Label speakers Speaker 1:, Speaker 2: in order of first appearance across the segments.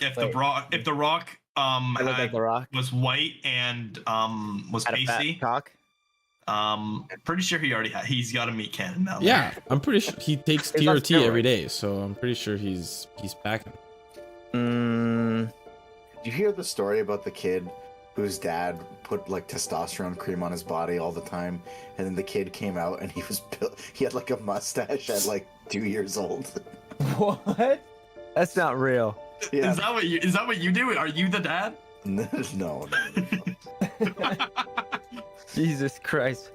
Speaker 1: if the rock
Speaker 2: I look like the Rock.
Speaker 1: was white and was
Speaker 2: Had a fat
Speaker 1: pasty,
Speaker 2: cock.
Speaker 1: pretty sure he's got a meat cannon now.
Speaker 3: Yeah, I'm pretty sure he takes
Speaker 2: He's on
Speaker 3: TRT every
Speaker 2: steroids.
Speaker 3: day, so I'm pretty sure he's back.
Speaker 4: Did you hear the story about the kid whose dad put like testosterone cream on his body all the time, and then the kid came out and he had like a mustache at like 2 years old?
Speaker 2: What? That's not real.
Speaker 4: Yeah.
Speaker 1: Is that what you do? Are you the dad?
Speaker 4: No.
Speaker 2: Jesus Christ.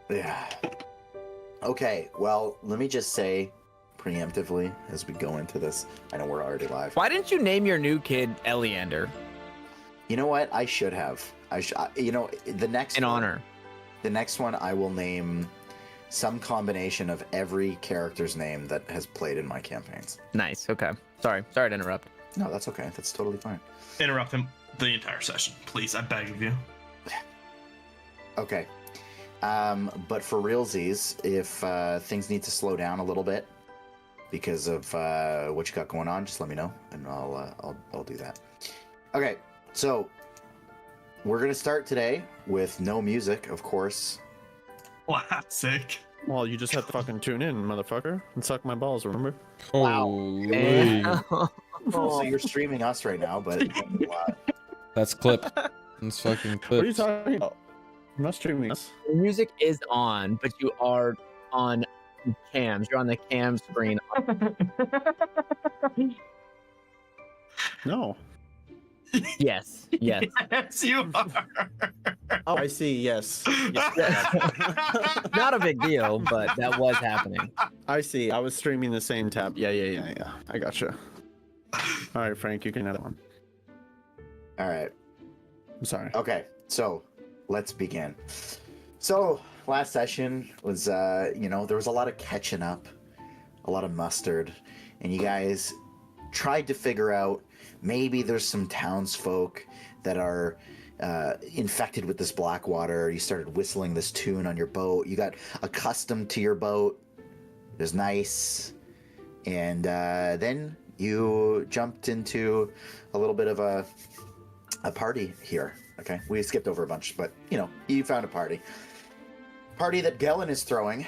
Speaker 4: Yeah. Okay, well, let me just say preemptively as we go into this. I know we're already live.
Speaker 2: Why didn't you name your new kid Eleander
Speaker 4: You know what? I should have. The next
Speaker 2: in
Speaker 4: one,
Speaker 2: honor?
Speaker 4: The next one I will name some combination of every character's name that has played in my campaigns.
Speaker 2: Nice. Okay. Sorry to interrupt.
Speaker 4: No, that's okay. That's totally fine.
Speaker 1: Interrupt him the entire session, please. I beg of you.
Speaker 4: Okay. But for realsies, if things need to slow down a little bit because of what you got going on, just let me know and I'll do that. Okay, so we're gonna start today with no music, of course.
Speaker 1: Classic.
Speaker 5: Well, you just have to fucking tune in, motherfucker, and suck my balls, remember?
Speaker 3: Holy.
Speaker 4: So you're streaming us right now, but
Speaker 3: That's clip. That's fucking
Speaker 5: What are you
Speaker 3: clip.
Speaker 5: talking about? I'm not streaming this.
Speaker 2: The music is on, but you are on cams. You're on the cam screen.
Speaker 5: No.
Speaker 2: Yes. Yes.
Speaker 1: Yes, you are.
Speaker 5: Oh, I see. Yes.
Speaker 2: Not a big deal, but that was happening.
Speaker 5: I see. I was streaming the same tab. Yeah. I gotcha. All right, Frank, you can have that one.
Speaker 4: all right.
Speaker 5: I'm sorry.
Speaker 4: Okay, so let's begin. So last session was, there was a lot of catching up, a lot of mustard, and you guys tried to figure out maybe there's some townsfolk that are infected with this black water. You started whistling this tune on your boat. You got accustomed to your boat. It was nice. And then you jumped into a little bit of a party here. Okay, we skipped over a bunch, but you found a party that Gellin is throwing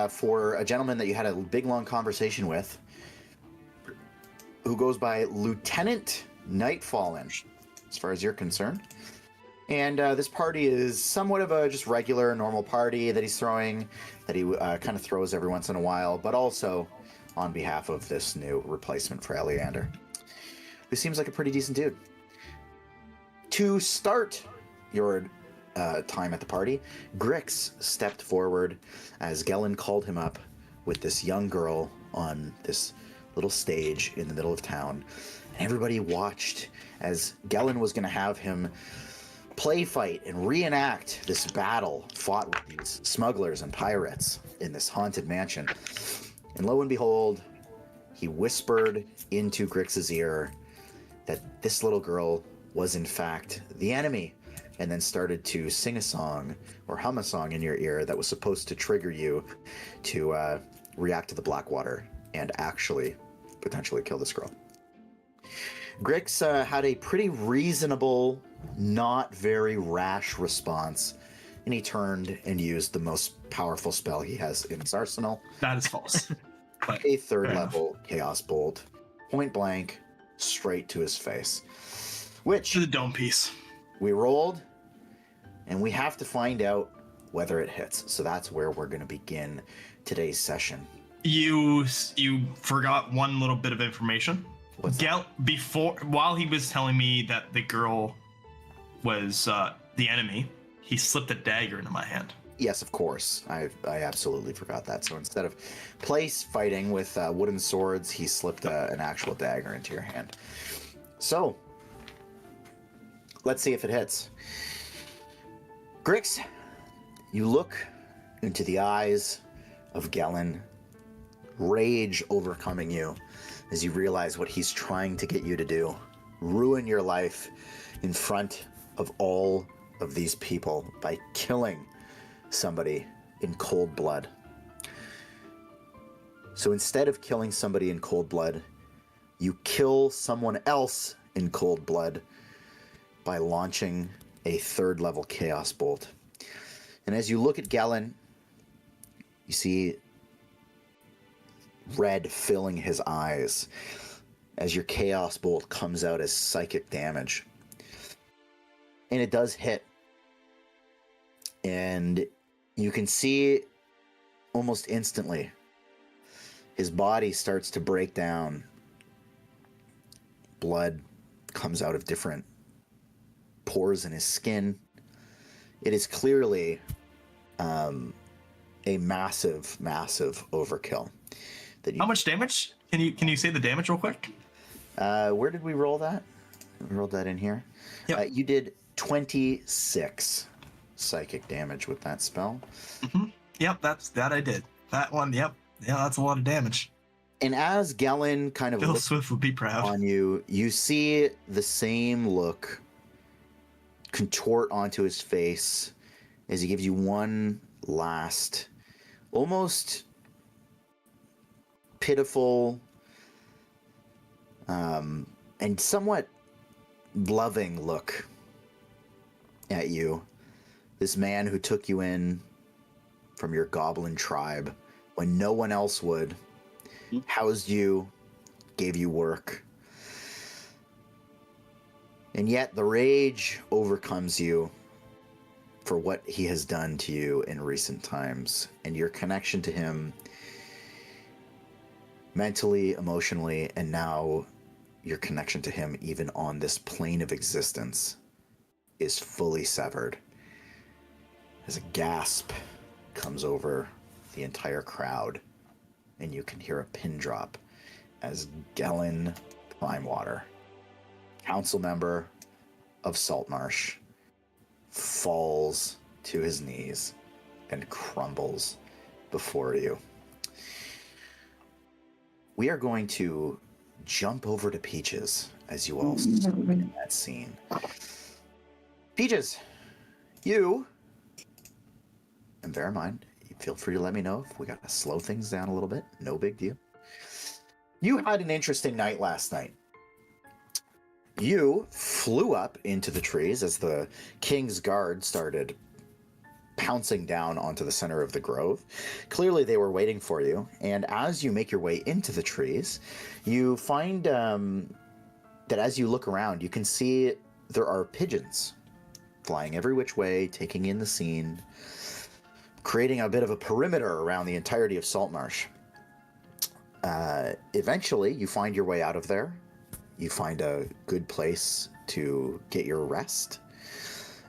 Speaker 4: for a gentleman that you had a big long conversation with, who goes by Lieutenant Nightfallen, as far as you're concerned. And this party is somewhat of a just regular, normal party that he's throwing, that he kind of throws every once in a while, but also on behalf of this new replacement for Eleander, who seems like a pretty decent dude. To start your time at the party, Grix stepped forward as Gellin called him up with this young girl on this little stage in the middle of town. And everybody watched as Gellin was going to have him play fight and reenact this battle fought with these smugglers and pirates in this haunted mansion. And lo and behold, he whispered into Grix's ear that this little girl was in fact the enemy, and then started to sing a song or hum a song in your ear that was supposed to trigger you to react to the black water and actually potentially kill this girl. Grix had a pretty reasonable, not very rash response, and he turned and used the most powerful spell he has in his arsenal.
Speaker 1: That is false. But
Speaker 4: A third
Speaker 1: fair
Speaker 4: level Chaos Bolt, point blank, straight to his face. Which
Speaker 1: to the dome piece.
Speaker 4: we rolled, and we have to find out whether it hits. So that's where we're going to begin today's session.
Speaker 1: You forgot one little bit of information.
Speaker 4: What's that?
Speaker 1: While he was telling me that the girl was the enemy, he slipped a dagger into my hand.
Speaker 4: Yes, of course. I absolutely forgot that. So instead of place fighting with wooden swords, he slipped an actual dagger into your hand. So let's see if it hits. Grix, you look into the eyes of Gellin, rage overcoming you as you realize what he's trying to get you to do. Ruin your life in front of all of these people by killing somebody in cold blood. So instead of killing somebody in cold blood, you kill someone else in cold blood by launching a 3rd level Chaos Bolt. And as you look at Galen, you see red filling his eyes as your Chaos Bolt comes out as psychic damage. And it does hit. And you can see almost instantly his body starts to break down. Blood comes out of different pores in his skin. It is clearly a massive, massive overkill.
Speaker 1: How much damage? Can you say the damage real quick?
Speaker 4: Where did we roll that? We rolled that in here.
Speaker 1: Yep.
Speaker 4: You did 26 psychic damage with that spell.
Speaker 1: Mm-hmm. Yep, that I did. That one, yep. Yeah, that's a lot of damage.
Speaker 4: And as Galen kind of
Speaker 1: Bill
Speaker 4: looks
Speaker 1: Swift would be proud.
Speaker 4: on you, you see the same look contort onto his face as he gives you one last, almost pitiful, and somewhat loving look at you. This man who took you in from your goblin tribe when no one else would, housed you, gave you work. And yet the rage overcomes you for what he has done to you in recent times, and your connection to him mentally, emotionally, and now your connection to him even on this plane of existence is fully severed. As a gasp comes over the entire crowd, and you can hear a pin drop as Gelen Primewater, council member of Saltmarsh, falls to his knees and crumbles before you. We are going to jump over to Peaches as you all stood in that scene. Peaches, you, and bear in mind, feel free to let me know if we got to slow things down a little bit. No big deal. You had an interesting night last night. You flew up into the trees as the King's Guard started pouncing down onto the center of the grove. Clearly they were waiting for you, and as you make your way into the trees, you find that as you look around, you can see there are pigeons flying every which way, taking in the scene, creating a bit of a perimeter around the entirety of Saltmarsh. Eventually, you find your way out of there. You find a good place to get your rest.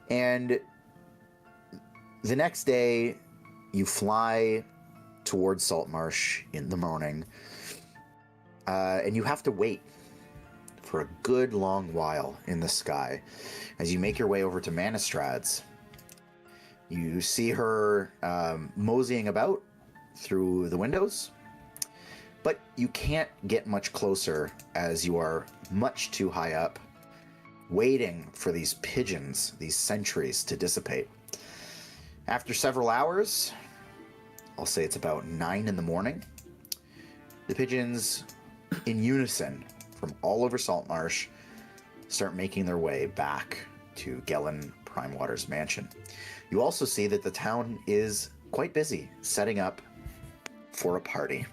Speaker 4: And the next day, you fly towards Saltmarsh in the morning. And you have to wait for a good long while in the sky as you make your way over to Manistrad's. You see her moseying about through the windows, but you can't get much closer as you are much too high up, waiting for these pigeons, these sentries, to dissipate. After several hours, I'll say it's about 9 in the morning, the pigeons, in unison, from all over Saltmarsh, start making their way back to Gelen Primewater's mansion. You also see that the town is quite busy setting up for a party.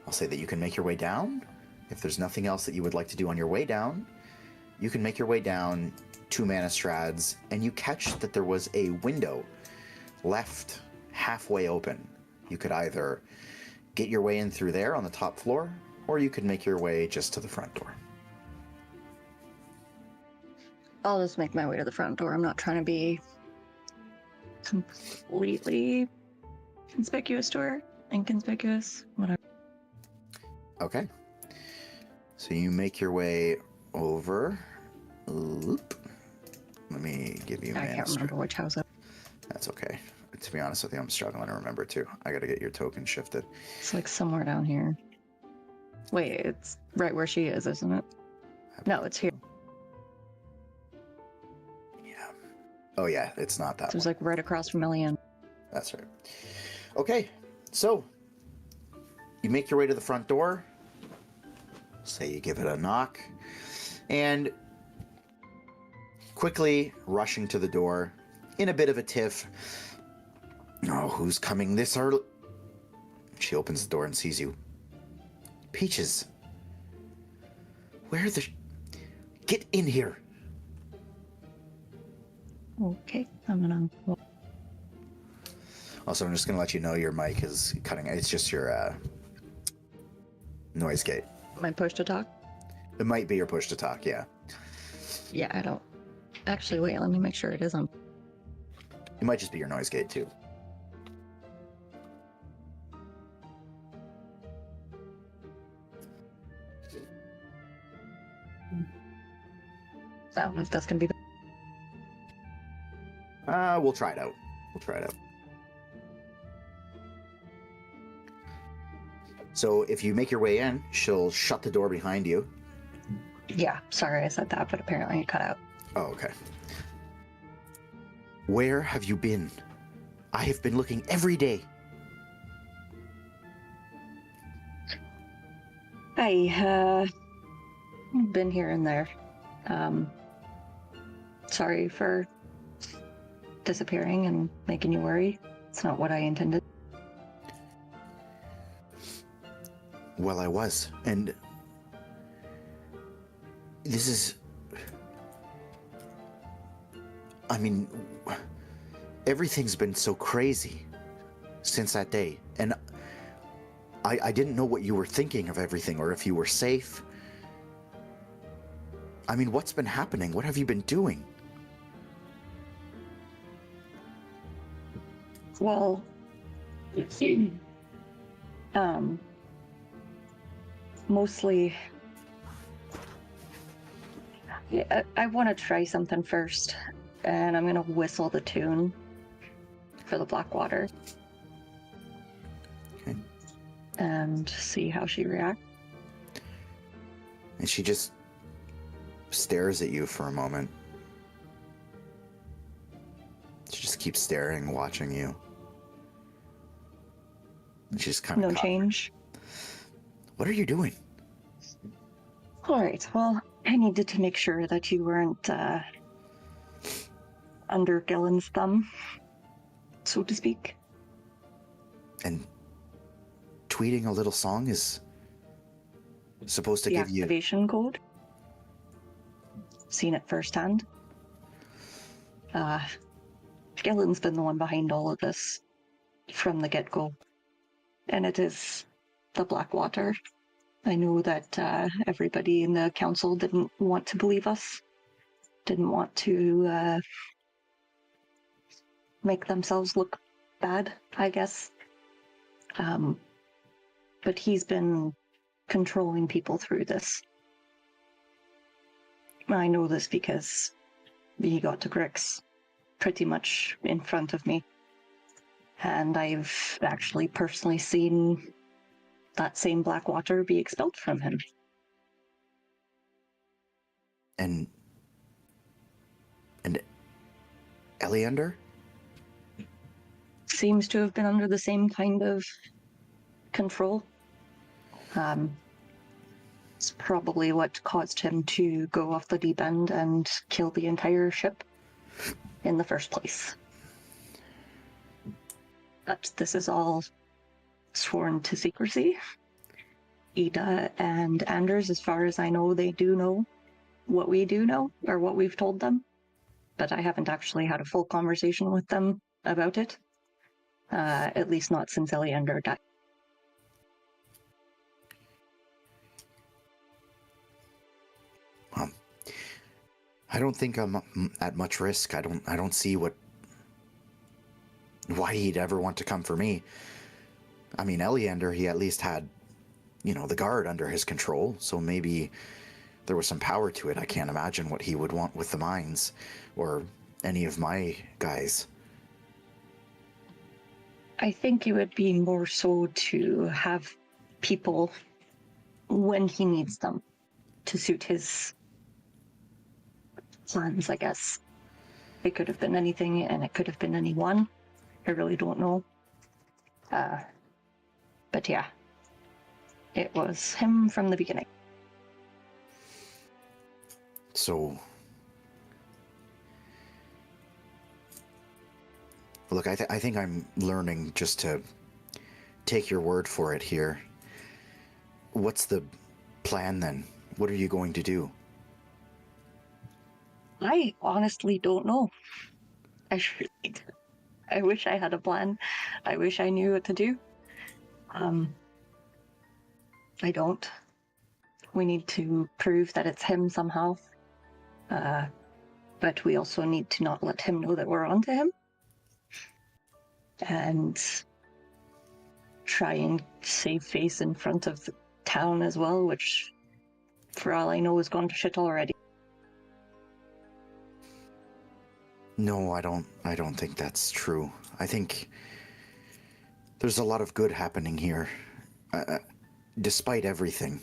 Speaker 4: I'll say that you can make your way down. If there's nothing else that you would like to do on your way down, you can make your way down to Manistrad's, and you catch that there was a window left halfway open. You could either get your way in through there on the top floor, or you could make your way just to the front door.
Speaker 6: I'll just make my way to the front door. I'm not trying to be completely conspicuous to her. Inconspicuous, whatever.
Speaker 4: Okay. So you make your way over. Oop. Let me give you
Speaker 6: I can't remember which house.
Speaker 4: That's okay. To be honest with you, I'm struggling to remember too. I gotta get your token shifted.
Speaker 6: It's like somewhere down here. Wait, it's right where she is, isn't it? No, it's here.
Speaker 4: Yeah. Oh yeah, it's not that
Speaker 6: So it's
Speaker 4: one.
Speaker 6: like right across from Elian.
Speaker 4: That's right. Okay, so you make your way to the front door. Say you give it a knock, and quickly rushing to the door, in a bit of a tiff. Oh, who's coming this early? She opens the door and sees you. Peaches. Where the... Get in here.
Speaker 6: Okay, I'm gonna.
Speaker 4: Also, I'm just going to let you know your mic is cutting. It's just your noise gate.
Speaker 6: My push to talk?
Speaker 4: It might be your push to talk, yeah.
Speaker 6: Yeah, I don't. Actually, wait, let me make sure it isn't.
Speaker 4: It might just be your noise gate, too.
Speaker 6: So, if that's gonna be.
Speaker 4: We'll try it out. We'll try it out. So if you make your way in, she'll shut the door behind you.
Speaker 6: Yeah, sorry I said that, but apparently it cut out.
Speaker 4: Oh, okay. Where have you been? I have been looking every day.
Speaker 6: I've been here and there. Sorry for disappearing and making you worry. It's not what I intended.
Speaker 4: Well, I was, and this is... I mean, everything's been so crazy since that day, and I didn't know what you were thinking of everything, or if you were safe. I mean, what's been happening? What have you been doing?
Speaker 6: Well, mostly, yeah, I want to try something first, and I'm gonna whistle the tune for the Blackwater.
Speaker 4: Okay.
Speaker 6: And see how she reacts.
Speaker 4: And she just stares at you for a moment. She just keeps staring, watching you. And she's kind of
Speaker 6: No change.
Speaker 4: What are you doing?
Speaker 6: All right. Well, I needed to make sure that you weren't under Gillen's thumb, so to speak.
Speaker 4: And tweeting a little song is supposed to
Speaker 6: The
Speaker 4: give you...
Speaker 6: activation code. Seen it firsthand. Gillen's been the one behind all of this from the get-go. And it is the Blackwater. I know that everybody in the council didn't want to believe us. Didn't want to make themselves look bad, I guess. But he's been controlling people through this. I know this because he got to Grix pretty much in front of me. And I've actually personally seen that same Blackwater be expelled from him.
Speaker 4: And Eleander?
Speaker 6: Seems to have been under the same kind of control. It's probably what caused him to go off the deep end and kill the entire ship in the first place. But this is all sworn to secrecy. Ida and Anders, as far as I know, they do know what we do know, or what we've told them. But I haven't actually had a full conversation with them about it. At least not since Eleander died.
Speaker 4: I don't think I'm at much risk. I don't see why he'd ever want to come for me. I mean, Eleander, he at least had, the guard under his control, so maybe there was some power to it. I can't imagine what he would want with the mines, or any of my guys.
Speaker 6: I think it would be more so to have people when he needs them to suit his plans, I guess. It could have been anything, and it could have been anyone. I really don't know. But yeah, it was him from the beginning.
Speaker 4: So, look, I think I'm learning just to take your word for it here. What's the plan then? What are you going to do?
Speaker 6: I honestly don't know. I wish I had a plan. I wish I knew what to do. I don't. We need to prove that it's him somehow. But we also need to not let him know that we're onto him. And try and save face in front of the town as well, which, for all I know, has gone to shit already.
Speaker 4: No, I don't think that's true. I think there's a lot of good happening here, despite everything.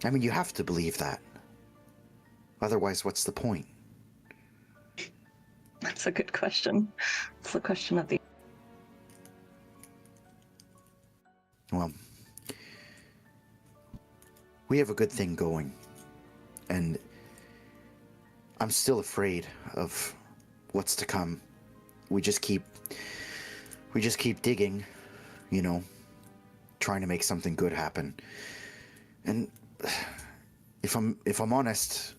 Speaker 4: I mean, you have to believe that. Otherwise, what's the point?
Speaker 6: That's a good question. It's the question of the...
Speaker 4: Well, we have a good thing going, and I'm still afraid of what's to come. We just keep digging, you know, trying to make something good happen. And if I'm honest,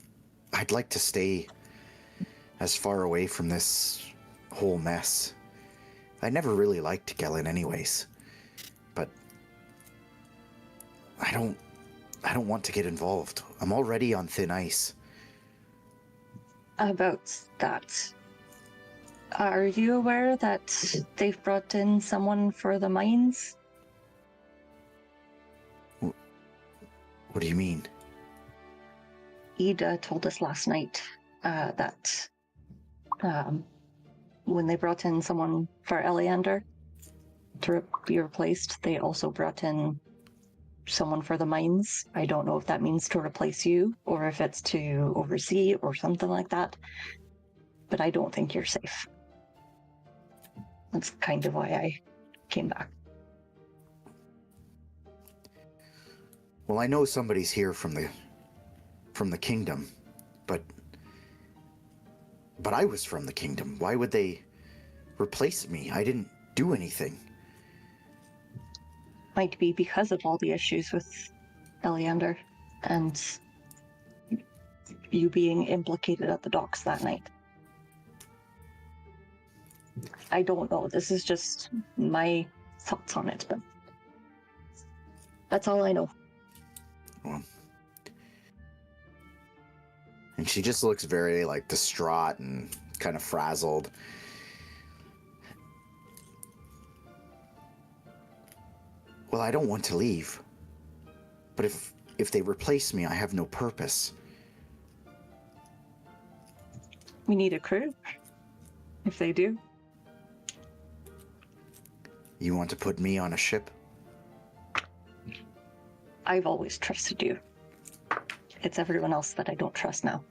Speaker 4: I'd like to stay as far away from this whole mess. I never really liked Gellin anyways, but I don't want to get involved. I'm already on thin ice.
Speaker 6: About that, are you aware that they've brought in someone for the mines?
Speaker 4: What do you mean?
Speaker 6: Ida told us last night that when they brought in someone for Eleander to be replaced, they also brought in someone for the mines. I don't know if that means to replace you or if it's to oversee or something like that, but I don't think you're safe. That's kind of why I came back.
Speaker 4: Well, I know somebody's here from the kingdom, but I was from the kingdom. Why would they replace me? I didn't do anything.
Speaker 6: Might be because of all the issues with Eleander and you being implicated at the docks that night. I don't know. This is just my thoughts on it, but that's all I know.
Speaker 4: Well, and she just looks very, like, distraught and kind of frazzled. Well, I don't want to leave. But if they replace me, I have no purpose.
Speaker 6: We need a crew, if they do.
Speaker 4: You want to put me on a ship?
Speaker 6: I've always trusted you. It's everyone else that I don't trust now.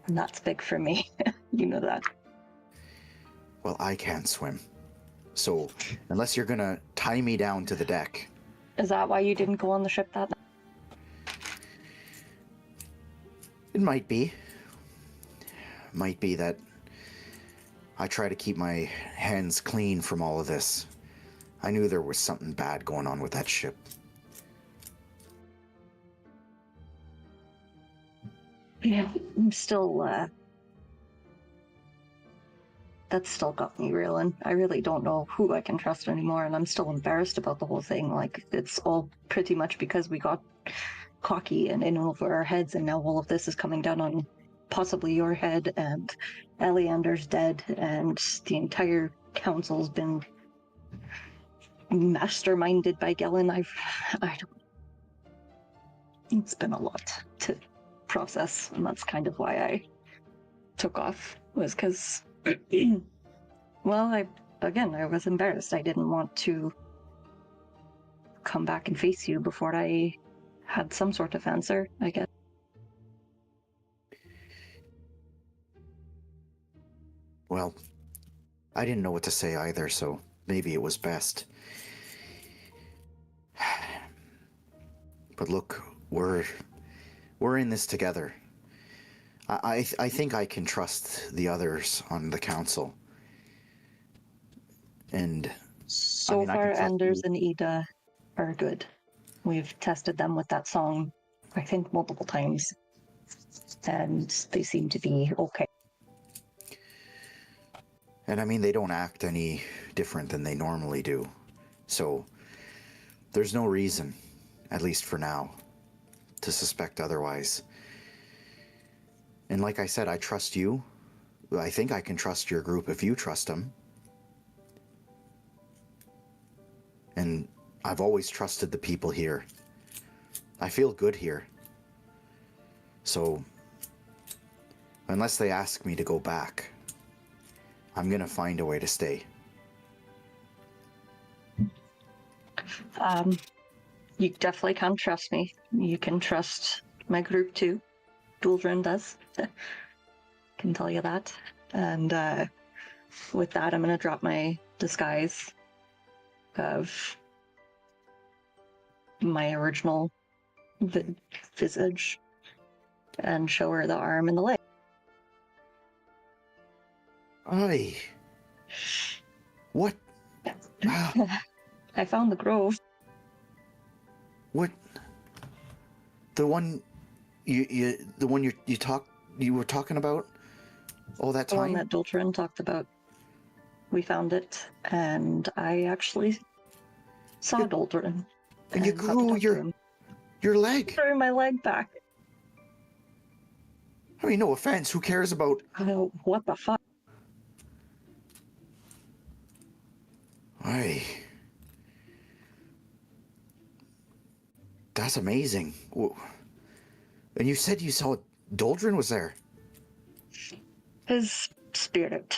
Speaker 6: And that's big for me. You know that.
Speaker 4: Well, I can't swim. So, unless you're gonna tie me down to the deck...
Speaker 6: Is that why you didn't go on the ship that night?
Speaker 4: It might be. Might be that I try to keep my hands clean from all of this. I knew there was something bad going on with that ship.
Speaker 6: Yeah, I'm still, that's still got me reeling. I really don't know who I can trust anymore, and I'm still embarrassed about the whole thing. Like, it's all pretty much because we got cocky and in over our heads, and now all of this is coming down on possibly your head, and Eleander's dead, and the entire council's been masterminded by Gellin. I don't... It's been a lot to process, and that's kind of why I took off, was because well, I was embarrassed. I didn't want to come back and face you before I had some sort of answer, I guess.
Speaker 4: Well, I didn't know what to say either, so maybe it was best. But look, we're we're in this together. I think I can trust the others on the council. And
Speaker 6: So
Speaker 4: I can
Speaker 6: far,
Speaker 4: trust
Speaker 6: Anders
Speaker 4: you.
Speaker 6: and Ida are good. We've tested them with that song, I think, multiple times, and they seem to be okay.
Speaker 4: And I mean, they don't act any different than they normally do. So there's no reason, at least for now, to suspect otherwise. And like I said, I trust you. I think I can trust your group if you trust them. And I've always trusted the people here. I feel good here. So, unless they ask me to go back, I'm gonna find a way to stay.
Speaker 6: You definitely can trust me. You can trust my group too. Duldrin does. Can tell you that. And with that, I'm gonna drop my disguise of my original visage and show her the arm and the leg.
Speaker 4: Aye. What?
Speaker 6: I found the grove.
Speaker 4: What? The one you were talking about all that
Speaker 6: The one
Speaker 4: time?
Speaker 6: that Duldrin talked about. We found it, and I actually saw Duldrin.
Speaker 4: And you
Speaker 6: got to
Speaker 4: grew
Speaker 6: talk to him.
Speaker 4: your leg.
Speaker 6: Grew my leg back.
Speaker 4: I mean, no offense. Who cares about?
Speaker 6: What the fuck?
Speaker 4: Aye. That's amazing. And you said you saw Duldrin was there.
Speaker 6: His spirit.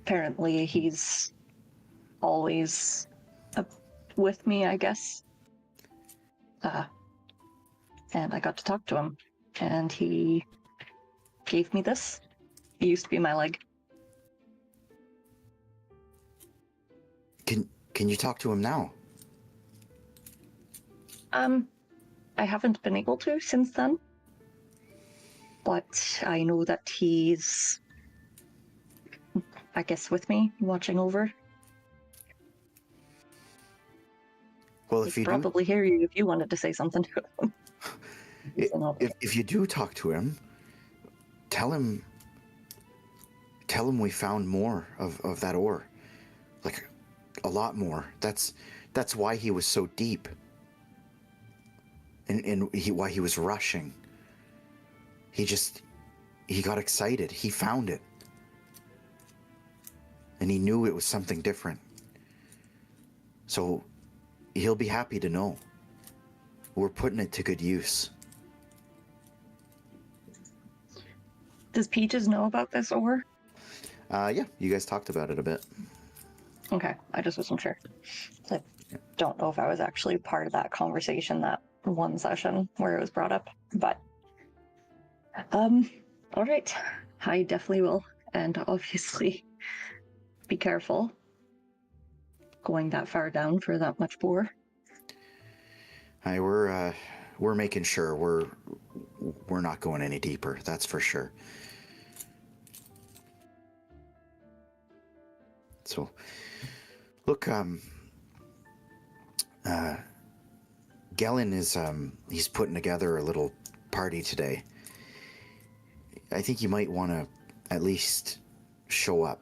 Speaker 6: Apparently, he's always with me, I guess. And I got to talk to him, and he gave me this. It used to be my leg.
Speaker 4: Can you talk to him now?
Speaker 6: I haven't been able to since then, but I know that he's, I guess, with me, watching over.
Speaker 4: Well,
Speaker 6: He'd
Speaker 4: if you
Speaker 6: probably hear you if you wanted to say something to him.
Speaker 4: if you do talk to him, tell him we found more of that ore, like a lot more. That's why he was so deep, and why he was rushing. He got excited. He found it, and he knew it was something different. So he'll be happy to know we're putting it to good use.
Speaker 6: Does Peaches know about this ore?
Speaker 4: Yeah, you guys talked about it a bit.
Speaker 6: Okay, I just wasn't sure. I don't know if I was actually part of that conversation, that one session where it was brought up, but all right, I definitely will, and obviously be careful going that far down for that much ore.
Speaker 4: Hi, we're making sure we're not going any deeper. That's for sure. So, look, Gellin is he's putting together a little party today. I think you might want to at least show up.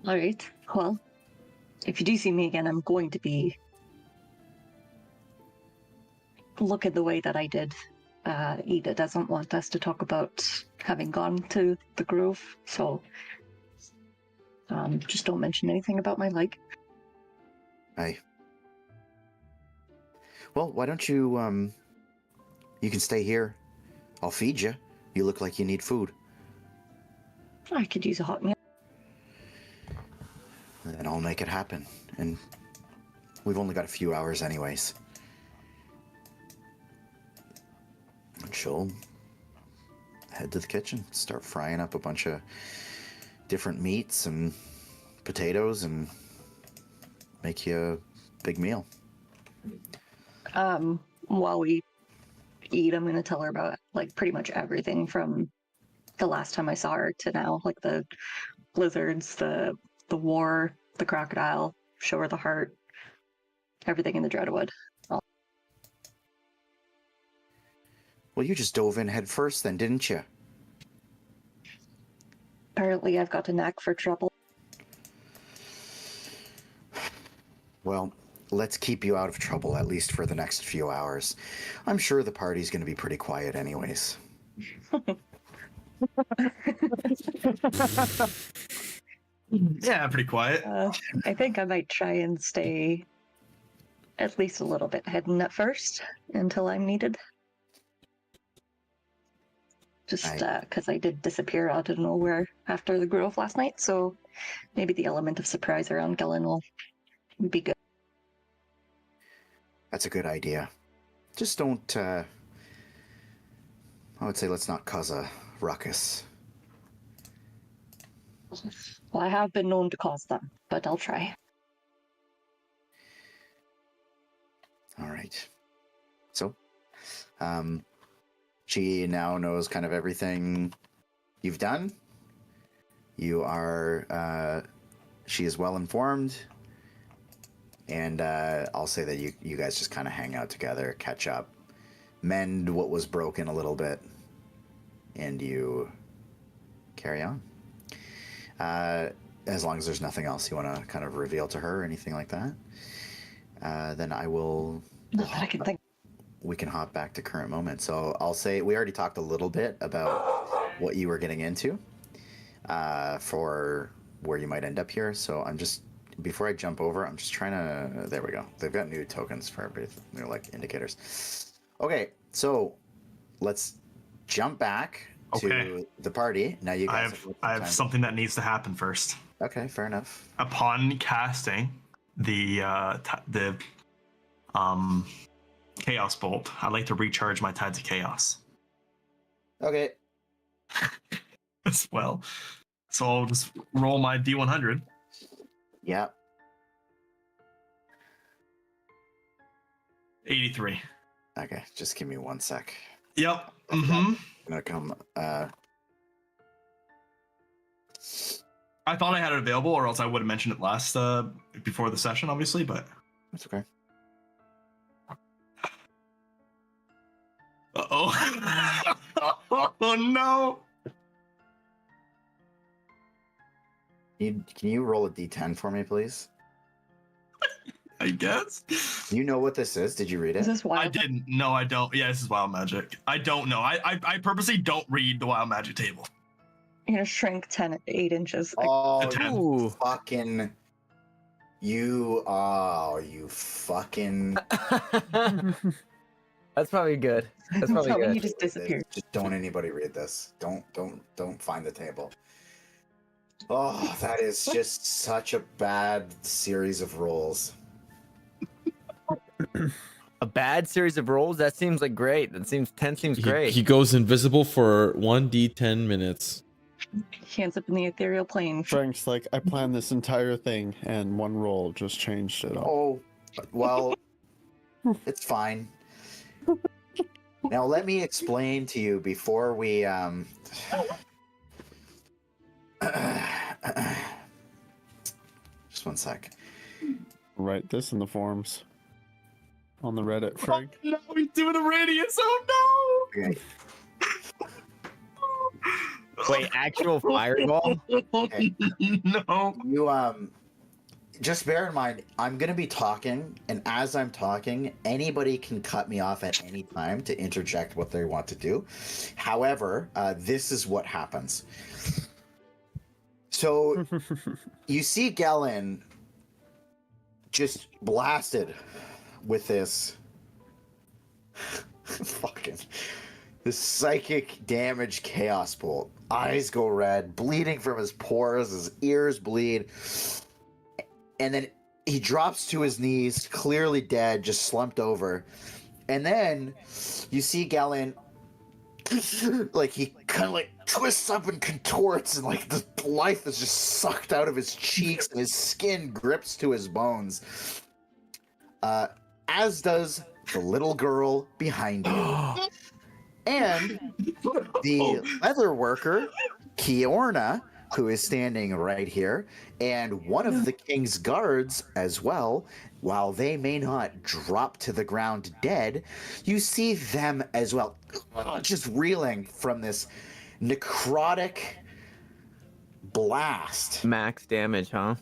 Speaker 6: All right, well, if you do see me again, I'm going to be looking the way that I did. Ida doesn't want us to talk about having gone to the grove, so just don't mention anything about my leg.
Speaker 4: Aye. Well, why don't you you can stay here. I'll feed you. You look like you need food.
Speaker 6: I could use a hot meal.
Speaker 4: And then I'll make it happen. And we've only got a few hours anyways. And she'll head to the kitchen, start frying up a bunch of different meats and potatoes and make you a big meal.
Speaker 6: While we eat, I'm gonna tell her about like pretty much everything from the last time I saw her to now, like the blizzards, the war, the crocodile, show her the heart, everything in the Dreadwood.
Speaker 4: Well, you just dove in head first then, didn't you?
Speaker 6: Apparently, I've got a knack for trouble.
Speaker 4: Well, let's keep you out of trouble, at least for the next few hours. I'm sure the party's going to be pretty quiet anyways.
Speaker 1: Yeah, pretty quiet.
Speaker 6: I think I might try and stay at least a little bit hidden at first until I'm needed. Just because I did disappear out of nowhere after the grove last night, so maybe the element of surprise around Gillen will be good.
Speaker 4: That's a good idea. Just don't, I would say let's not cause a ruckus.
Speaker 6: Well, I have been known to cause them, but I'll try.
Speaker 4: All right. So, she now knows kind of everything you've done. You are, she is well informed. And I'll say that you guys just kind of hang out together, catch up, mend what was broken a little bit, and you carry on. As long as there's nothing else you want to kind of reveal to her or anything like that, then I will...
Speaker 6: Not that I can think.
Speaker 4: We can hop back to current moment. So I'll say we already talked a little bit about what you were getting into for where you might end up here. So I'm just, before I jump over, I'm just trying to, there we go. They've got new tokens for everybody. They're like indicators. Okay, so let's jump back to the party. Now you guys
Speaker 1: I have something that needs to happen first.
Speaker 4: Okay, fair enough.
Speaker 1: Upon casting the Chaos Bolt, I'd like to recharge my Tides of Chaos
Speaker 4: Okay.
Speaker 1: as well. So I'll just roll my D100.
Speaker 4: Yeah.
Speaker 1: 83.
Speaker 4: Okay, just give me 1 sec.
Speaker 1: Yep.
Speaker 4: Mm-hmm. I'm gonna come.
Speaker 1: I thought I had it available, or else I would have mentioned it last before the session, obviously. But
Speaker 4: That's okay.
Speaker 1: oh, oh no!
Speaker 4: Can you roll a d10 for me, please?
Speaker 1: I guess.
Speaker 4: You know what this is? Did you read it?
Speaker 6: Is this wild?
Speaker 1: I didn't. No, I don't. Yeah, this is wild magic. I don't know. I purposely don't read the wild magic table.
Speaker 6: You're gonna shrink 8 inches.
Speaker 4: Oh,
Speaker 1: A
Speaker 4: you fucking. You fucking.
Speaker 2: That's probably good. That's probably
Speaker 6: Tell me
Speaker 2: good.
Speaker 6: you just disappeared.
Speaker 4: Just don't anybody read this. Don't find the table. Oh, that is just such a bad series of rolls.
Speaker 2: A bad series of rolls? That seems like great. That seems 10 seems great.
Speaker 3: He goes invisible for 1d10 minutes.
Speaker 6: He ends up in the ethereal plane.
Speaker 5: Frank's like, I planned this entire thing, and one roll just changed it all.
Speaker 4: Oh, well, it's fine. Now let me explain to you before we just 1 sec.
Speaker 5: Write this in the forums. On the Reddit, Frank.
Speaker 1: Oh, no, he's doing a radius. Oh
Speaker 4: Okay.
Speaker 2: Wait, actual fireball?
Speaker 4: Okay.
Speaker 1: no!
Speaker 4: You just bear in mind, I'm gonna be talking, and as I'm talking, anybody can cut me off at any time to interject what they want to do. However, this is what happens. So you see Gellin just blasted with this this psychic damage chaos bolt. Eyes go red, bleeding from his pores, his ears bleed. And then he drops to his knees, clearly dead, just slumped over. And then you see Gellin, like he kind of like twists up and contorts, and like the life is just sucked out of his cheeks, and his skin grips to his bones. as does the little girl behind you. And the leather worker, Feyorn, who is standing right here, and one of the king's guards as well, while they may not drop to the ground dead, you see them as well, just reeling from this necrotic blast.
Speaker 2: Max damage, huh?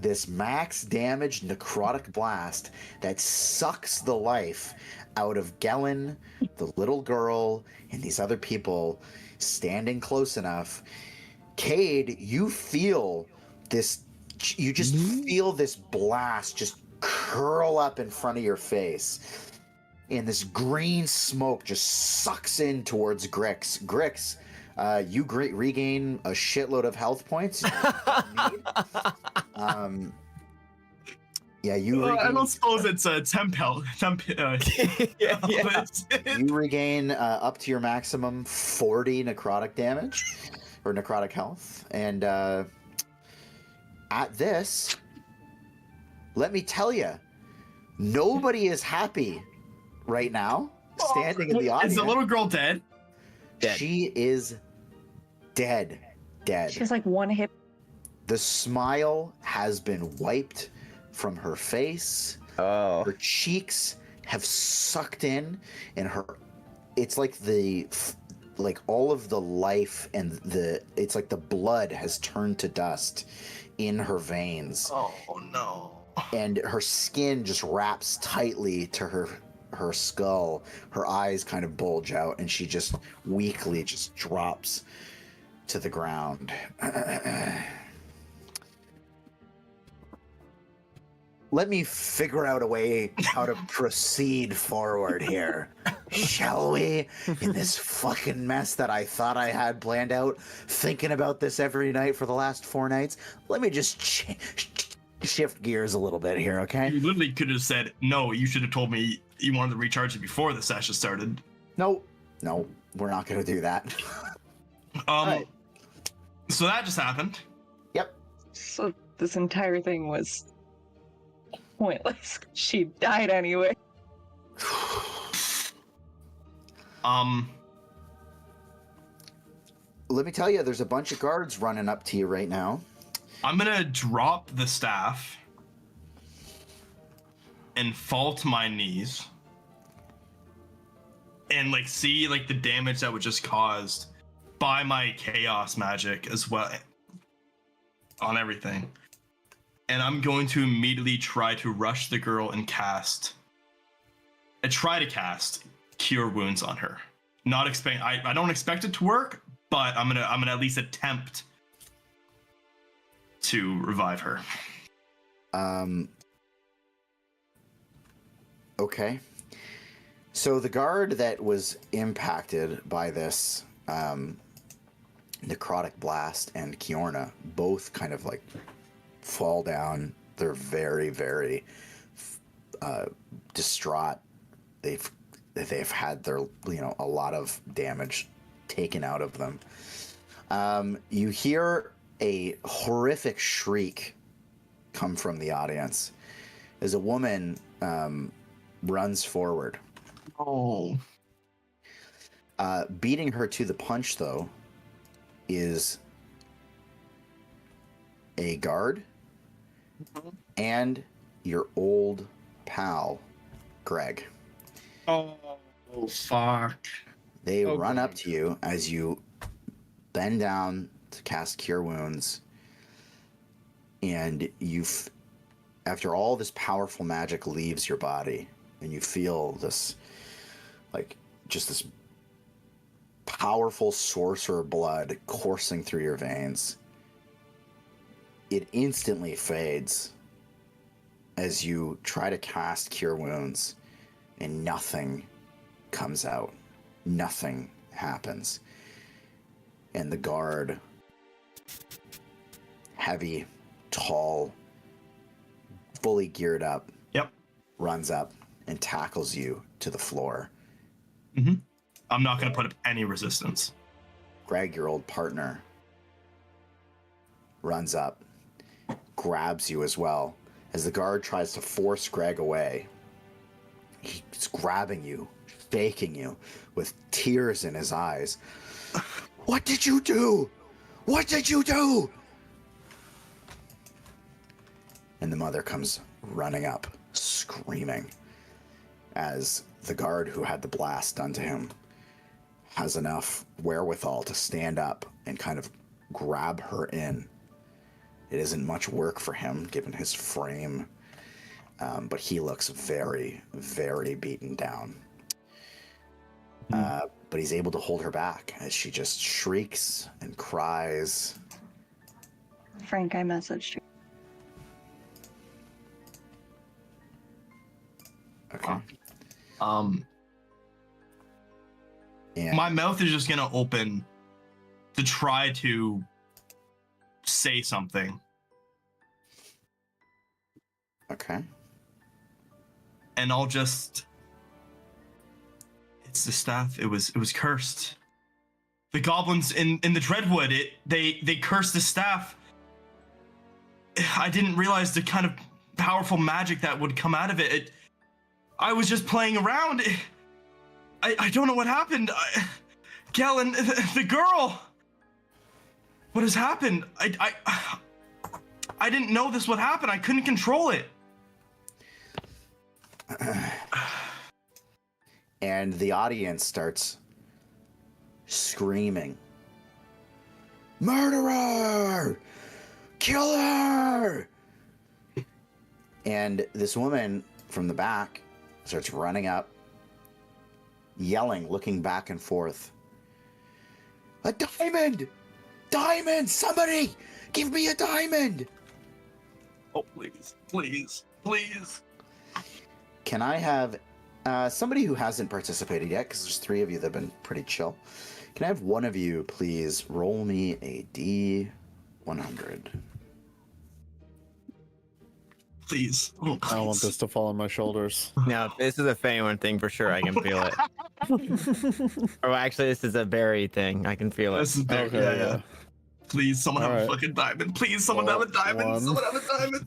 Speaker 4: This max damage necrotic blast that sucks the life out of Gellin, the little girl, and these other people standing close enough. Cade, you feel this, you just feel this blast just curl up in front of your face. And this green smoke just sucks in towards Grix. Grix, you regain a shitload of health points. Yeah, you.
Speaker 1: I don't suppose it's a temp health.
Speaker 2: Yeah.
Speaker 4: You regain up to your maximum 40 necrotic damage or necrotic health, and at this, let me tell you, nobody is happy right now. Standing in the audience.
Speaker 1: Is the little girl dead?
Speaker 4: She is dead. Dead.
Speaker 6: She has like one hit.
Speaker 4: The smile has been wiped from her face.
Speaker 2: Oh.
Speaker 4: Her cheeks have sucked in, and it's like all of the life and it's like the blood has turned to dust in her veins.
Speaker 1: Oh no.
Speaker 4: And her skin just wraps tightly to her skull. Her eyes kind of bulge out, and she just weakly just drops to the ground. Let me figure out a way how to proceed forward here. Shall we? In this fucking mess that I thought I had planned out, thinking about this every night for the last 4 nights. Let me just shift gears a little bit here, okay?
Speaker 1: You literally could have said, no, you should have told me you wanted to recharge it before the session started.
Speaker 4: No, we're not going to do that. Right.
Speaker 1: So that just happened.
Speaker 4: Yep.
Speaker 6: So this entire thing was pointless. She died anyway.
Speaker 4: Let me tell you, there's a bunch of guards running up to you right now.
Speaker 1: I'm gonna drop the staff and fall to my knees and see the damage that was just caused by my chaos magic as well on everything. And I'm going to immediately try to rush the girl and try to cast Cure Wounds on her. I don't expect it to work, but I'm gonna at least attempt to revive her.
Speaker 4: Okay. So the guard that was impacted by this necrotic blast and Feyorn both kind of fall down. They're very, very distraught. They've had their a lot of damage taken out of them. You hear a horrific shriek come from the audience as a woman runs forward.
Speaker 1: Oh.
Speaker 4: Beating her to the punch, though, is a guard and your old pal, Greg.
Speaker 1: Oh, fuck.
Speaker 4: They run up to you as you bend down to cast Cure Wounds, and after all this powerful magic leaves your body, and you feel this, just this powerful sorcerer blood coursing through your veins. It instantly fades as you try to cast Cure Wounds, and nothing comes out. Nothing happens. And the guard, heavy, tall, fully geared up, runs up and tackles you to the floor.
Speaker 1: Mm-hmm. I'm not going to put up any resistance.
Speaker 4: Greg, your old partner, runs up, grabs you as well, as the guard tries to force Greg away. he's grabbing you, shaking you, with tears in his eyes. What did you do? What did you do? And the mother comes running up, screaming, as the guard who had the blast done to him has enough wherewithal to stand up and kind of grab her in. It isn't much work for him, given his frame, but he looks very, very beaten down. But he's able to hold her back as she just shrieks and cries.
Speaker 6: Phrank, I messaged you.
Speaker 4: Okay. And
Speaker 1: My mouth is just gonna open to try to say something,
Speaker 4: okay.
Speaker 1: and I'll just. It's the staff. It was cursed. The goblins in the Dreadwood. They cursed the staff. I didn't realize the kind of powerful magic that would come out of it. I was just playing around. I don't know what happened. Galen, the girl. What has happened? I didn't know this would happen. I couldn't control it.
Speaker 4: And the audience starts screaming, "Murderer! Killer!" And this woman from the back starts running up, yelling, looking back and forth. "A diamond! Diamond! Somebody! Give me a diamond!"
Speaker 1: Oh, please, please, please.
Speaker 4: Can I have somebody who hasn't participated yet, because there's 3 of you that have been pretty chill. Can I have one of you please roll me a D100?
Speaker 1: Please. Oh,
Speaker 5: I don't want
Speaker 1: please.
Speaker 5: this to fall on my shoulders.
Speaker 2: No, this is a Feyorn thing for sure. I can feel it. Or actually, this is a berry thing. I can feel it.
Speaker 1: This is very, yeah. Please, someone have a
Speaker 5: Alright.
Speaker 1: fucking diamond. Please, someone
Speaker 5: Well,
Speaker 1: have a diamond.
Speaker 5: one.
Speaker 1: Someone have a diamond.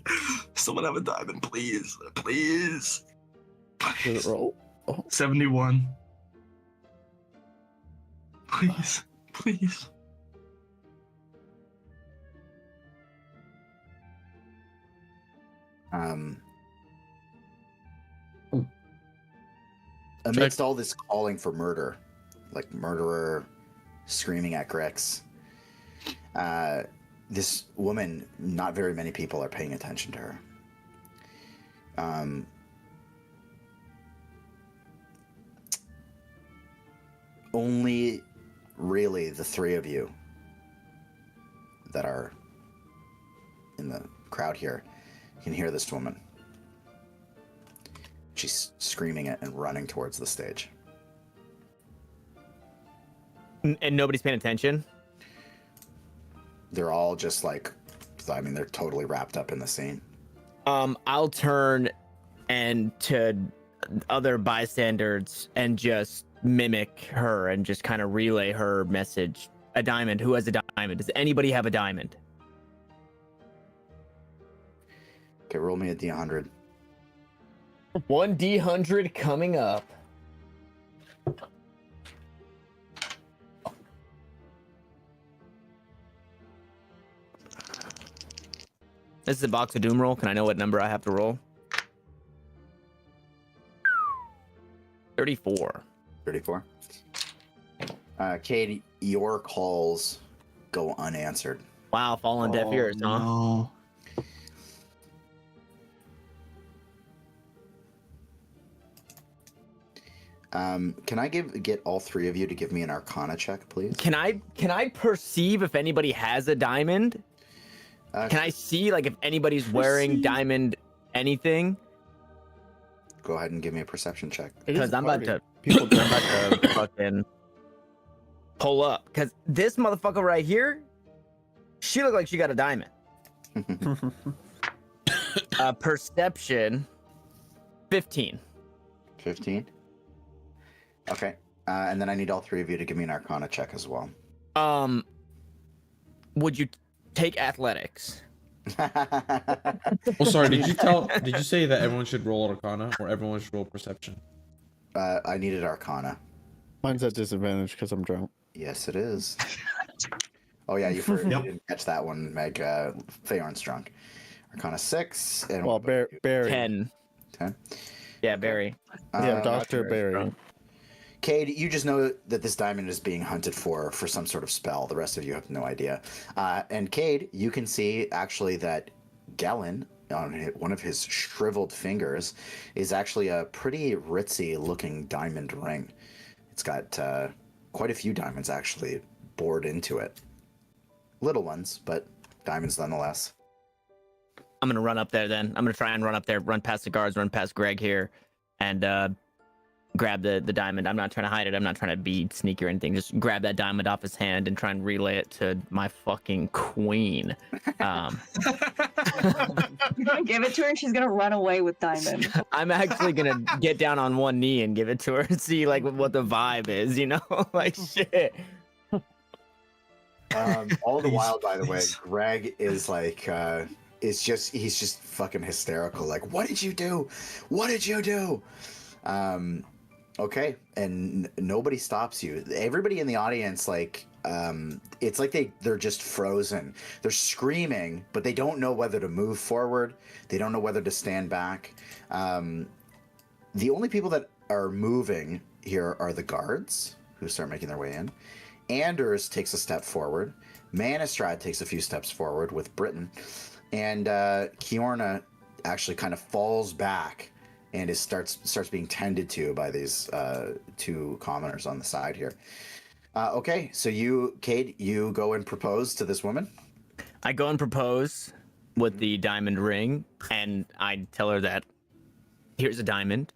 Speaker 1: Someone have a diamond, please. Please.
Speaker 5: Did it roll?
Speaker 1: 71. Please. Please.
Speaker 4: Amidst all this calling for murder, like murderer screaming at Grix, this woman, not very many people are paying attention to her. Only really the 3 of you that are in the crowd here can hear this woman. She's screaming it and running towards the stage.
Speaker 2: And nobody's paying attention.
Speaker 4: They're all just like, I mean, they're totally wrapped up in the scene.
Speaker 2: I'll turn and to other bystanders and just mimic her and just kind of relay her message. A diamond. Who has a diamond? Does anybody have a diamond?
Speaker 4: Okay, roll me a D100.
Speaker 2: 1D100 coming up. This is a box of doom roll. Can I know what number I have to roll? 34.
Speaker 4: 34. Cade, your calls go unanswered.
Speaker 2: Wow, fall on deaf ears, huh?
Speaker 1: No.
Speaker 4: Can I get all 3 of you to give me an Arcana check, please?
Speaker 2: Can I perceive if anybody has a diamond? Can I see like if anybody's wearing diamond anything?
Speaker 4: Go ahead and give me a perception check.
Speaker 5: It is
Speaker 2: Because
Speaker 5: a
Speaker 2: I'm about
Speaker 5: party.
Speaker 2: to I'm about to fucking pull up. Because this motherfucker right here, she looked like she got a diamond. Perception 15.
Speaker 4: 15. Okay. And then I need all 3 of you to give me an Arcana check as well.
Speaker 2: Would you take athletics?
Speaker 3: Oh, sorry. Did you say that everyone should roll Arcana or everyone should roll Perception?
Speaker 4: I needed Arcana.
Speaker 5: Mine's at disadvantage because I'm drunk.
Speaker 4: Yes, it is. Oh yeah, you didn't catch that one, Meg. Feyorn's drunk. Arcana 6 and
Speaker 5: Well, Barry.
Speaker 2: 10.
Speaker 4: 10.
Speaker 2: Yeah, Barry.
Speaker 5: Yeah, Dr.
Speaker 2: Barry's
Speaker 5: Barry.
Speaker 4: Cade, you just know that this diamond is being hunted for some sort of spell. The rest of you have no idea. And Cade, you can see actually that Gellin, on one of his shriveled fingers, is actually a pretty ritzy looking diamond ring. It's got quite a few diamonds actually bored into it. Little ones, but diamonds nonetheless.
Speaker 2: I'm gonna run up there then. I'm gonna try and run up there, run past the guards, run past Greg here, and grab the diamond. I'm not trying to hide it. I'm not trying to be sneaky or anything. Just grab that diamond off his hand and try and relay it to my fucking queen.
Speaker 6: You're gonna give it to her and she's gonna run away with diamond.
Speaker 2: I'm actually gonna get down on one knee and give it to her and see like what the vibe is, you know? Like shit.
Speaker 4: All the while, by the way, Greg is like, he's just fucking hysterical. Like, what did you do? What did you do? Okay, and nobody stops you. Everybody in the audience, like, it's like they're just frozen. They're screaming, but they don't know whether to move forward. They don't know whether to stand back. The only people that are moving here are the guards, who start making their way in. Anders takes a step forward. Manistrad takes a few steps forward with Britain. And Kiorna actually kind of falls back and starts being tended to by these two commoners on the side here. Okay, so you, Cade, you go and propose to this woman?
Speaker 2: I go and propose with the diamond ring, and I tell her that here's a diamond.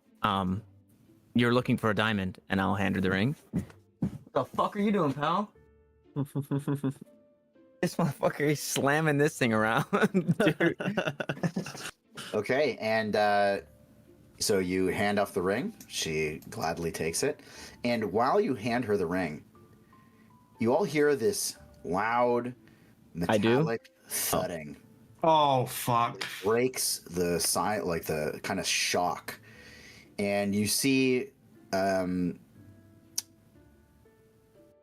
Speaker 2: You're looking for a diamond, and I'll hand her the ring. What the fuck are you doing, pal? This motherfucker is slamming this thing around, dude.
Speaker 4: Okay, and so you hand off the ring. She gladly takes it. And while you hand her the ring, you all hear this loud, metallic thudding.
Speaker 1: Oh, fuck.
Speaker 4: It breaks the side, like the kind of shock. And you see,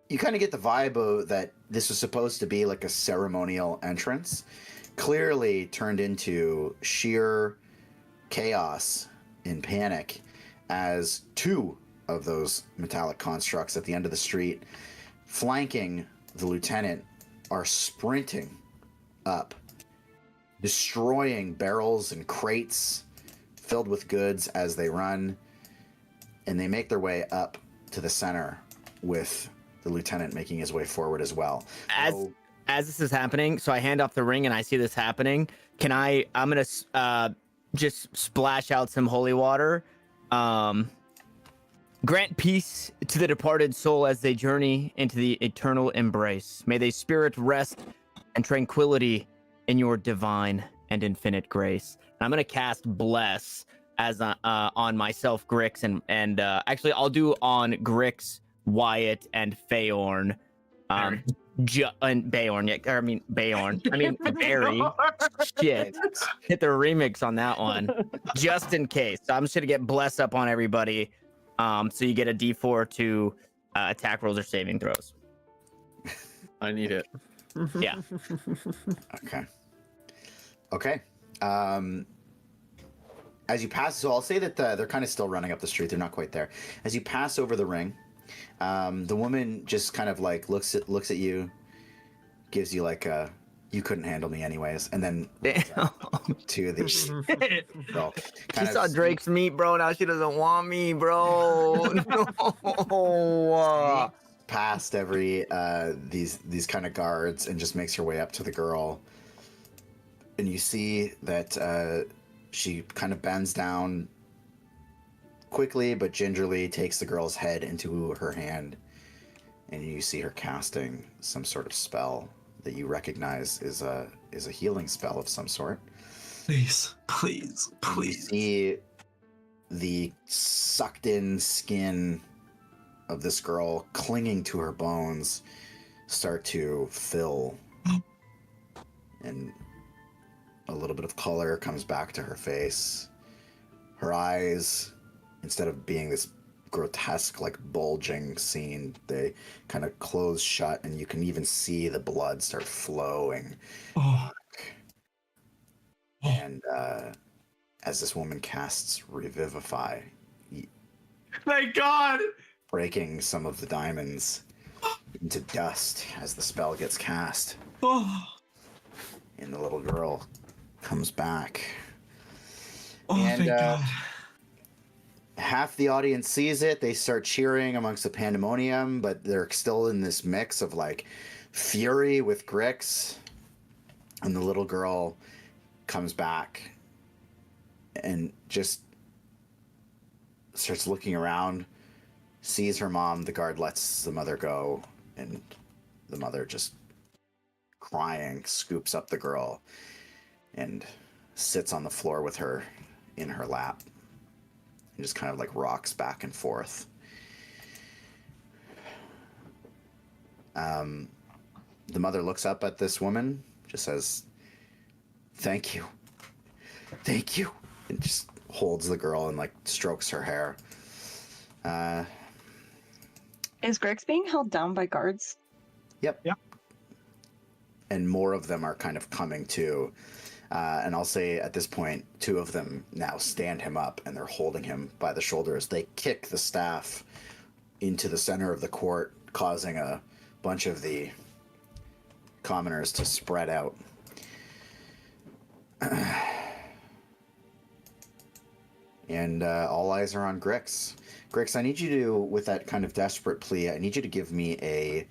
Speaker 4: you kind of get the vibe of that this was supposed to be like a ceremonial entrance, clearly turned into sheer chaos and panic as two of those metallic constructs at the end of the street, flanking the lieutenant, are sprinting up, destroying barrels and crates filled with goods as they run, and they make their way up to the center with the lieutenant making his way forward as well.
Speaker 2: As this is happening, so I hand off the ring and I see this happening. I'm gonna just splash out some holy water. Grant peace to the departed soul as they journey into the eternal embrace. May they spirit rest and tranquility in your divine and infinite grace. And I'm gonna cast bless as on myself, Grix, and actually I'll do on Grix, Wyatt, and Feyorn. And Bayorn, yeah, Bayorn. I mean Barry. Shit. Hit the remix on that one. Just in case. So I'm just gonna get bless up on everybody. So you get a D4 to attack rolls or saving throws.
Speaker 5: I need it.
Speaker 2: Yeah.
Speaker 4: Okay. As you pass, so I'll say that they're kind of still running up the street. They're not quite there. As you pass over the ring, the woman just kind of like looks at you, gives you like a "you couldn't handle me anyways," and then to the girl.
Speaker 2: She saw Drake's meat, bro. Now she doesn't want me, bro. No.
Speaker 4: Past every these kind of guards and just makes her way up to the girl, and you see that she kind of bends down quickly but gingerly, takes the girl's head into her hand, and you see her casting some sort of spell that you recognize is a healing spell of some sort.
Speaker 1: Please, please,
Speaker 4: You
Speaker 1: please.
Speaker 4: see the sucked in skin of this girl clinging to her bones start to fill and A little bit of color comes back to her face. Her eyes, instead of being this grotesque, like bulging scene, they kind of close shut, and you can even see the blood start flowing.
Speaker 1: Oh.
Speaker 4: And as this woman casts Revivify,
Speaker 1: Thank God!
Speaker 4: breaking some of the diamonds into dust as the spell gets cast,
Speaker 1: Oh.
Speaker 4: and the little girl comes back.
Speaker 1: Oh,
Speaker 4: And,
Speaker 1: thank God.
Speaker 4: Half the audience sees it. They start cheering amongst the pandemonium, but they're still in this mix of like fury with Grix. And the little girl comes back and just starts looking around, sees her mom. The guard lets the mother go, and the mother, just crying, scoops up the girl and sits on the floor with her in her lap and just kind of like rocks back and forth. The mother looks up at this woman, just says, "Thank you. Thank you." And just holds the girl and like strokes her hair.
Speaker 6: Is Grix being held down by guards?
Speaker 4: Yep.
Speaker 1: Yep.
Speaker 4: And more of them are kind of coming too. And I'll say at this point, 2 of them now stand him up, and they're holding him by the shoulders. They kick the staff into the center of the court, causing a bunch of the commoners to spread out. And all eyes are on Grix. Grix, I need you to, with that kind of desperate plea, I need you to give me a...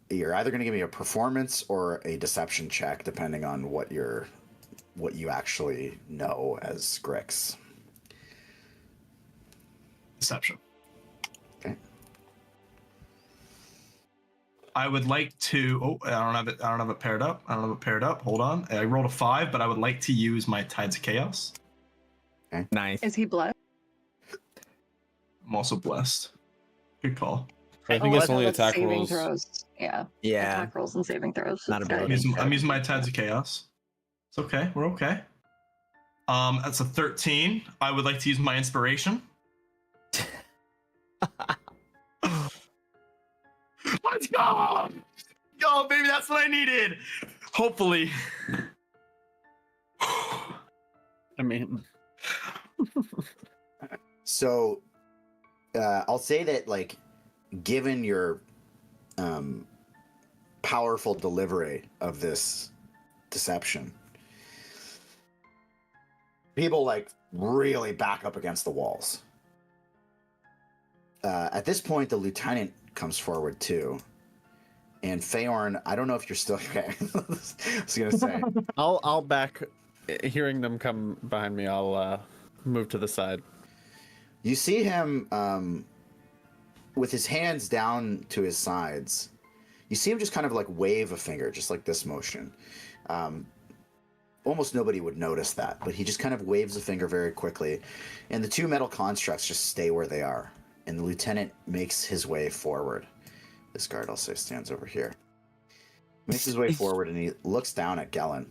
Speaker 4: You're either going to give me a performance or a deception check, depending on what you actually know as Grix.
Speaker 1: Deception.
Speaker 4: Okay.
Speaker 1: I would like to. Oh, I don't have it paired up. Hold on. I rolled a 5, but I would like to use my Tides of Chaos.
Speaker 2: Nice.
Speaker 6: Is he blessed?
Speaker 1: I'm also blessed. Good call.
Speaker 3: I think it's only
Speaker 6: that's
Speaker 3: attack
Speaker 6: saving
Speaker 3: rolls.
Speaker 6: Throws. Yeah.
Speaker 2: Yeah.
Speaker 6: Attack rolls and saving throws.
Speaker 2: Not
Speaker 6: It's
Speaker 2: ability.
Speaker 6: good.
Speaker 1: I'm using my Tides of Chaos. It's okay. We're okay. That's a 13. I would like to use my inspiration. Let's go! Yo, baby, that's what I needed. Hopefully.
Speaker 5: I mean,
Speaker 4: So, I'll say that, like, given your powerful delivery of this deception, people, like, really back up against the walls. At this point, the lieutenant comes forward, too. And Feyorn, I don't know if you're still... Okay. I was going to say...
Speaker 5: I'll back. Hearing them come behind me, I'll move to the side.
Speaker 4: You see him with his hands down to his sides. You see him just kind of like wave a finger, just like this motion. Almost nobody would notice that, but he just kind of waves a finger very quickly. And the 2 metal constructs just stay where they are. And the lieutenant makes his way forward. This guard, I'll say, stands over here. Makes his way forward, and he looks down at Gellin.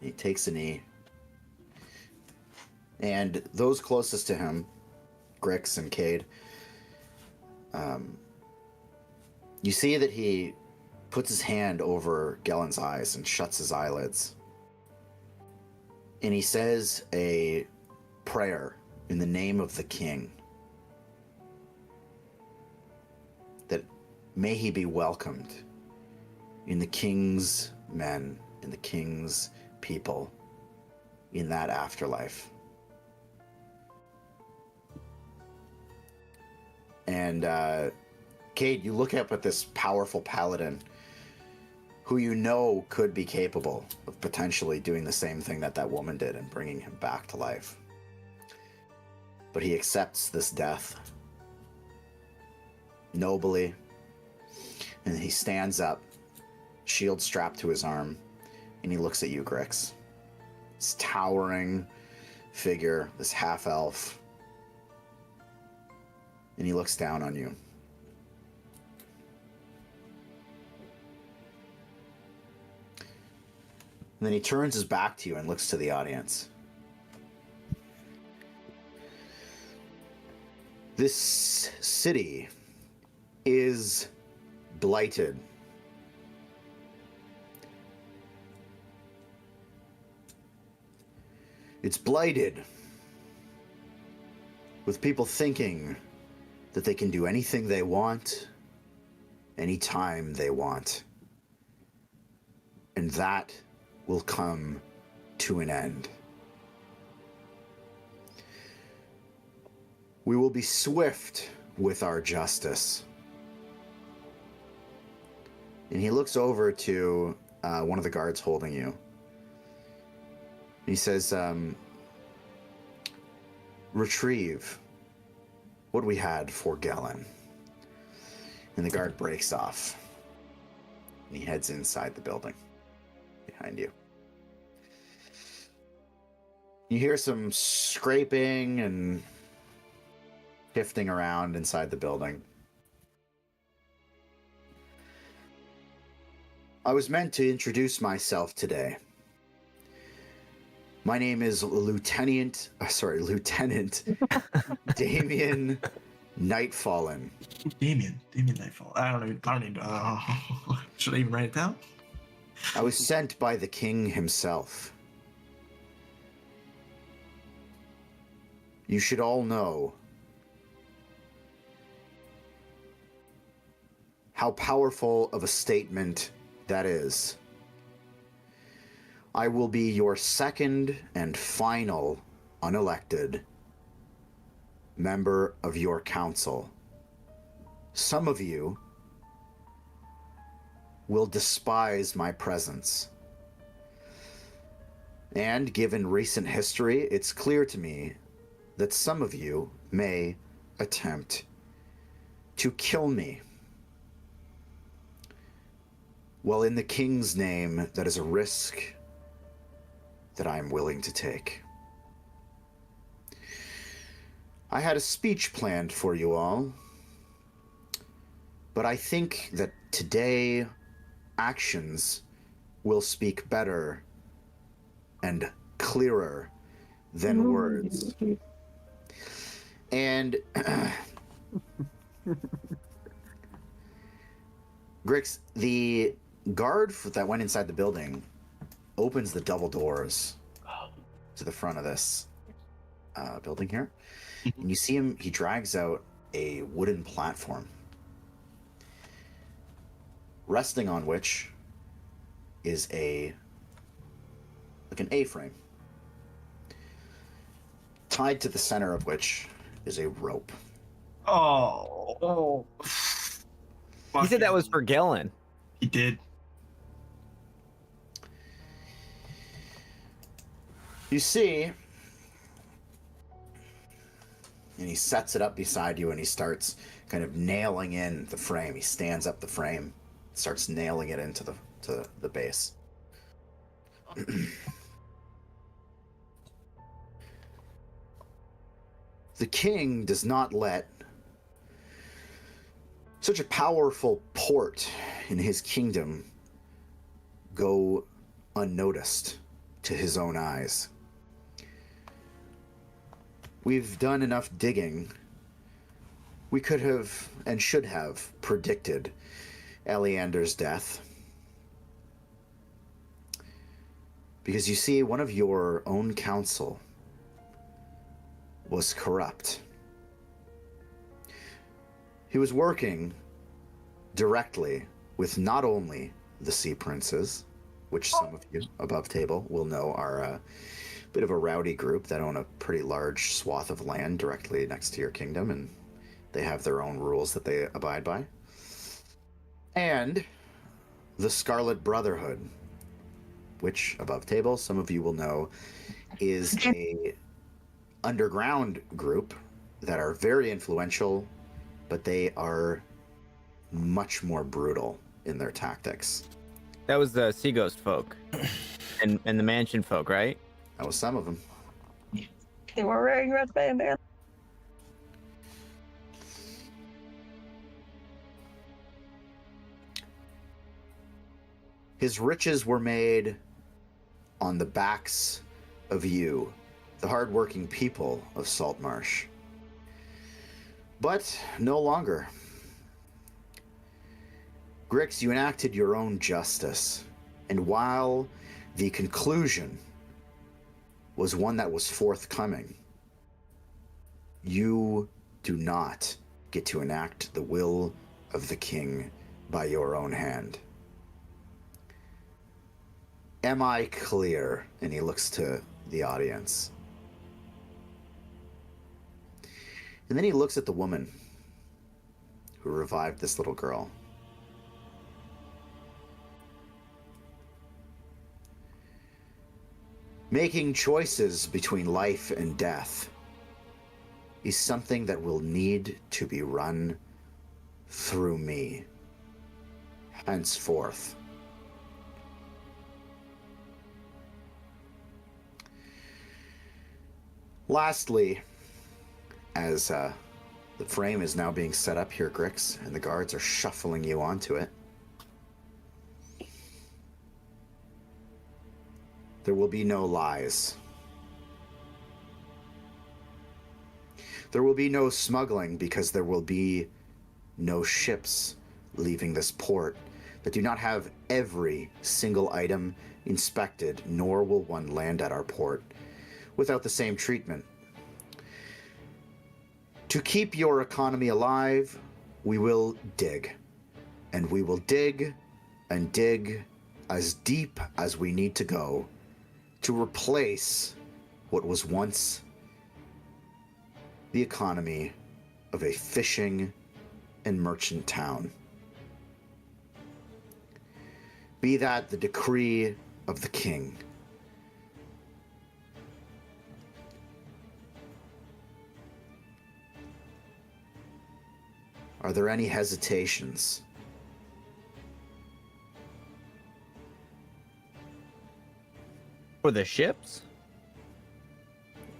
Speaker 4: He takes a knee. And those closest to him, Grix and Cade, you see that he puts his hand over Gellin's eyes and shuts his eyelids. And he says a prayer in the name of the king. That may he be welcomed in the king's men, in the king's people, in that afterlife. And Cade, you look up at this powerful paladin who you know could be capable of potentially doing the same thing that that woman did and bringing him back to life. But he accepts this death nobly, and he stands up, shield strapped to his arm, and he looks at you, Grix. This towering figure, this half-elf, and he looks down on you. And then he turns his back to you and looks to the audience. This city is blighted. It's blighted with people thinking that they can do anything they want, anytime they want. And that will come to an end. We will be swift with our justice. And he looks over to one of the guards holding you. He says, retrieve what we had for Galen. And the guard breaks off. And he heads inside the building behind you. You hear some scraping and shifting around inside the building. I was meant to introduce myself today. My name is Lieutenant Damien Nightfallen.
Speaker 1: Damien Nightfall. I don't even know. Should I even write it down?
Speaker 4: I was sent by the king himself. You should all know how powerful of a statement that is. I will be your second and final unelected member of your council. Some of you will despise my presence. And given recent history, it's clear to me that some of you may attempt to kill me. Well, in the king's name, that is a risk that I am willing to take. I had a speech planned for you all, but I think that today actions will speak better and clearer than words. And Grix, the guard that went inside the building opens the double doors to the front of this building here. And you see him, he drags out a wooden platform, resting on which is like an A-frame, tied to the center of which is a rope.
Speaker 1: Oh.
Speaker 2: He said that was for Galen.
Speaker 1: He did.
Speaker 4: You see, and he sets it up beside you and he starts kind of nailing in the frame. He stands up the frame, starts nailing it into the base. The king does not let such a powerful port in his kingdom go unnoticed to his own eyes. We've done enough digging. We could have and should have predicted Eleander's death. Because you see, one of your own council was corrupt. He was working directly with not only the Sea Princes, which some of you above table will know are a bit of a rowdy group that own a pretty large swath of land directly next to your kingdom, and they have their own rules that they abide by. And the Scarlet Brotherhood, which above table some of you will know is a underground group that are very influential, but they are much more brutal in their tactics.
Speaker 2: That was the Sea Ghost folk and the Mansion folk, right?
Speaker 4: That was some of them.
Speaker 6: They were wearing red bandana.
Speaker 4: His riches were made on the backs of you, the hardworking people of Saltmarsh. But no longer. Grix, you enacted your own justice, and while the conclusion was one that was forthcoming, you do not get to enact the will of the king by your own hand. Am I clear? And he looks to the audience. And then he looks at the woman who revived this little girl. Making choices between life and death is something that will need to be run through me henceforth. Lastly, as the frame is now being set up here, Grix, and the guards are shuffling you onto it, there will be no lies. There will be no smuggling, because there will be no ships leaving this port that do not have every single item inspected, nor will one land at our port without the same treatment. To keep your economy alive, we will dig. And we will dig and dig as deep as we need to go to replace what was once the economy of a fishing and merchant town. Be that the decree of the king. Are there any hesitations?
Speaker 2: For the ships?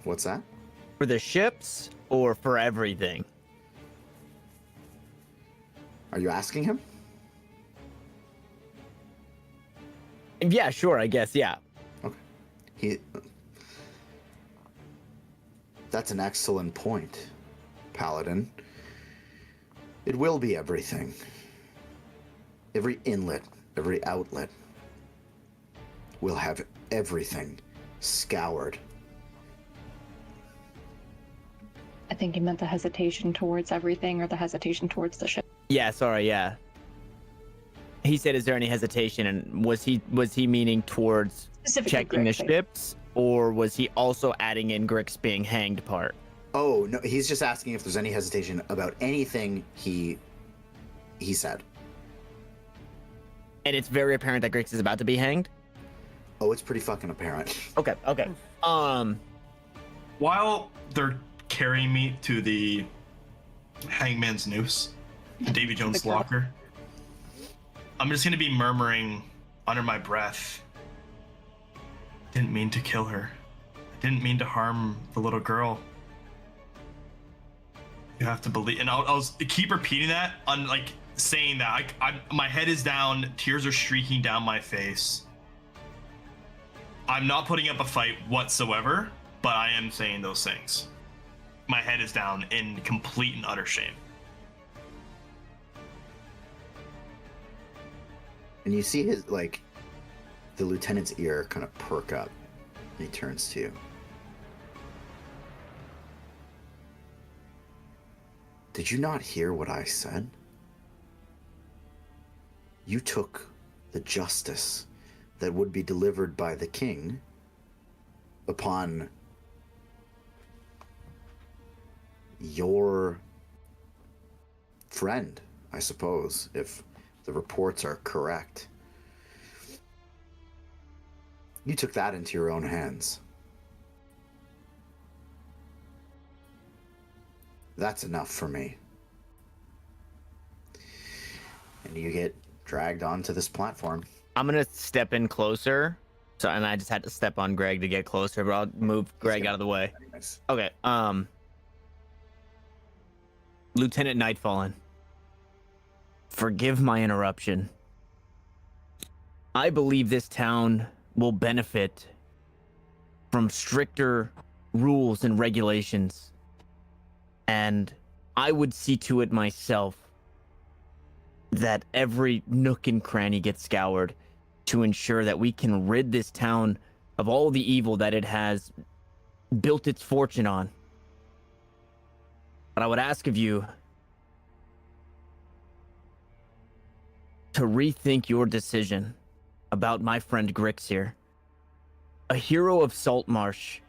Speaker 4: What's that?
Speaker 2: For the ships or for everything?
Speaker 4: Are you asking him?
Speaker 2: Yeah, sure, I guess, yeah.
Speaker 4: Okay. That's an excellent point, Paladin. It will be everything. Every inlet, every outlet. We'll have everything scoured.
Speaker 6: I think he meant the hesitation towards everything or the hesitation towards the ship.
Speaker 2: Yeah, sorry, yeah. He said, is there any hesitation? And was he meaning towards
Speaker 6: Specifically
Speaker 2: checking the
Speaker 6: Grix,
Speaker 2: ships, or was he also adding in Grix being hanged part?
Speaker 4: Oh, no, he's just asking if there's any hesitation about anything he said.
Speaker 2: And it's very apparent that Grix is about to be hanged?
Speaker 4: Oh, it's pretty fucking apparent.
Speaker 2: Okay.
Speaker 1: While they're carrying me to the hangman's noose, the Davy Jones locker, I'm just gonna be murmuring under my breath. Didn't mean to kill her. I didn't mean to harm the little girl. You have to believe, and I'll keep repeating that, on like saying that. My head is down, tears are streaking down my face. I'm not putting up a fight whatsoever, but I am saying those things. My head is down in complete and utter shame.
Speaker 4: And you see his, like, the lieutenant's ear kind of perk up, and he turns to you. Did you not hear what I said? You took the justice that would be delivered by the king upon your friend, I suppose, if the reports are correct. You took that into your own hands. That's enough for me. And you get dragged onto this platform.
Speaker 2: I'm gonna step in closer. So, and I just had to step on Greg to get closer, but I'll move Greg out of the way.
Speaker 4: Anyways.
Speaker 2: Okay. Lieutenant Nightfallen, forgive my interruption. I believe this town will benefit from stricter rules and regulations. And I would see to it myself that every nook and cranny gets scoured to ensure that we can rid this town of all the evil that it has built its fortune on. But I would ask of you to rethink your decision about my friend Grix here. A hero of Saltmarsh.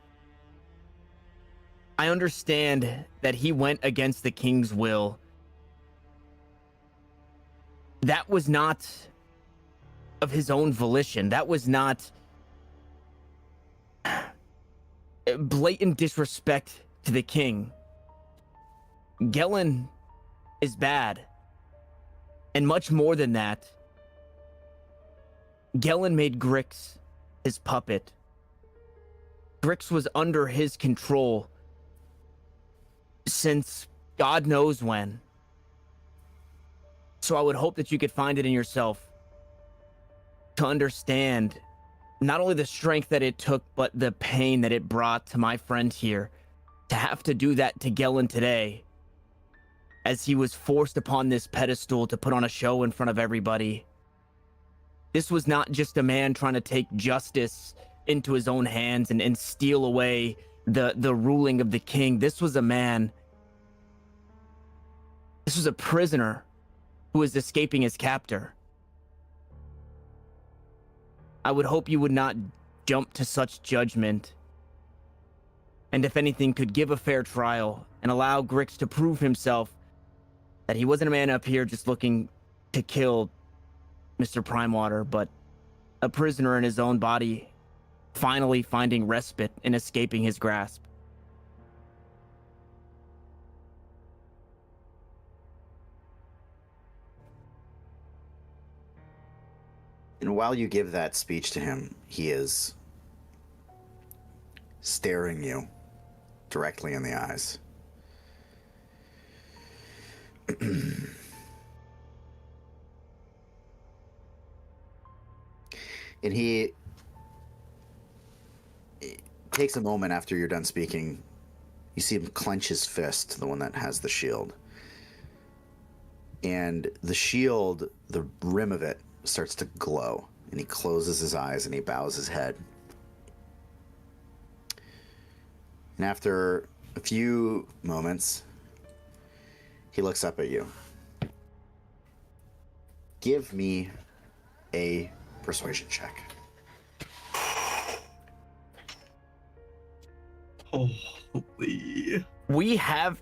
Speaker 2: I understand that he went against the king's will. That was not of his own volition. That was not blatant disrespect to the king. Gellin is bad. And much more than that, Gellin made Grix his puppet. Grix was under his control since God knows when. So I would hope that you could find it in yourself to understand not only the strength that it took, but the pain that it brought to my friend here to have to do that to Gellin today, as he was forced upon this pedestal to put on a show in front of everybody. This was not just a man trying to take justice into his own hands and steal away the ruling of the king. This was a man. This was a prisoner who was escaping his captor. I would hope you would not jump to such judgment. And if anything, could give a fair trial and allow Grix to prove himself that he wasn't a man up here just looking to kill Mr. Primewater, but a prisoner in his own body, finally finding respite in escaping his grasp.
Speaker 4: And while you give that speech to him, he is staring you directly in the eyes. And he takes a moment after you're done speaking. You see him clench his fist, the one that has the shield. And the shield, the rim of it, starts to glow. And he closes his eyes and he bows his head. And after a few moments, he looks up at you. Give me a persuasion check.
Speaker 1: Holy.
Speaker 2: We haven't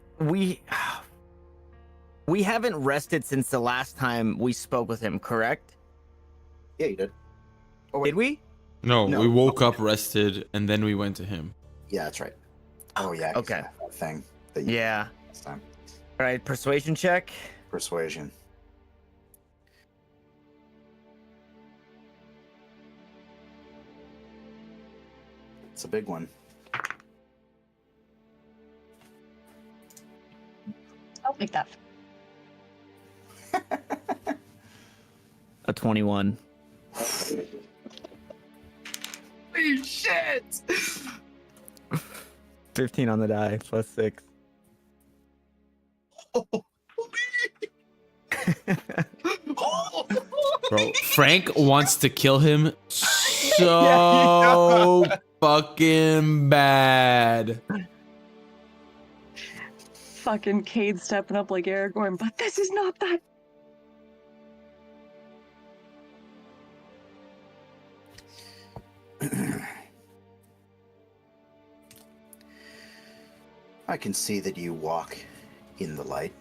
Speaker 2: rested since the last time we spoke with him, correct?
Speaker 4: Yeah, you did. Oh,
Speaker 2: Did we?
Speaker 3: No,
Speaker 4: No.
Speaker 3: we woke up, rested, and then we went to him.
Speaker 4: Yeah, that's right. Oh, yeah. 'cause
Speaker 2: Okay.
Speaker 4: that thing that you
Speaker 2: Yeah.
Speaker 4: did last time.
Speaker 2: All right, persuasion check.
Speaker 4: Persuasion. It's a big one.
Speaker 6: I'll make that.
Speaker 2: A 21.
Speaker 1: Holy shit!
Speaker 2: 15 on the die, plus 6.
Speaker 3: Bro, Phrank wants to kill him so fucking bad.
Speaker 6: Fucking Cade stepping up like Aragorn, but this is not that.
Speaker 4: I can see that you walk in the light.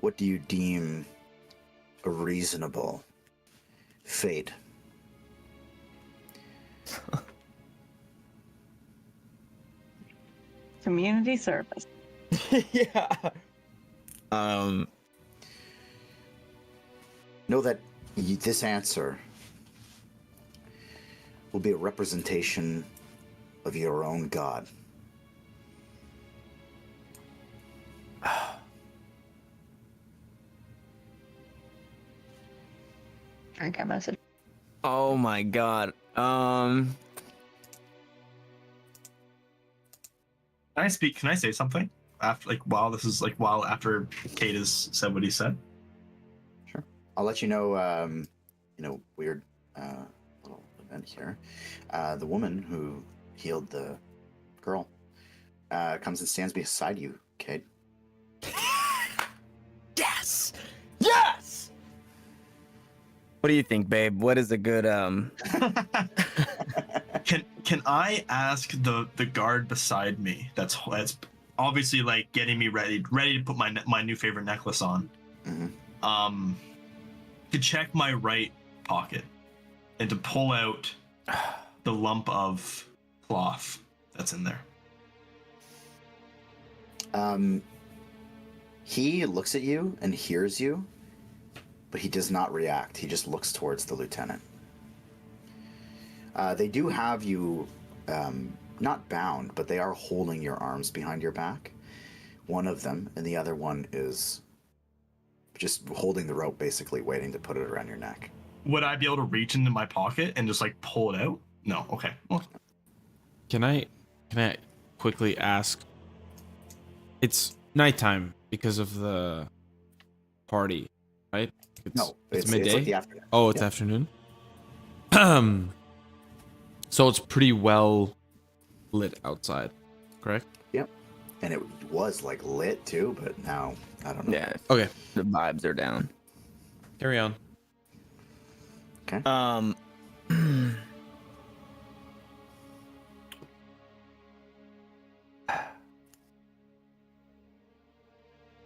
Speaker 4: What do you deem a reasonable fate?
Speaker 6: Community service.
Speaker 2: Yeah.
Speaker 4: Know that this answer will be a representation of your own god.
Speaker 6: I got message.
Speaker 2: Oh my god.
Speaker 1: Can I speak? Can I say something after, while after Kate has said what he said?
Speaker 4: Sure. I'll let you know. Weird little event here. The woman who healed the girl comes and stands beside you, Kate.
Speaker 2: Yes! Yes! What do you think, babe? What is a good
Speaker 1: Can I ask the guard beside me? That's obviously like getting me ready to put my new favorite necklace on.
Speaker 4: Mm-hmm.
Speaker 1: To check my right pocket and to pull out the lump of cloth that's in there.
Speaker 4: He looks at you and hears you, but he does not react. He just looks towards the lieutenant. They do have you not bound, but they are holding your arms behind your back. One of them, and the other one is just holding the rope, basically waiting to put it around your neck.
Speaker 1: Would I be able to reach into my pocket and just like pull it out? No. Okay. Well,
Speaker 3: Can I quickly ask? It's nighttime because of the party, right? It's midday.
Speaker 4: It's like the afternoon.
Speaker 3: Oh, it's
Speaker 4: Yeah.
Speaker 3: afternoon. So it's pretty well lit outside, correct?
Speaker 4: Yep. And it was like lit too, but now I don't know.
Speaker 2: yeah,
Speaker 3: Okay,
Speaker 2: the vibes are down.
Speaker 3: carry on.
Speaker 4: Okay.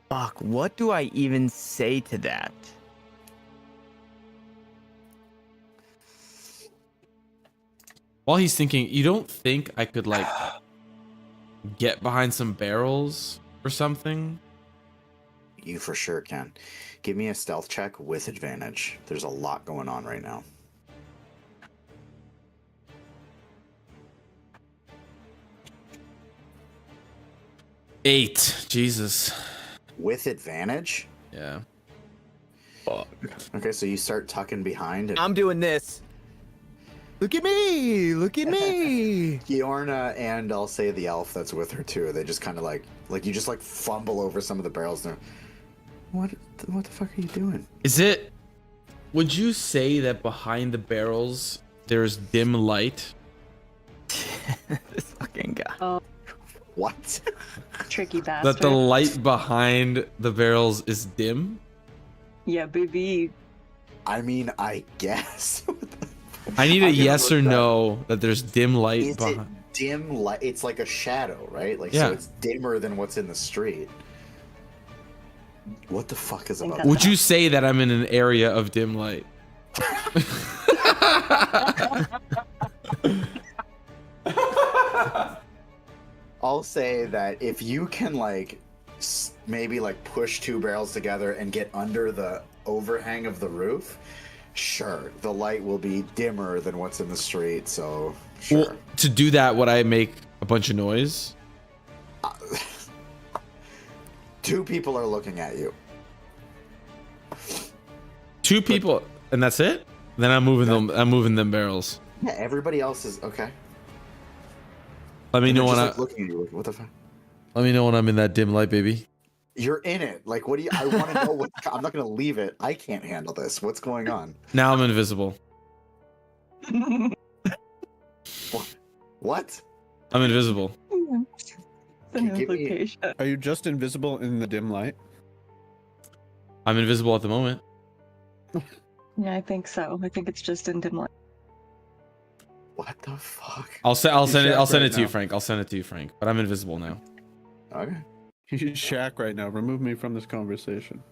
Speaker 2: Fuck, what do I even say to that?
Speaker 3: While he's thinking, you don't think I could like get behind some barrels or something?
Speaker 4: You for sure can. Give me a stealth check with advantage. There's a lot going on right now.
Speaker 3: Eight. Jesus.
Speaker 4: With advantage?
Speaker 3: Yeah.
Speaker 4: Okay, so you start tucking behind. And
Speaker 2: I'm doing this. Look at me! Look at me!
Speaker 4: Fiorna and I'll say the elf that's with her too. They just kind of like you just like fumble over some of the barrels. And what the fuck are you doing?
Speaker 3: Is it? Would you say that behind the barrels there's dim light?
Speaker 2: This fucking guy.
Speaker 6: Oh,
Speaker 4: What?
Speaker 6: tricky bastard.
Speaker 3: That the light behind the barrels is dim?
Speaker 6: Yeah, baby.
Speaker 4: I mean, I guess.
Speaker 3: I need a
Speaker 4: I'm gonna
Speaker 3: yes or
Speaker 4: look that
Speaker 3: no that there's dim light
Speaker 4: Is it
Speaker 3: behind.
Speaker 4: dim light? It's like a shadow, right? Like
Speaker 3: Yeah.
Speaker 4: so it's dimmer than what's in the street. What the fuck is
Speaker 6: think
Speaker 4: about
Speaker 6: that's-
Speaker 3: Would you say that I'm in an area of dim light?
Speaker 4: I'll say that if you can like maybe like push two barrels together and get under the overhang of the roof, sure, the light will be dimmer than what's in the street. So sure.
Speaker 3: Well, to do that, would I make a bunch of noise?
Speaker 4: Two people are looking at you.
Speaker 3: Two people, and that's it? Then I'm moving them. I'm moving them barrels.
Speaker 4: Yeah, everybody else is okay.
Speaker 3: Let me
Speaker 4: And
Speaker 3: know
Speaker 4: they're
Speaker 3: when
Speaker 4: just, like, looking at you. Like, what the fuck?
Speaker 3: Let me know when I'm in that dim light, baby.
Speaker 4: You're in it. Like, what do you? I want to know what. I'm not gonna leave it. I can't handle this. What's going on?
Speaker 3: Now I'm invisible.
Speaker 4: What?
Speaker 3: I'm invisible.
Speaker 6: It's an
Speaker 4: Give me-
Speaker 6: implication.
Speaker 5: Are you just invisible in the dim light?
Speaker 3: I'm invisible at the moment.
Speaker 6: Yeah, I think so. I think it's just in dim light.
Speaker 4: What the fuck?
Speaker 3: I'll send it. I'll
Speaker 5: Shaq
Speaker 3: send
Speaker 5: right
Speaker 3: it to you,
Speaker 5: now.
Speaker 3: Frank. I'll send it to you, Frank. But I'm invisible now.
Speaker 4: Okay.
Speaker 5: He's Shaq right now. Remove me from this conversation.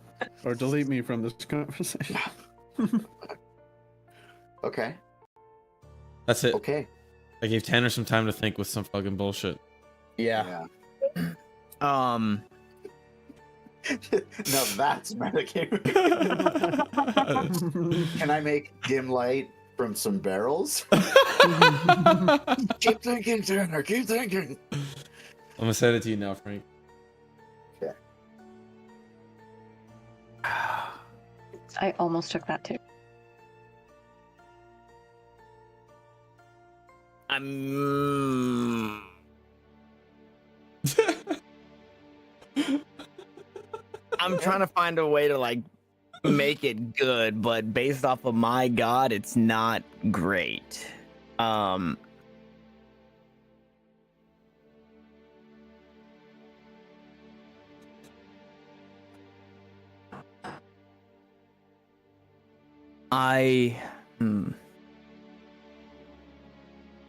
Speaker 5: Or delete me from this conversation.
Speaker 4: Okay.
Speaker 3: That's it.
Speaker 4: Okay.
Speaker 3: I gave Tanner some time to think with some fucking bullshit.
Speaker 4: Yeah.
Speaker 2: Um,
Speaker 4: Now that's metagame. Can I make dim light from some barrels? Keep thinking, Tanner. Keep thinking.
Speaker 3: I'm gonna send it to you now, Frank.
Speaker 6: I almost took that too.
Speaker 2: I'm. I'm trying to find a way to like make it good, but based off of my god, it's not great.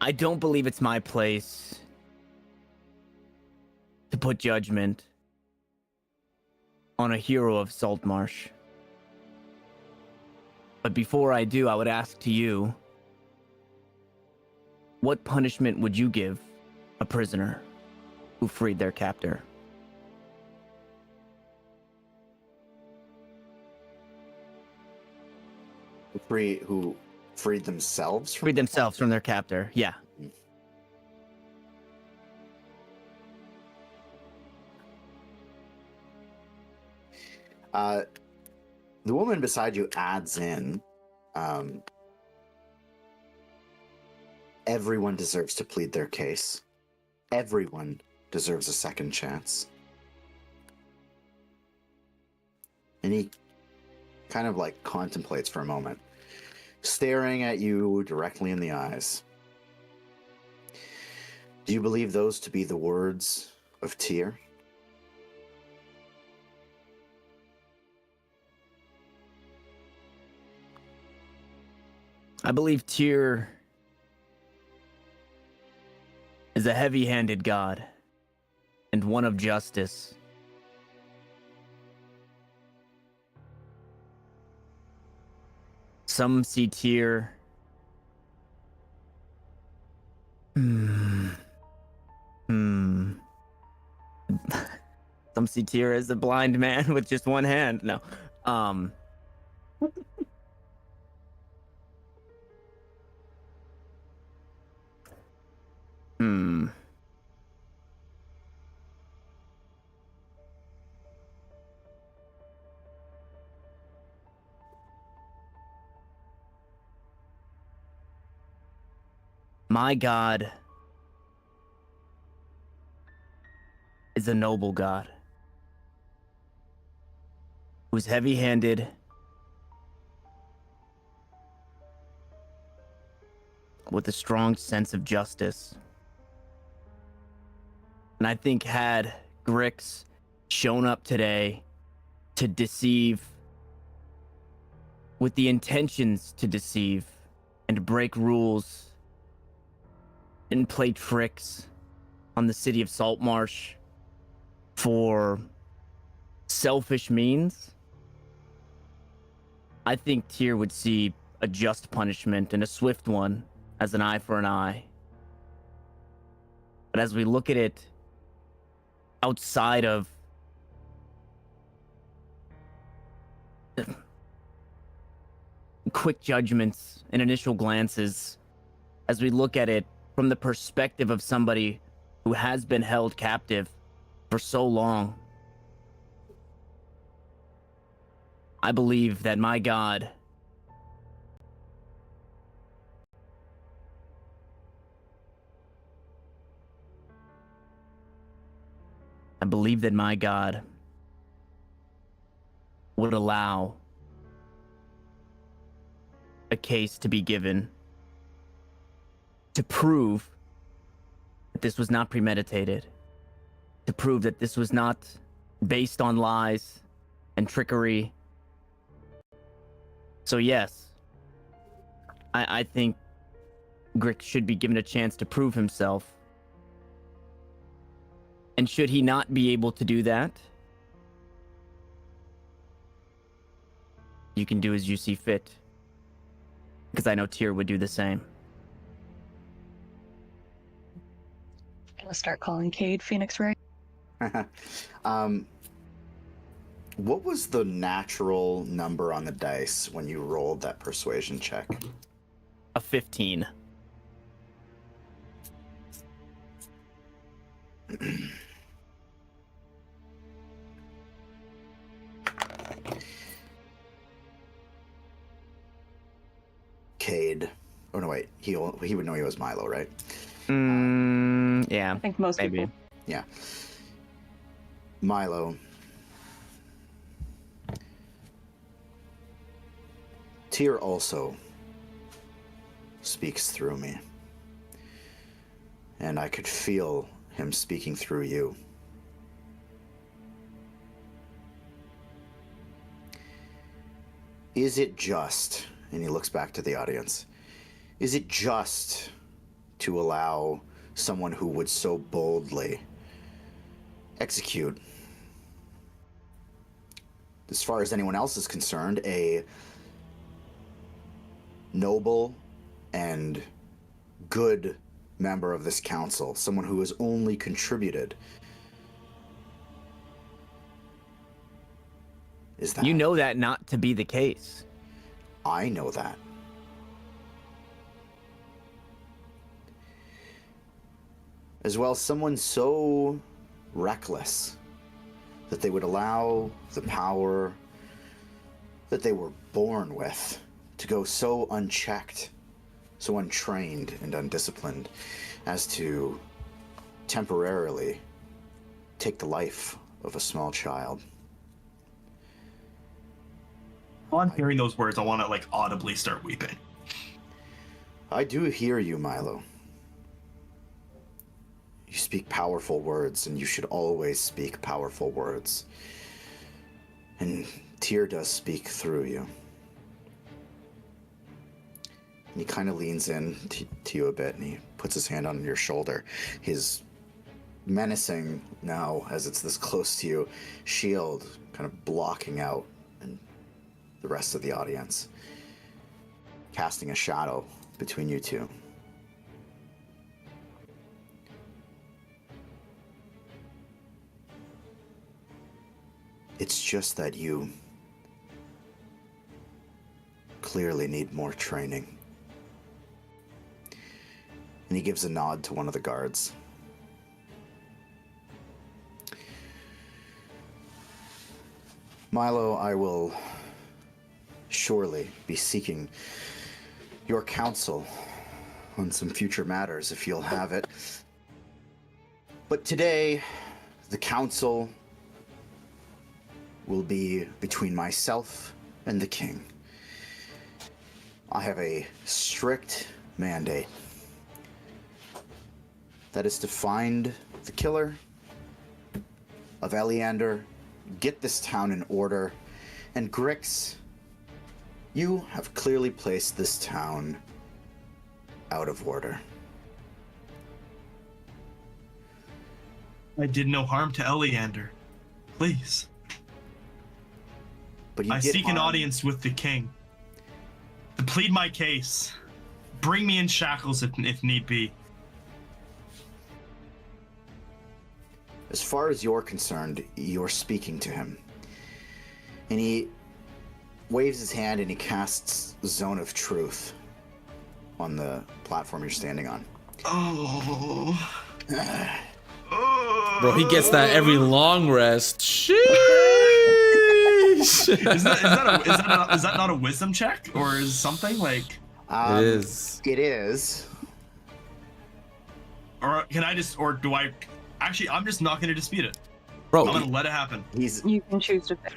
Speaker 2: I don't believe it's my place to put judgment on a hero of Saltmarsh. But before I do, I would ask to you, what punishment would you give a prisoner who freed their captor?
Speaker 4: Who freed themselves from
Speaker 2: Freed themselves from their captor, yeah.
Speaker 4: The woman beside you adds in, everyone deserves to plead their case. Everyone deserves a second chance. And he kind of like contemplates for a moment, staring at you directly in the eyes. Do you believe those to be the words of Tyr?
Speaker 2: I believe Tyr is a heavy-handed god and one of justice. Some see Tyr Some see Tyr as a blind man with just one hand. No. My god is a noble god who's heavy-handed, with a strong sense of justice. And I think had Grix shown up today to deceive, with the intentions to deceive and break rules and play tricks on the city of Saltmarsh for selfish means, I think Tyr would see a just punishment and a swift one as an eye for an eye. But as we look at it outside of quick judgments and initial glances, as we look at it from the perspective of somebody who has been held captive for so long, I believe that my god would allow a case to be given to prove that this was not premeditated, to prove that this was not based on lies and trickery. So yes, I think Grix should be given a chance to prove himself. And should he not be able to do that, you can do as you see fit. Because I know Tyr would do the same.
Speaker 6: Gonna start calling Cade Phoenix Ray.
Speaker 4: What was the natural number on the dice when you rolled that persuasion check?
Speaker 2: A 15.
Speaker 4: Cade. Oh no, wait. He would know he was Milo, right?
Speaker 2: Yeah,
Speaker 6: I think most
Speaker 2: maybe.
Speaker 6: people.
Speaker 4: Yeah. Milo. Tyr also speaks through me. And I could feel him speaking through you. Is it just, and he looks back to the audience, is it just to allow someone who would so boldly execute, as far as anyone else is concerned, a noble and good member of this council, someone who has only contributed? Is that?
Speaker 2: You know that not to be the case.
Speaker 4: I know that. As well, someone so reckless that they would allow the power that they were born with to go so unchecked, so untrained and undisciplined as to temporarily take the life of a small child.
Speaker 1: While I'm hearing those words, I want to like audibly start weeping.
Speaker 4: I do hear you, Milo. You speak powerful words, and you should always speak powerful words. And Tyr does speak through you. And he kind of leans in to you a bit, and he puts his hand on your shoulder. His menacing, now as it's this close to you, shield kind of blocking out and the rest of the audience, casting a shadow between you two. It's just that you clearly need more training. And he gives a nod to one of the guards. Milo, I will surely be seeking your counsel on some future matters if you'll have it. But today, the council will be between myself and the king. I have a strict mandate. That is to find the killer of Eleander, get this town in order, and Grix, you have clearly placed this town out of order.
Speaker 1: I did no harm to Eleander. Please.
Speaker 4: But you
Speaker 1: I
Speaker 4: did
Speaker 1: seek an
Speaker 4: harm.
Speaker 1: audience with the king. To plead my case. Bring me in shackles if need be.
Speaker 4: As far as you're concerned, you're speaking to him. And he waves his hand and he casts Zone of Truth on the platform you're standing on.
Speaker 1: Oh.
Speaker 3: Bro, he gets that every long rest. Sheesh.
Speaker 1: Is that not a wisdom check or is something like?
Speaker 3: It is.
Speaker 4: It is.
Speaker 1: Or can I just? Or do I? Actually, I'm just not going to dispute it.
Speaker 3: Bro,
Speaker 1: I'm going to let it happen.
Speaker 4: He's.
Speaker 6: You can choose to fail.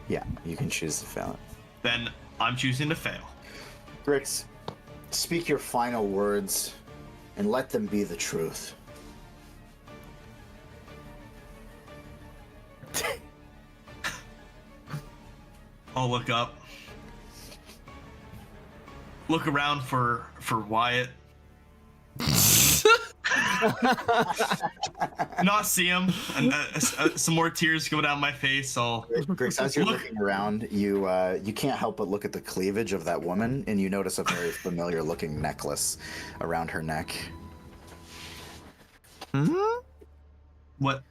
Speaker 4: Yeah, you can choose to fail it.
Speaker 1: Then I'm choosing to fail.
Speaker 4: Grix, speak your final words and let them be the truth.
Speaker 1: I'll look up. Look around for Wyatt. Not see him, and some more tears go down my face.
Speaker 4: Grix, as you're looking around, you can't help but look at the cleavage of that woman, and you notice a very familiar-looking necklace around her neck.
Speaker 1: What?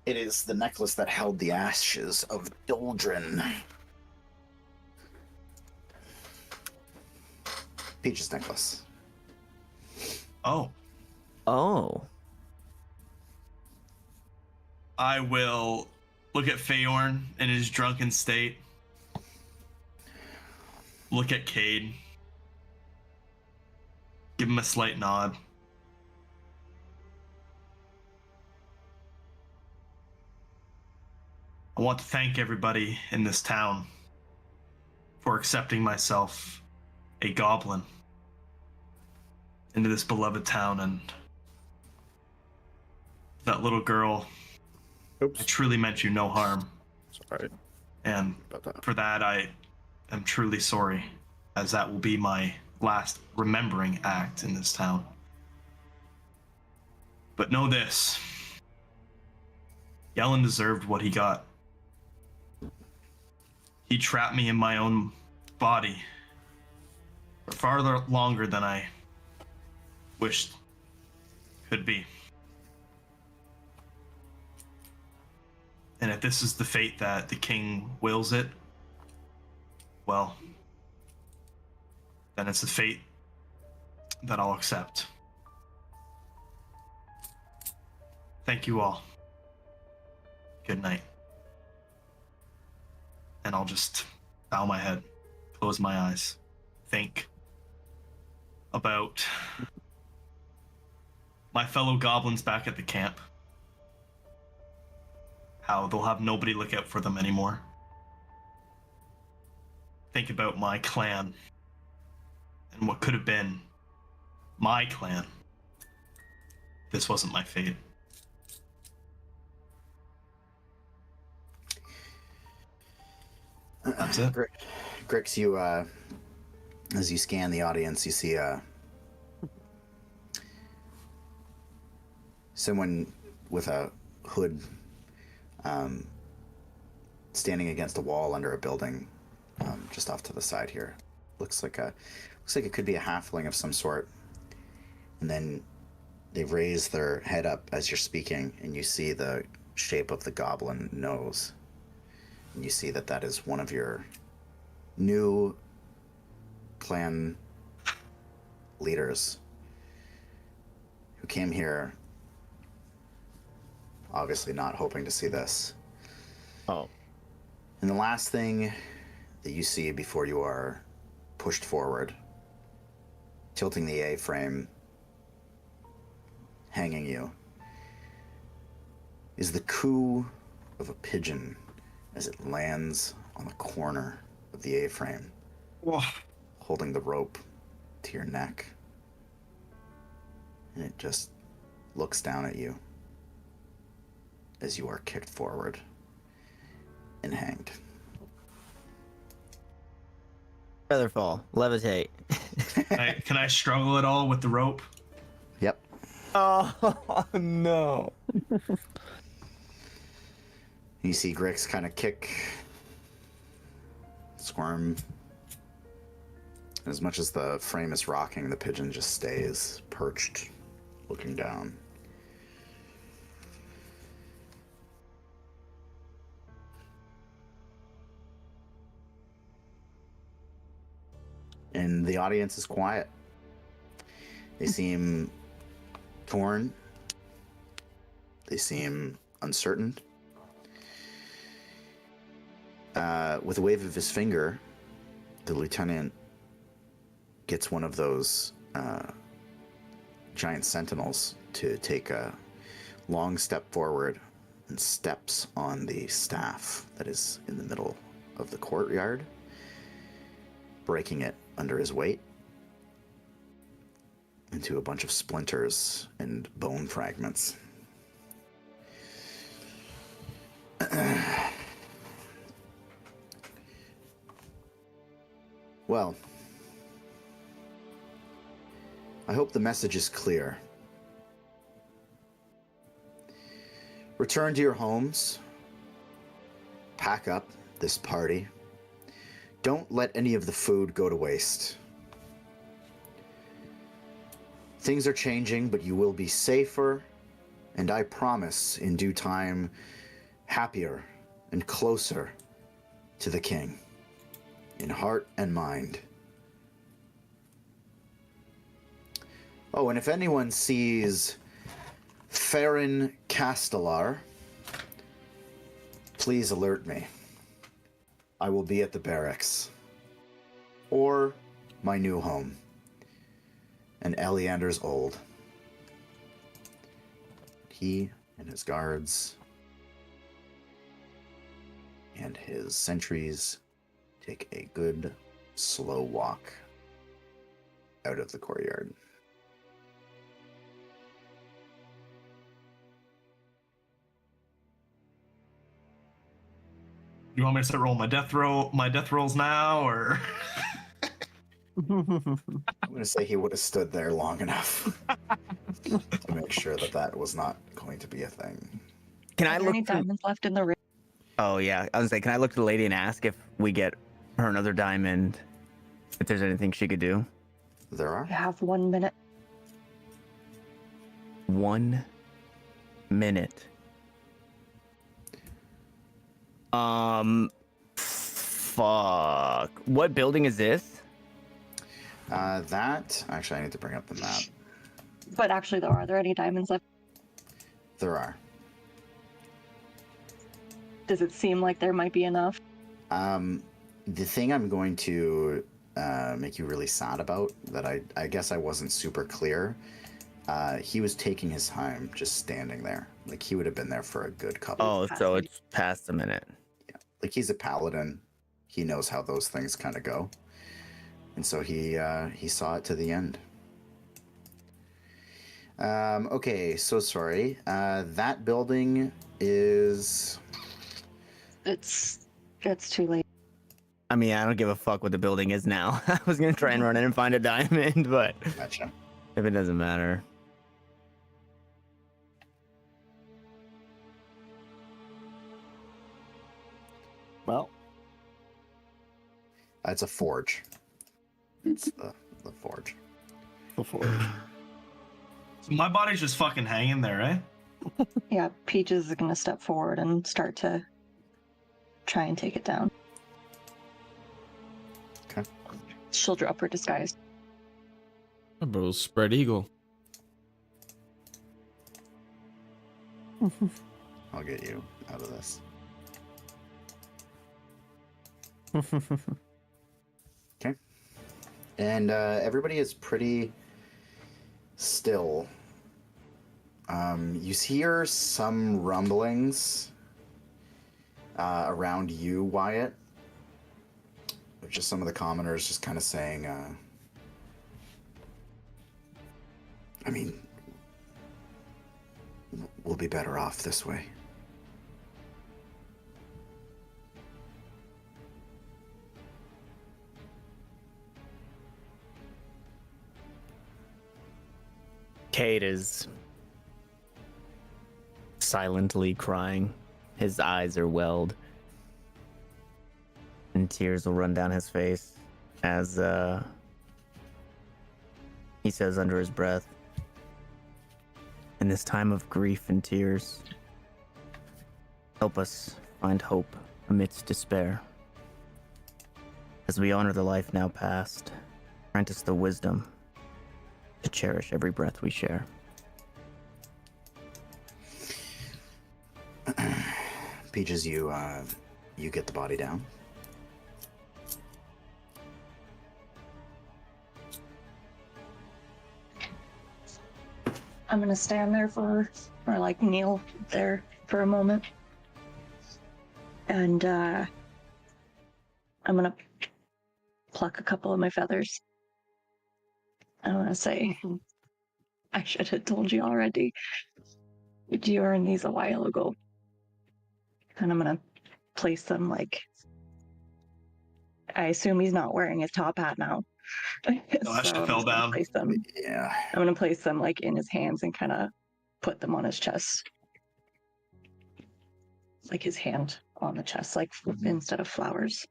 Speaker 4: It is the necklace that held the ashes of Doldrin. Peach's necklace.
Speaker 1: Oh,
Speaker 2: Oh.
Speaker 1: I will look at Feyorn in his drunken state. Look at Cade. Give him a slight nod. I want to thank everybody in this town for accepting myself, a goblin, into this beloved town, and that little girl,
Speaker 5: Oops.
Speaker 1: I truly meant you no harm.
Speaker 5: Sorry
Speaker 1: And
Speaker 5: about that.
Speaker 1: for that, I am truly sorry, as that will be my last remembering act in this town. But know this. Yellen deserved what he got. He trapped me in my own body for far longer than I wished could be. And if this is the fate that the king wills it, well, then it's the fate that I'll accept. Thank you all. Good night. And I'll just bow my head, close my eyes, think about my fellow goblins back at the camp. How they'll have nobody look out for them anymore. Think about my clan and what could have been my clan. This wasn't my fate. That's it.
Speaker 4: Grix, you, as you scan the audience, you see someone with a hood standing against a wall under a building, just off to the side here. Looks like it could be a halfling of some sort. And then they raise their head up as you're speaking, and you see the shape of the goblin nose. And you see that is one of your new clan leaders who came here obviously not hoping to see this.
Speaker 2: Oh.
Speaker 4: And the last thing that you see before you are pushed forward, tilting the A-frame, hanging you, is the coo of a pigeon as it lands on the corner of the A-frame, holding the rope to your neck. And it just looks down at you as you are kicked forward and hanged.
Speaker 2: Featherfall, levitate.
Speaker 1: Can I struggle at all with the rope?
Speaker 4: Yep.
Speaker 2: Oh no.
Speaker 4: You see Grix kind of kick, squirm. As much as the frame is rocking, the pigeon just stays perched, looking down. And the audience is quiet. They seem torn. They seem uncertain. With a wave of his finger, the lieutenant gets one of those giant sentinels to take a long step forward and steps on the staff that is in the middle of the courtyard, breaking it under his weight into a bunch of splinters and bone fragments. Well, I hope the message is clear. Return to your homes. Pack up this party. Don't let any of the food go to waste. Things are changing, but you will be safer, and I promise, in due time, happier and closer to the king, in heart and mind. Oh, and if anyone sees Feyorn Castellar, please alert me. I will be at the barracks. Or my new home. And Eleander's old. He and his guards and his sentries take a good, slow walk out of the courtyard.
Speaker 1: You want me to start rolling my death rolls now, or?
Speaker 4: I'm going to say he would have stood there long enough to make sure that that was not going to be a thing.
Speaker 2: Can
Speaker 6: Are
Speaker 2: I
Speaker 6: there
Speaker 2: look?
Speaker 6: any diamonds left in the ring?
Speaker 2: Oh yeah, I was like, can I look to the lady and ask if we get her another diamond? If there's anything she could do.
Speaker 4: There are.
Speaker 6: You have 1 minute.
Speaker 2: 1 minute. Fuck. What building is this?
Speaker 4: That, actually, I need to bring up the map.
Speaker 6: But actually, though, are there any diamonds left?
Speaker 4: There are.
Speaker 6: Does it seem like there might be enough?
Speaker 4: The thing I'm going to make you really sad about, that I guess I wasn't super clear, he was taking his time just standing there. Like, he would have been there for a good couple.
Speaker 2: Oh, so it's past a minute.
Speaker 4: Yeah. Like, he's a paladin. He knows how those things kind of go. And so he saw it to the end. Okay, so sorry. That building is...
Speaker 6: It's too late.
Speaker 2: I mean, I don't give a fuck what the building is now. I was gonna try and run in and find a diamond, but
Speaker 4: Gotcha.
Speaker 2: if it doesn't matter.
Speaker 5: Well,
Speaker 4: It's a forge. It's the forge.
Speaker 5: before.
Speaker 1: So my body's just fucking hanging there, eh?
Speaker 6: Yeah, Peaches is gonna step forward and start to try and take it down.
Speaker 4: Okay.
Speaker 6: She'll drop her disguise.
Speaker 3: My bro's spread eagle.
Speaker 4: I'll get you out of this. Okay. And everybody is pretty still. You hear some rumblings around you, Wyatt. Just some of the commoners just kind of saying, I mean, we'll be better off this way.
Speaker 2: Cade is silently crying. His eyes are welled, and tears will run down his face as he says under his breath, "In this time of grief and tears, help us find hope amidst despair. As we honor the life now past, grant us the wisdom to cherish every breath we share."
Speaker 4: Peaches, you get the body down.
Speaker 6: I'm gonna stand there or like kneel there for a moment. And I'm gonna pluck a couple of my feathers. I want to say, I should have told you already. But you earned these a while ago. And I'm gonna place them like, I assume he's not wearing his top hat now.
Speaker 1: I should
Speaker 6: I'm
Speaker 1: fell
Speaker 6: just gonna
Speaker 1: down.
Speaker 6: place them.
Speaker 4: Yeah.
Speaker 6: I'm gonna place them like in his hands and kind of put them on his chest. Like his hand on the chest, like instead of flowers.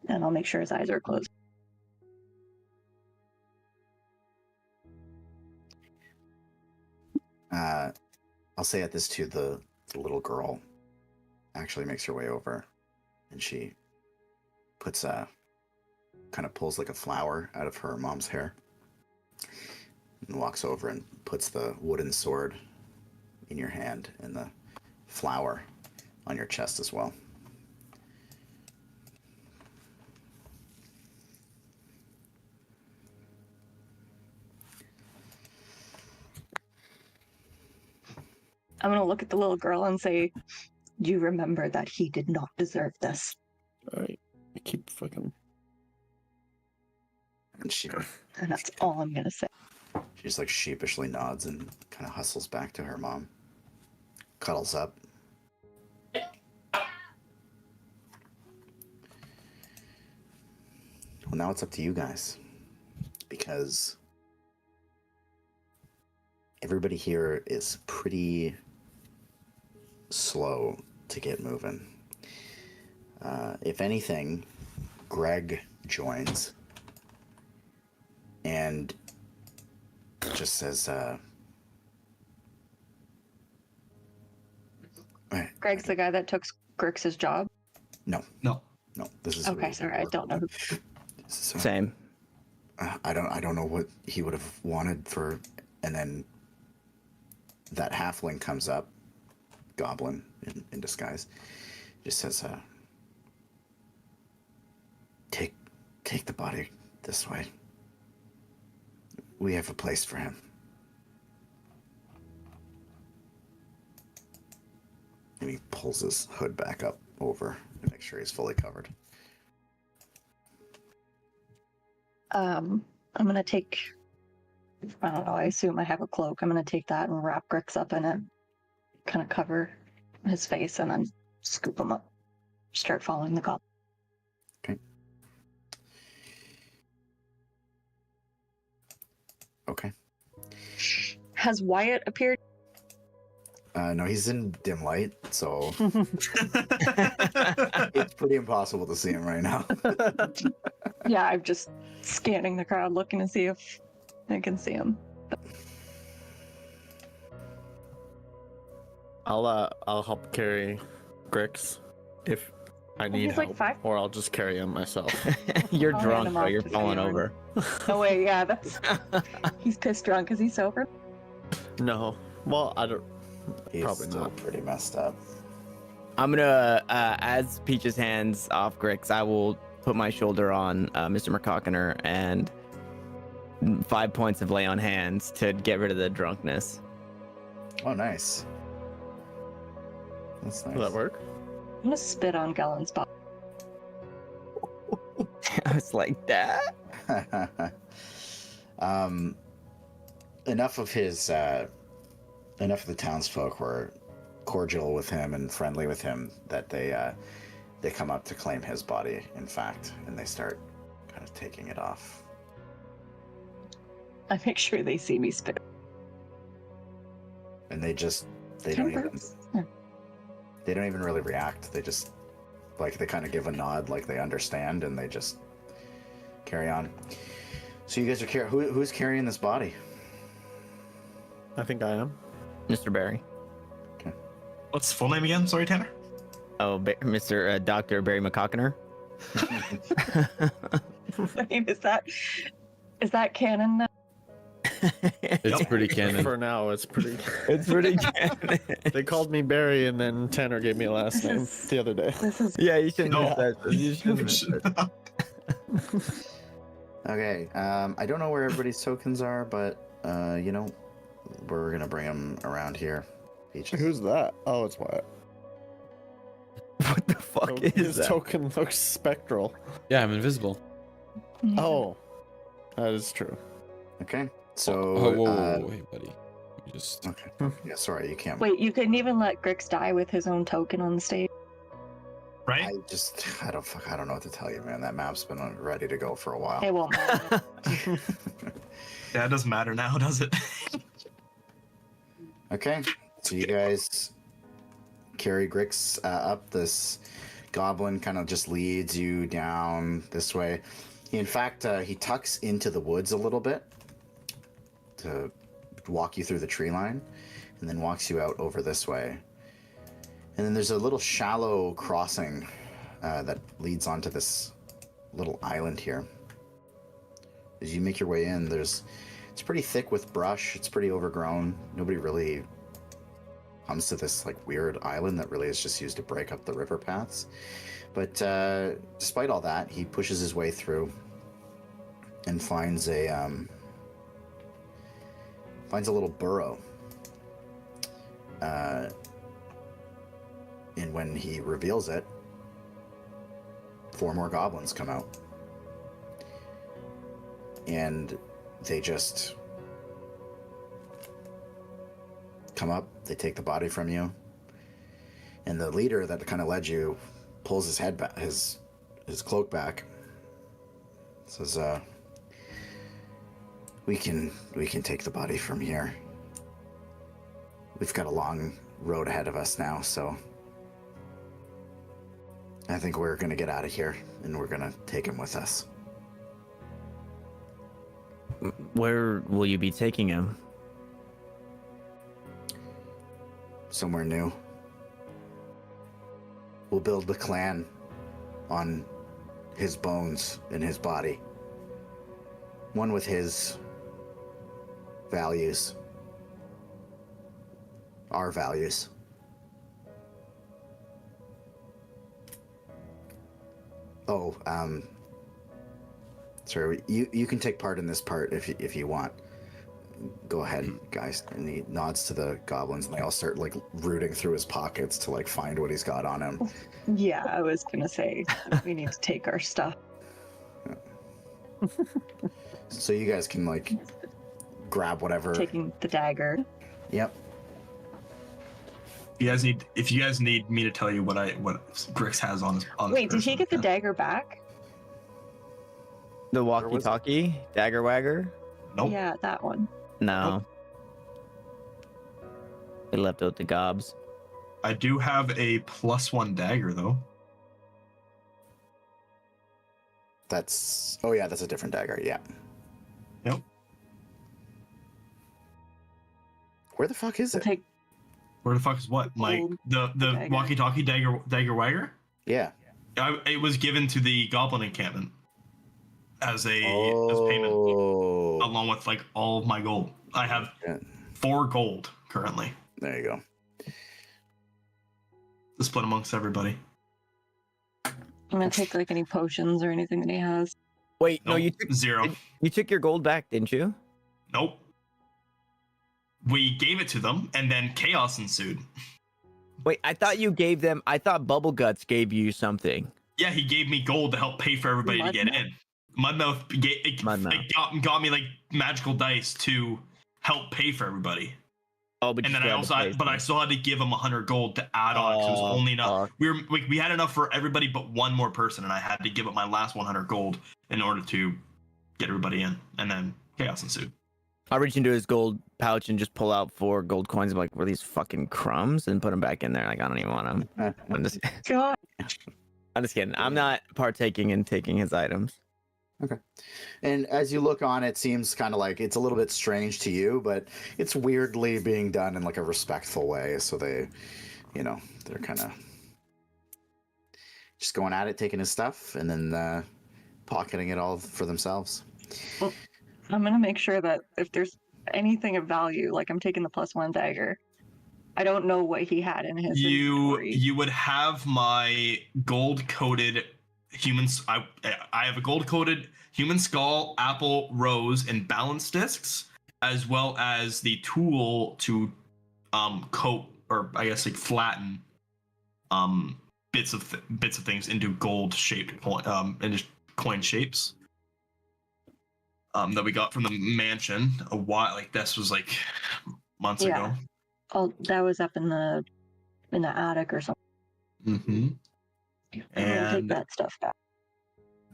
Speaker 6: And I'll make sure his eyes are closed.
Speaker 4: I'll say at this too, the little girl actually makes her way over, and she puts kind of pulls like a flower out of her mom's hair and walks over and puts the wooden sword in your hand and the flower on your chest as well.
Speaker 6: I'm gonna look at the little girl and say, you remember that he did not deserve this.
Speaker 5: All right. I keep fucking.
Speaker 4: And she
Speaker 6: And that's all I'm gonna say.
Speaker 4: just like sheepishly nods and kind of hustles back to her mom. Cuddles up. Well, now it's up to you guys. Because everybody here is pretty slow to get moving. If anything, Greg joins and just says,
Speaker 6: Greg's the guy that took Grix's job.
Speaker 4: No, this is
Speaker 6: Okay, sorry, I don't know.
Speaker 2: Same.
Speaker 4: I don't know what he would have wanted for, and then that halfling comes up, goblin in disguise, just says, take the body this way. We have a place for him. And he pulls his hood back up over to make sure he's fully covered.
Speaker 6: I'm gonna take, I don't know, I assume I have a cloak. I'm gonna take that and wrap Grix up in it, kind of cover his face, and then scoop him up. Start following the goblin.
Speaker 4: Okay.
Speaker 6: Has Wyatt appeared?
Speaker 4: No, he's in dim light, so it's pretty impossible to see him right now.
Speaker 6: Yeah, I'm just scanning the crowd, looking to see if I can see him.
Speaker 5: I'll help carry Grix if I need
Speaker 6: he's like
Speaker 5: help,
Speaker 6: 5.
Speaker 5: or I'll just carry him myself.
Speaker 2: You're
Speaker 6: I'll hand
Speaker 2: drunk,
Speaker 6: him
Speaker 2: bro.
Speaker 6: off
Speaker 2: You're
Speaker 6: to
Speaker 2: falling
Speaker 6: Feyorn.
Speaker 2: over.
Speaker 6: No way, yeah, that's he's pissed drunk. Is he sober?
Speaker 5: No, well, I don't.
Speaker 4: He's
Speaker 5: Probably
Speaker 4: still
Speaker 5: not.
Speaker 4: pretty messed up.
Speaker 2: I'm gonna, as Peach's hands off Grix, I will put my shoulder on Mr. McCockiner and 5 points of lay on hands to get rid of the drunkenness.
Speaker 4: Oh, nice. That's nice.
Speaker 5: Will that work?
Speaker 6: I'm gonna spit on Gellen's body.
Speaker 2: I was like, that?
Speaker 4: Enough of his, enough of the townsfolk were cordial with him and friendly with him that they come up to claim his body, in fact, and they start kind of taking it off.
Speaker 6: I make sure they see me spit.
Speaker 4: And they don't even really react. They just, like, they kind of give a nod, like they understand, and they just carry on. So you guys are who's carrying this body?
Speaker 5: I think I am.
Speaker 2: Mr. Barry.
Speaker 1: What's full name again? Sorry, Tanner.
Speaker 2: Oh, Mr. Dr. Barry McCockiner.
Speaker 6: I mean, is that canon now?
Speaker 3: It's pretty canon.
Speaker 5: For now, it's pretty.
Speaker 2: It's pretty canon.
Speaker 5: They called me Barry, and then Tanner gave me a last name the other day.
Speaker 6: This is
Speaker 2: Yeah, you shouldn't
Speaker 1: No.
Speaker 2: have said this. You shouldn't have said this.
Speaker 4: Okay, I don't know where everybody's tokens are, but, we're gonna bring them around here. Peaches.
Speaker 5: Who's that? Oh, it's Wyatt.
Speaker 2: What the fuck is
Speaker 5: His
Speaker 2: that?
Speaker 5: token looks spectral.
Speaker 3: Yeah, I'm invisible.
Speaker 5: Oh, that is true.
Speaker 4: Okay, so...
Speaker 3: Oh, whoa, hey, buddy. You just...
Speaker 4: Okay. Yeah, sorry, you can't...
Speaker 6: Wait, you couldn't even let Grix die with his own token on the stage?
Speaker 1: Right?
Speaker 4: I don't know what to tell you, man. That map's been ready to go for a while.
Speaker 6: It won't matter.
Speaker 1: Yeah, it doesn't matter now, does it?
Speaker 4: Okay, so you guys carry Grix up. This goblin kind of just leads you down this way. In fact, he tucks into the woods a little bit to walk you through the tree line, and then walks you out over this way. And then there's a little shallow crossing that leads onto this little island here. As you make your way in, it's pretty thick with brush. It's pretty overgrown. Nobody really comes to this like weird island that really is just used to break up the river paths. But despite all that, he pushes his way through and finds a little burrow. And when he reveals it, 4 more goblins come out. And they just come up, they take the body from you. And the leader that kind of led you pulls his head back, his cloak back. Says, we can take the body from here. We've got a long road ahead of us now, so I think we're gonna get out of here and we're gonna take him with us.
Speaker 2: Where will you be taking him?
Speaker 4: Somewhere new. We'll build the clan on his bones and his body. One with his values. Our values. Oh, sorry, you can take part in this part if you want. Go ahead, guys. And he nods to the goblins, and they all start like rooting through his pockets to like find what he's got on him.
Speaker 6: Yeah, I was gonna say we need to take our stuff.
Speaker 4: So you guys can like grab whatever.
Speaker 6: Taking the dagger.
Speaker 4: Yep.
Speaker 1: If you guys need me to tell you what Grix has on his
Speaker 6: Wait, did he
Speaker 1: person,
Speaker 6: get the
Speaker 1: yeah.
Speaker 6: dagger back?
Speaker 2: The
Speaker 4: was it?
Speaker 2: walkie-talkie? Dagger wagger?
Speaker 1: Nope.
Speaker 6: Yeah, that one.
Speaker 2: No. They left out the gobs.
Speaker 1: I do have a +1 dagger though.
Speaker 4: That's that's a different dagger. Yeah.
Speaker 1: Yep.
Speaker 4: Where the fuck is
Speaker 6: We'll
Speaker 4: it?
Speaker 6: take.
Speaker 1: Where the fuck is what? My
Speaker 6: Gold
Speaker 1: the
Speaker 6: dagger.
Speaker 1: walkie-talkie dagger wagger?
Speaker 4: Yeah.
Speaker 1: It was given to the goblin encampment as payment,
Speaker 4: Oh.
Speaker 1: along with like all of my gold. I have
Speaker 4: Yeah.
Speaker 1: 4 gold currently
Speaker 4: There you go.
Speaker 1: to split amongst everybody.
Speaker 6: I'm gonna take like any potions or anything that he has.
Speaker 2: Wait, no,
Speaker 1: Nope,
Speaker 2: you took
Speaker 1: 0.
Speaker 2: you took your gold back, didn't you?
Speaker 1: Nope. We gave it to them, and then chaos ensued.
Speaker 2: Wait, I thought you gave them. I thought Bubble Guts gave you something.
Speaker 1: Yeah, he gave me gold to help pay for everybody to get in. Mudmouth got me like magical dice to help pay for everybody.
Speaker 2: Oh, but
Speaker 1: And
Speaker 2: you
Speaker 1: then
Speaker 2: still had to pay for
Speaker 1: I
Speaker 2: it.
Speaker 1: still had to give him 100 gold to add on because it was only enough.
Speaker 2: fuck.
Speaker 1: We had enough for everybody but one more person, and I had to give up my last 100 gold in order to get everybody in. And then chaos ensued.
Speaker 2: I reach into his gold pouch and just pull out 4 gold coins. I'm like, were these fucking crumbs? And put them back in there. Like, I don't even want them. I'm just
Speaker 6: God.
Speaker 2: kidding. I'm not partaking in taking his items.
Speaker 4: And as you look on, it seems kind of like it's a little bit strange to you, but it's weirdly being done in like a respectful way. So they, they're kind of just going at it, taking his stuff, and then pocketing it all for themselves.
Speaker 6: I'm gonna make sure that if there's anything of value, like I'm taking the +1 dagger. I don't know what he had in his inventory.
Speaker 1: You would have my gold coated humans. I have a gold coated human skull, apple, rose, and balance discs, as well as the tool to coat, or I guess like flatten bits of things into gold shaped into coin shapes. That we got from the mansion a while, like this was like months ago.
Speaker 6: Oh, that was up in the attic or something.
Speaker 1: Mm-hmm.
Speaker 6: I'm gonna take
Speaker 1: And
Speaker 6: that stuff back.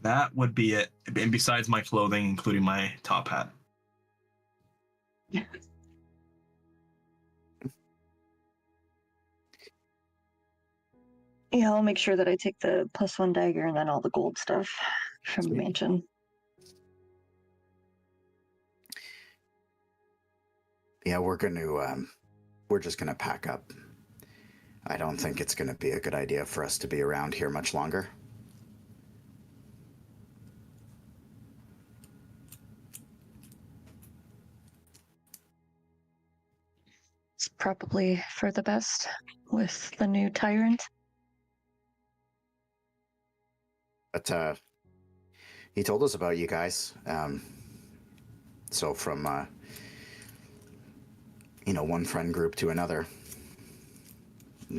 Speaker 1: that would be it. And besides my clothing, including my top hat.
Speaker 6: Yeah, I'll make sure that I take the +1 dagger and then all the gold stuff from the
Speaker 4: Sweet.
Speaker 6: mansion.
Speaker 4: Yeah, we're just gonna pack up. I don't think it's gonna be a good idea for us to be around here much longer.
Speaker 6: It's probably for the best with the new tyrant.
Speaker 4: But he told us about you guys. So from one friend group to another,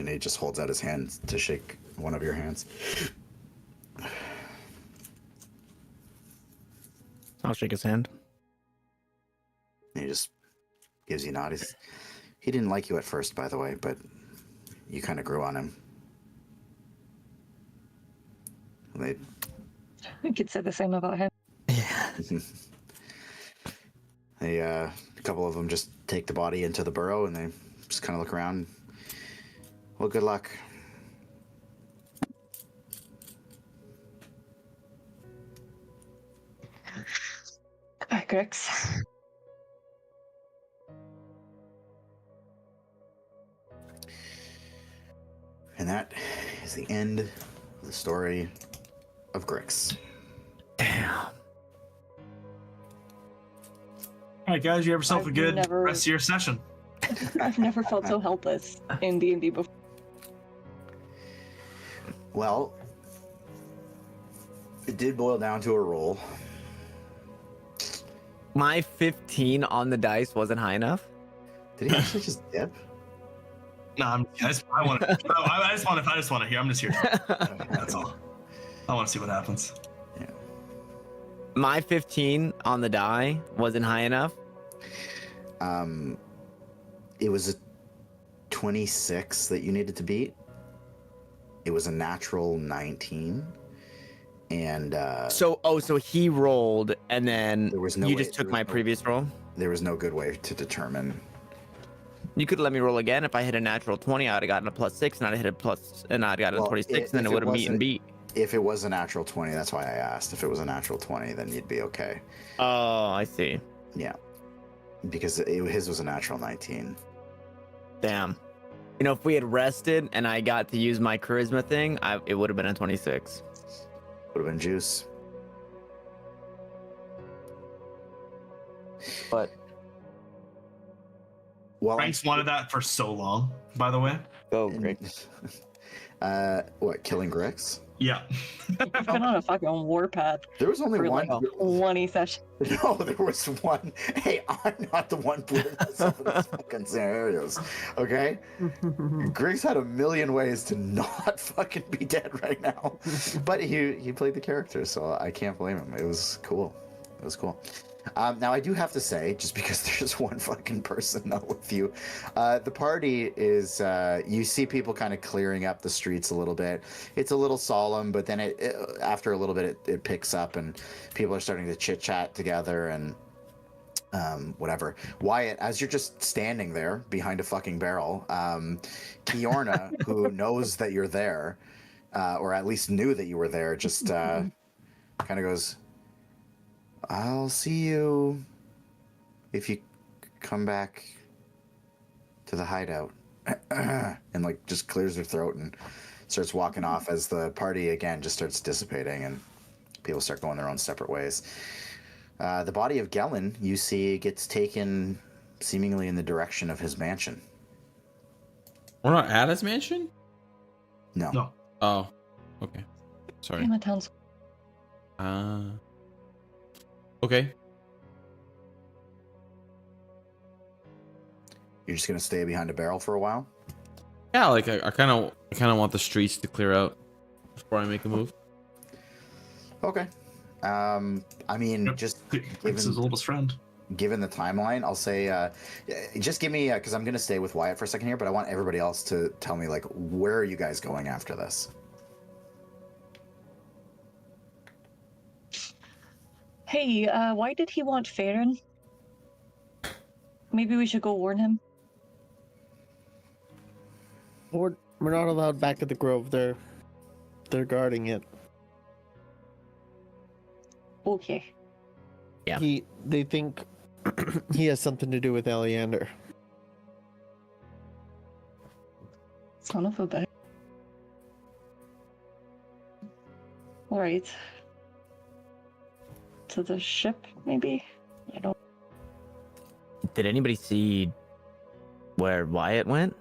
Speaker 4: And he just holds out his hand to shake one of your hands.
Speaker 2: I'll shake his hand.
Speaker 4: And he just gives you a nod. He didn't like you at first, by the way, but you kind of grew on him. They,
Speaker 6: I could say the same about him.
Speaker 2: Yeah.
Speaker 4: a couple of them just take the body into the burrow and they just kind of look around. Well, good luck.
Speaker 6: Hi, Grix.
Speaker 4: And that is the end of the story of Grix.
Speaker 2: Damn.
Speaker 1: All right, guys, you have yourself a
Speaker 6: I've
Speaker 1: good
Speaker 6: never-
Speaker 1: rest of your session.
Speaker 6: I've never felt so helpless in D&D before.
Speaker 4: Well, it did boil down to a roll.
Speaker 2: My 15 on the dice wasn't high enough.
Speaker 4: Did he actually just dip?
Speaker 1: No, I just want to hear. I'm just here. That's all. I want to see what happens.
Speaker 2: My 15 on the die wasn't high enough.
Speaker 4: It was a 26 that you needed to beat. It was a natural 19. And
Speaker 2: So he rolled, and then
Speaker 4: There was no
Speaker 2: you
Speaker 4: way-
Speaker 2: just took
Speaker 4: there was
Speaker 2: my
Speaker 4: no-
Speaker 2: previous roll.
Speaker 4: there was no good way to determine.
Speaker 2: You could let me roll again. If I hit a natural 20, I'd have gotten a +6, and I'd hit a plus, and I'd gotten
Speaker 4: Well,
Speaker 2: a 26, and then
Speaker 4: if
Speaker 2: it
Speaker 4: it
Speaker 2: would have meet
Speaker 4: wasn't-
Speaker 2: and beat.
Speaker 4: If it was a natural 20, that's why I asked. If it was a natural 20, then you'd be okay.
Speaker 2: Oh, I see.
Speaker 4: Yeah. Because his was a natural 19.
Speaker 2: Damn. You know, if we had rested and I got to use my charisma thing, it would have been a 26.
Speaker 4: Would have been juice.
Speaker 2: But
Speaker 4: Well,
Speaker 1: Frank's wanted that for so long, by the way.
Speaker 2: go, Greg.
Speaker 4: What, killing Grix?
Speaker 1: Yeah.
Speaker 6: I've been on a fucking warpath
Speaker 4: There was only
Speaker 6: for
Speaker 4: one.
Speaker 6: like 20 sessions.
Speaker 4: No, there was one. Hey, I'm not the one putting myself in these fucking scenarios. Okay? Griggs had a million ways to not fucking be dead right now. But he played the character, so I can't blame him. It was cool. It was cool. Now, I do have to say, just because there's one fucking person not with you, the party is, you see people kind of clearing up the streets a little bit. It's a little solemn, but then after a little bit, it picks up and people are starting to chit-chat together and whatever. Wyatt, as you're just standing there behind a fucking barrel, Feyorn, who knows that you're there, or at least knew that you were there, just kind of goes, I'll see you if you come back to the hideout. And like just clears her throat and starts walking off as the party again just starts dissipating and people start going their own separate ways. The body of Gellin, you see, gets taken seemingly in the direction of his mansion.
Speaker 3: We're not at his mansion?
Speaker 4: No.
Speaker 1: No.
Speaker 3: Oh, okay. Sorry.
Speaker 6: Damn it, Towns.
Speaker 3: Okay.
Speaker 4: You're just gonna stay behind a barrel for a while?
Speaker 3: Yeah, like I kind of want the streets to clear out before I make a move.
Speaker 4: Okay. I mean,
Speaker 1: Yep.
Speaker 4: just
Speaker 1: Grix is his oldest friend.
Speaker 4: given the timeline, I'll say, just give me, because I'm going to stay with Wyatt for a second here, but I want everybody else to tell me, like, where are you guys going after this?
Speaker 6: Hey, why did he want Feyorn? Maybe we should go warn him.
Speaker 5: We're not allowed back at the grove. They're guarding it.
Speaker 6: Okay.
Speaker 2: Yeah.
Speaker 5: They think he has something to do with Eleander.
Speaker 6: Son of a bitch. Alright. To the ship, maybe? I don't.
Speaker 2: Did anybody see where Wyatt went?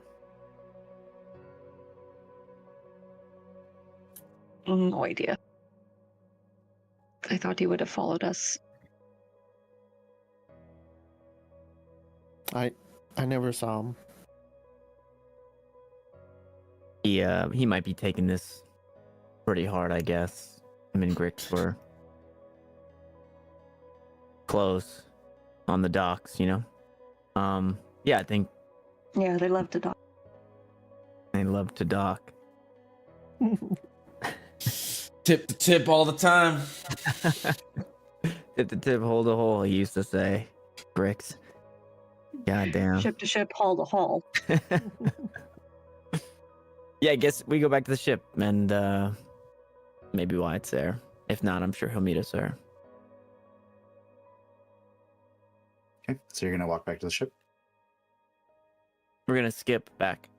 Speaker 6: No idea. I thought he would have followed us.
Speaker 5: I never saw him.
Speaker 2: He might be taking this pretty hard, I guess. Him and Grix were close on the docks, you know. Yeah, I think
Speaker 6: Yeah, they love to dock.
Speaker 2: they love to dock.
Speaker 3: Tip to tip all the time.
Speaker 2: Tip to tip, hole to hole, he used to say. Grix. God damn.
Speaker 6: Ship to ship, hull to hull.
Speaker 2: Yeah, I guess we go back to the ship and maybe Wyatt's there. If not, I'm sure he'll meet us there.
Speaker 4: Okay, so you're gonna walk back to the ship.
Speaker 2: We're gonna skip back,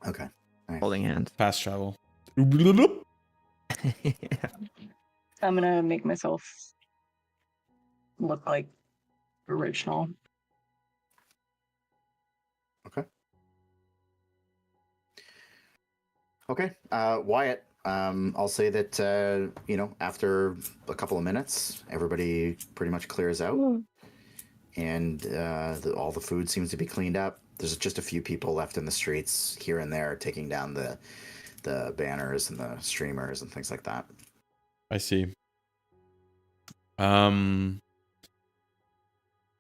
Speaker 4: Okay. Nice.
Speaker 2: holding hands.
Speaker 3: Fast travel.
Speaker 6: I'm gonna make myself look like original.
Speaker 4: Okay, Wyatt. I'll say that after a couple of minutes, everybody pretty much clears out, and all the food seems to be cleaned up. There's just a few people left in the streets here and there, taking down the banners and the streamers and things like that.
Speaker 3: I see. Are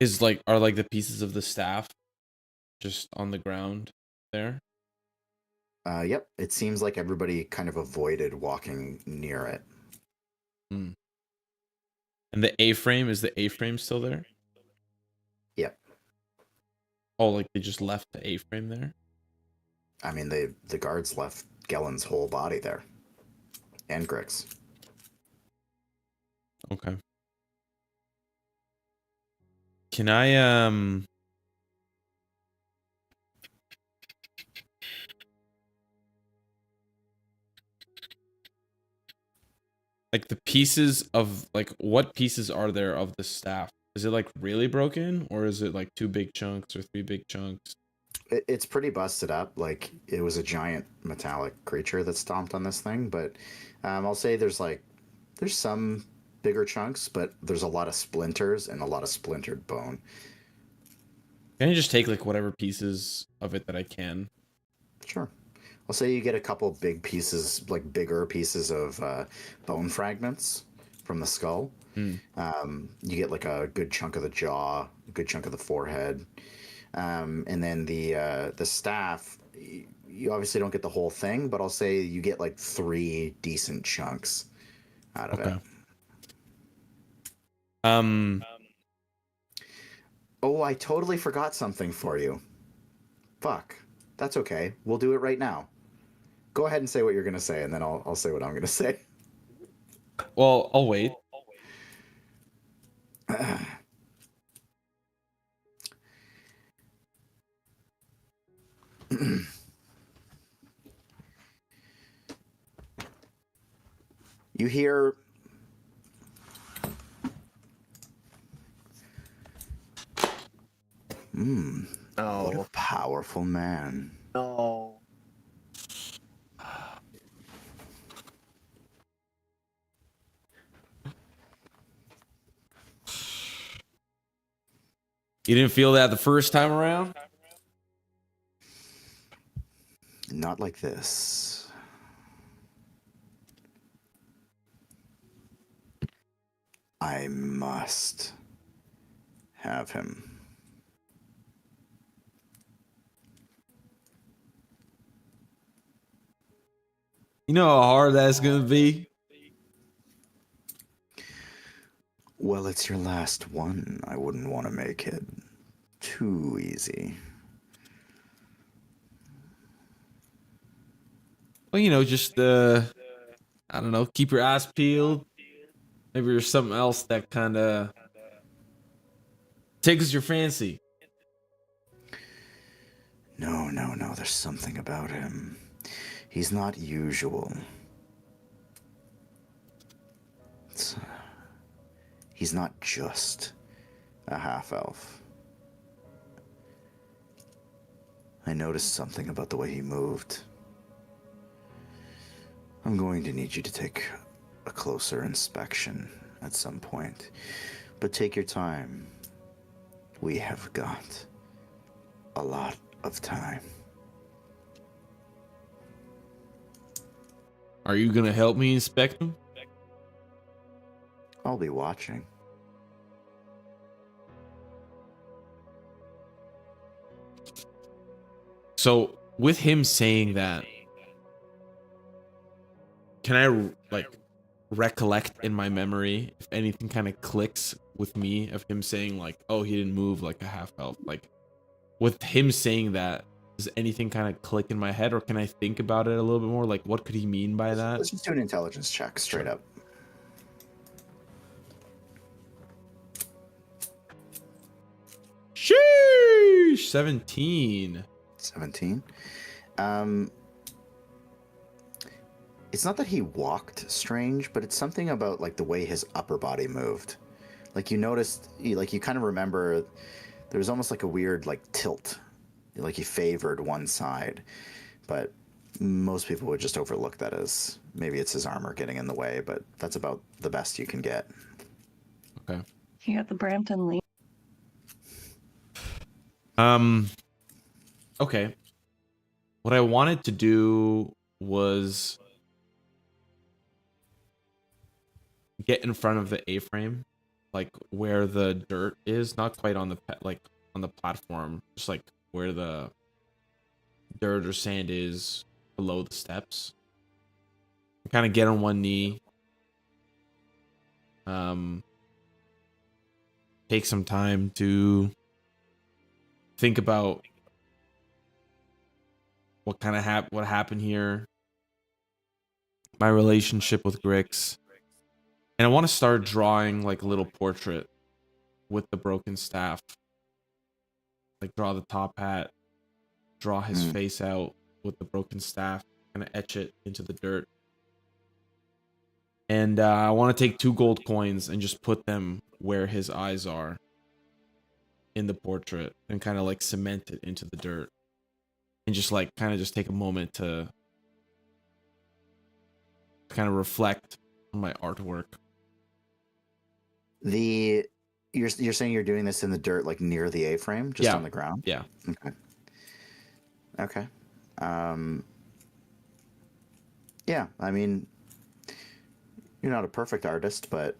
Speaker 3: the pieces of the staff just on the ground there?
Speaker 4: Yep. It seems like everybody kind of avoided walking near it.
Speaker 3: And the A-frame, is the A-frame still there?
Speaker 4: Yep.
Speaker 3: Oh, like they just left the A-frame there?
Speaker 4: I mean, the guards left Gellen's whole body there, and Grix.
Speaker 3: Okay. Can I like the pieces of what pieces are there of the staff? Is it really broken, or is it two big chunks or three big chunks?
Speaker 4: It's pretty busted up. Like, it was a giant metallic creature that stomped on this thing, but I'll say there's some bigger chunks, but there's a lot of splinters and a lot of splintered bone.
Speaker 3: Can I just take whatever pieces of it that I can?
Speaker 4: Sure. I'll say you get a couple big pieces, bigger pieces of bone fragments from the skull. You get a good chunk of the jaw, a good chunk of the forehead, and then the staff. You obviously don't get the whole thing, but I'll say you get 3 decent chunks out of it. Oh, I totally forgot something for you. Fuck. That's okay. We'll do it right now. Go ahead and say what you're going to say, and then I'll say what I'm going to say.
Speaker 3: Well, I'll wait.
Speaker 4: You hear... What a powerful man.
Speaker 2: No.
Speaker 3: You didn't feel that the first time around?
Speaker 4: Not like this. I must have him.
Speaker 3: You know how hard that's gonna be?
Speaker 4: Well, it's your last one. I wouldn't want to make it too easy.
Speaker 3: Well, just I don't know, keep your eyes peeled. Maybe there's something else that kind of tickles your fancy.
Speaker 4: No. There's something about him. He's not usual. He's not just a half-elf. I noticed something about the way he moved. I'm going to need you to take a closer inspection at some point. But take your time. We have got a lot of time.
Speaker 3: Are you gonna help me inspect them?
Speaker 4: I'll be watching.
Speaker 3: So with him saying that, can I like recollect in my memory if anything kind of clicks with me of him saying like, oh, he didn't move like a half health? Like with him saying that, does anything kind of click in my head, or can I think about it a little bit more? Like, what could he mean by that?
Speaker 4: Let's just do an intelligence check straight up.
Speaker 3: Sheesh, 17.
Speaker 4: 17. It's not that he walked strange, but it's something about like the way his upper body moved. Like you noticed, like you kind of remember there was almost like a weird like tilt, like he favored one side, but most people would just overlook that as maybe it's his armor getting in the way, but that's about the best you can get.
Speaker 3: Okay.
Speaker 6: You got the Brampton lead.
Speaker 3: Okay. What I wanted to do was get in front of the A-frame, like where the dirt is, not quite on the on the platform, just like where the dirt or sand is below the steps. Kind of get on one knee. Take some time to think about what kind of what happened here, my relationship with Grix, and I want to start drawing like a little portrait with the broken staff. Like draw the top hat, draw his face out with the broken staff, kind of etch it into the dirt. And I want to take 2 gold coins and just put them where his eyes are in the portrait and kind of like cement it into the dirt. And just like kind of just take a moment to kind of reflect on my artwork.
Speaker 4: You're saying you're doing this in the dirt, like near the A-frame, just on the ground?
Speaker 3: Yeah.
Speaker 4: Okay. Yeah, I mean, you're not a perfect artist, but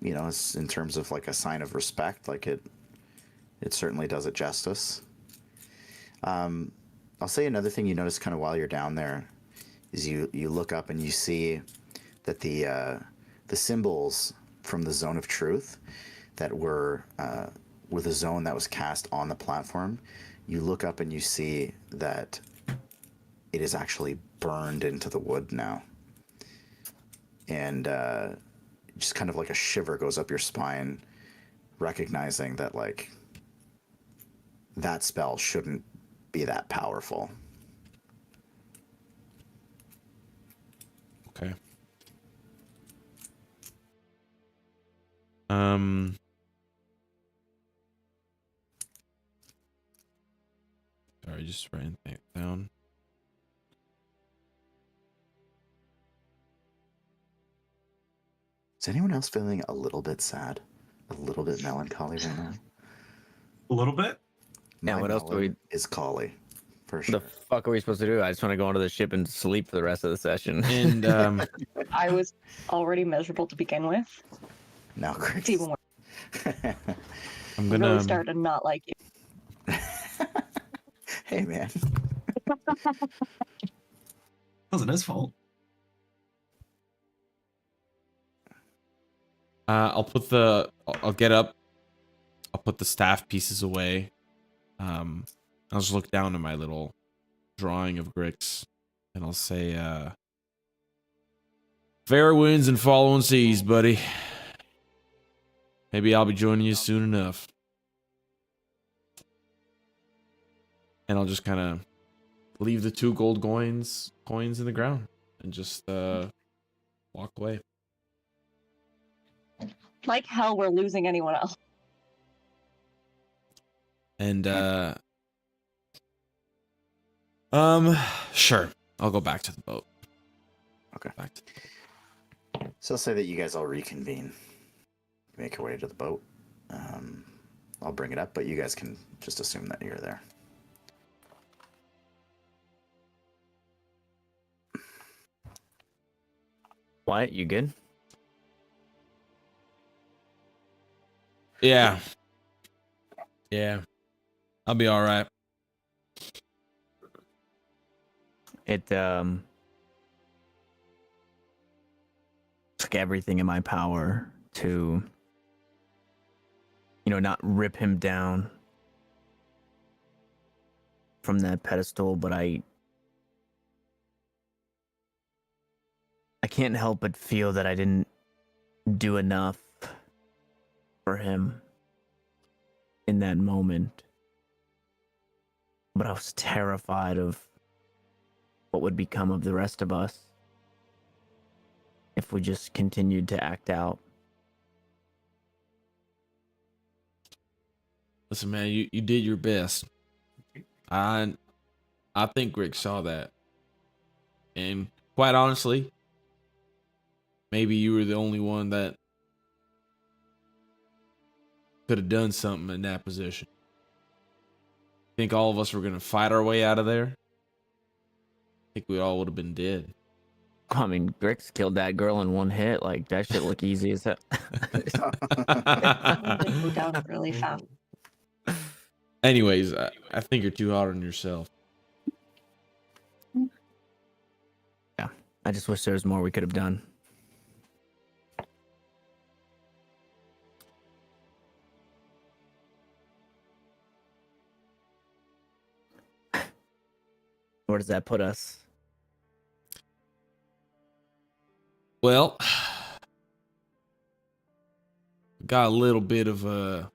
Speaker 4: you know, it's in terms of like a sign of respect, like it certainly does it justice. I'll say another thing you notice kind of while you're down there is you look up and you see that the symbols from the zone of truth that were the zone that was cast on the platform, you look up and you see that it is actually burned into the wood now. And just kind of like a shiver goes up your spine, recognizing that like that spell shouldn't be that powerful.
Speaker 3: Okay. Sorry, just writing that down.
Speaker 4: Is anyone else feeling a little bit sad? A little bit melancholy right now?
Speaker 1: A little bit?
Speaker 2: Yeah,
Speaker 4: My
Speaker 2: what else do
Speaker 4: melon
Speaker 2: we-
Speaker 4: is collie, for
Speaker 2: What
Speaker 4: sure.
Speaker 2: the fuck are we supposed to do? I just want to go onto the ship and sleep for the rest of the session.
Speaker 3: And
Speaker 6: I was already miserable to begin with.
Speaker 4: Now, Chris.
Speaker 6: It's even worse.
Speaker 3: I'm
Speaker 6: I
Speaker 3: gonna
Speaker 6: really started to not like you.
Speaker 4: Hey, man.
Speaker 1: Wasn't his fault.
Speaker 3: I'll get up. I'll put the staff pieces away. I'll just look down at my little drawing of Grix, and I'll say, fair winds and following seas, buddy. Maybe I'll be joining you soon enough. And I'll just kind of leave the 2 gold coins in the ground and just walk away.
Speaker 6: Like hell, we're losing anyone else.
Speaker 3: And sure, I'll go back to the boat.
Speaker 4: Okay.
Speaker 3: Back to the boat.
Speaker 4: So I'll say that you guys all reconvene. Make your way to the boat. I'll bring it up, but you guys can just assume that you're there.
Speaker 2: Wyatt, you good?
Speaker 3: Yeah. Yeah. I'll be all right.
Speaker 2: It took everything in my power to, not rip him down from that pedestal, but I can't help but feel that I didn't do enough for him in that moment. But I was terrified of what would become of the rest of us if we just continued to act out.
Speaker 3: Listen, man, you did your best. I think Grix saw that. And quite honestly, maybe you were the only one that could have done something in that position. Think all of us were going to fight our way out of there? I think we all would have been dead.
Speaker 2: I mean, Grix killed that girl in one hit. Like, that shit look easy as hell.
Speaker 6: It did go down really fast.
Speaker 3: Anyways, I think you're too hard on yourself.
Speaker 2: Yeah, I just wish there was more we could have done. Where does that put us?
Speaker 3: Well, got a little bit of a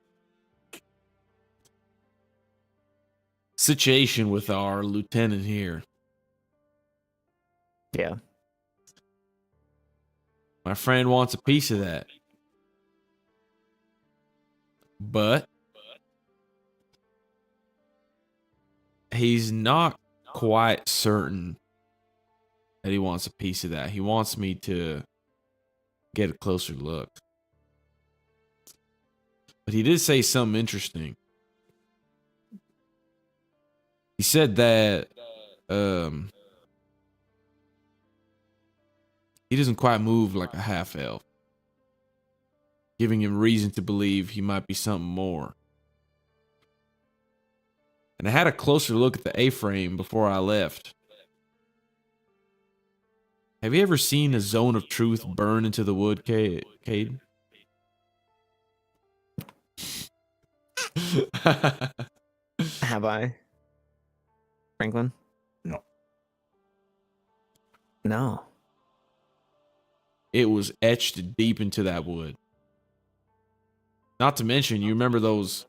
Speaker 3: situation with our lieutenant here.
Speaker 2: Yeah.
Speaker 3: My friend wants a piece of that. But he's not quite certain that he wants a piece of that. He wants me to get a closer look. But he did say something interesting. He said that he doesn't quite move like a half elf, giving him reason to believe he might be something more. And I had a closer look at the A-frame before I left. Have you ever seen a zone of truth burn into the wood, Cade?
Speaker 2: Have I? Franklin?
Speaker 4: No.
Speaker 2: No.
Speaker 3: It was etched deep into that wood. Not to mention, you remember those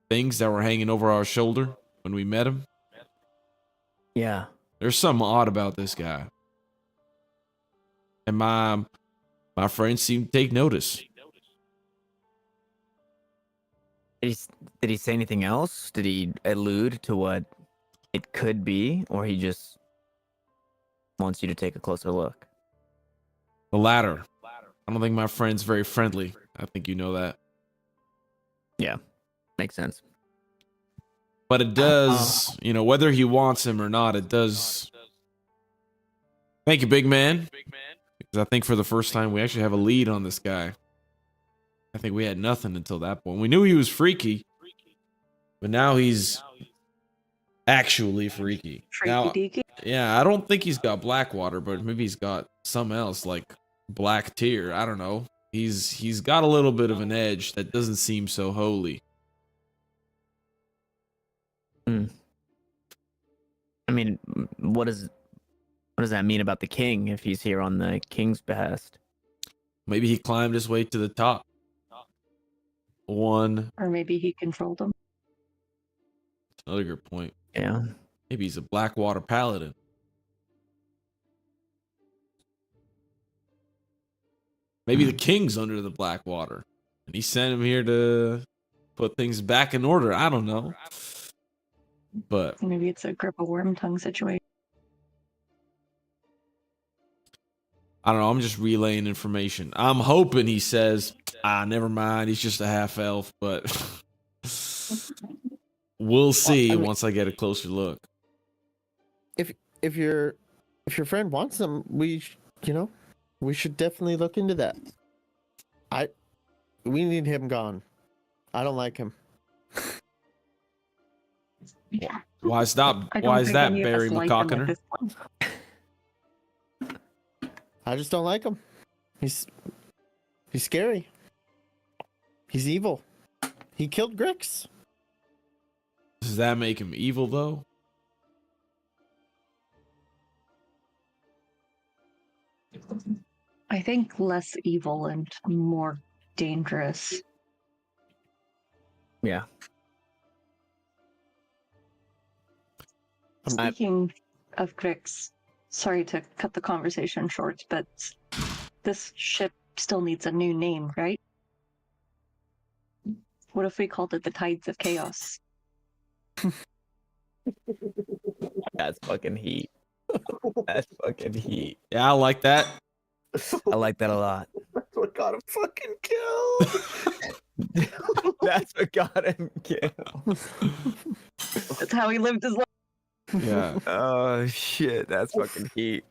Speaker 3: things that were hanging over our shoulder when we met him?
Speaker 2: Yeah.
Speaker 3: There's something odd about this guy. And my friends seem to take notice.
Speaker 2: Did he say anything else? Did he allude to what it could be, or he just wants you to take a closer look?
Speaker 3: The latter. I don't think my friend's very friendly. I think you know that.
Speaker 2: Yeah. Makes sense.
Speaker 3: But it does, whether he wants him or not, it does. Thank you, big man. Because I think for the first time, we actually have a lead on this guy. I think we had nothing until that point. We knew he was freaky, but now he's actually freaky. Now,
Speaker 6: Freaky deaky.
Speaker 3: yeah, I don't think he's got Blackwater, but maybe he's got something else like Black Tear. I don't know. He's got a little bit of an edge that doesn't seem so holy.
Speaker 2: I mean, what does that mean about the king if he's here on the king's behest?
Speaker 3: Maybe he climbed his way to the top. One.
Speaker 6: Or maybe he controlled them.
Speaker 3: Another good point.
Speaker 2: Yeah.
Speaker 3: Maybe he's a Blackwater paladin. Maybe the king's under the Blackwater, and he sent him here to put things back in order. I don't know. But
Speaker 6: Maybe it's a grip of worm tongue situation.
Speaker 3: I don't know. I'm just relaying information. I'm hoping he says, never mind. He's just a half elf, but we'll see once I get a closer look.
Speaker 5: If your friend wants them, we We should definitely look into that. We need him gone. I don't like him.
Speaker 3: Why is that?
Speaker 6: I don't
Speaker 3: Why is
Speaker 6: think
Speaker 3: that,
Speaker 6: any of us
Speaker 3: Barry
Speaker 6: like him at
Speaker 3: McCockiner?
Speaker 6: this point.
Speaker 5: I just don't like him. He's scary. He's evil. He killed Grix.
Speaker 3: Does that make him evil though?
Speaker 6: I think less evil and more dangerous.
Speaker 2: Yeah.
Speaker 6: Speaking of Grix, sorry to cut the conversation short, but this ship still needs a new name, right? What if we called it the Tides of Chaos?
Speaker 2: That's fucking heat. That's fucking heat.
Speaker 3: Yeah, I like that.
Speaker 2: I like that a lot.
Speaker 4: That's what got him fucking killed.
Speaker 2: That's what got him killed.
Speaker 6: That's how he lived his life.
Speaker 3: Yeah,
Speaker 2: Oh shit, that's fucking heat.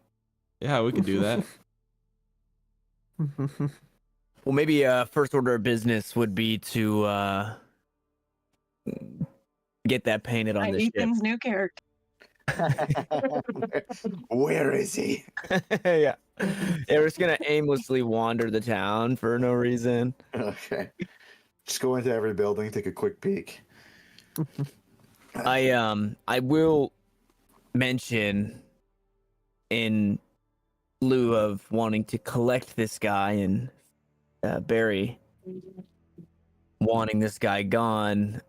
Speaker 3: yeah, we could do that.
Speaker 2: Well, maybe first order of business would be to get that painted on the ship.
Speaker 6: Ethan's new character.
Speaker 4: Where is he?
Speaker 2: Yeah. We're just gonna aimlessly wander the town for no reason.
Speaker 4: Okay. Just go into every building, take a quick peek.
Speaker 2: I will mention, in lieu of wanting to collect this guy and Barry wanting this guy gone,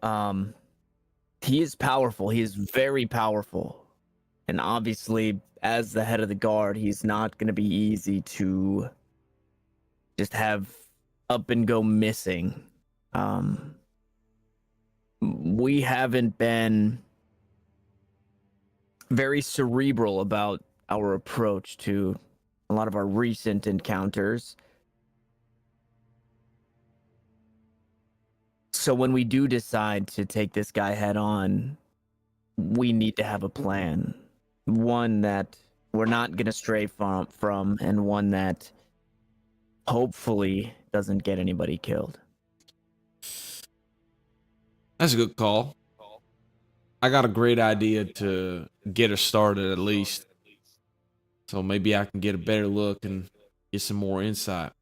Speaker 2: he is powerful. He is very powerful. And obviously, as the head of the guard, he's not going to be easy to just have up and go missing. We haven't been very cerebral about our approach to a lot of our recent encounters. So when we do decide to take this guy head on, we need to have a plan. One that we're not going to stray from, and one that hopefully doesn't get anybody killed.
Speaker 3: That's a good call. I got a great idea to get us started at least. So maybe I can get a better look and get some more insight.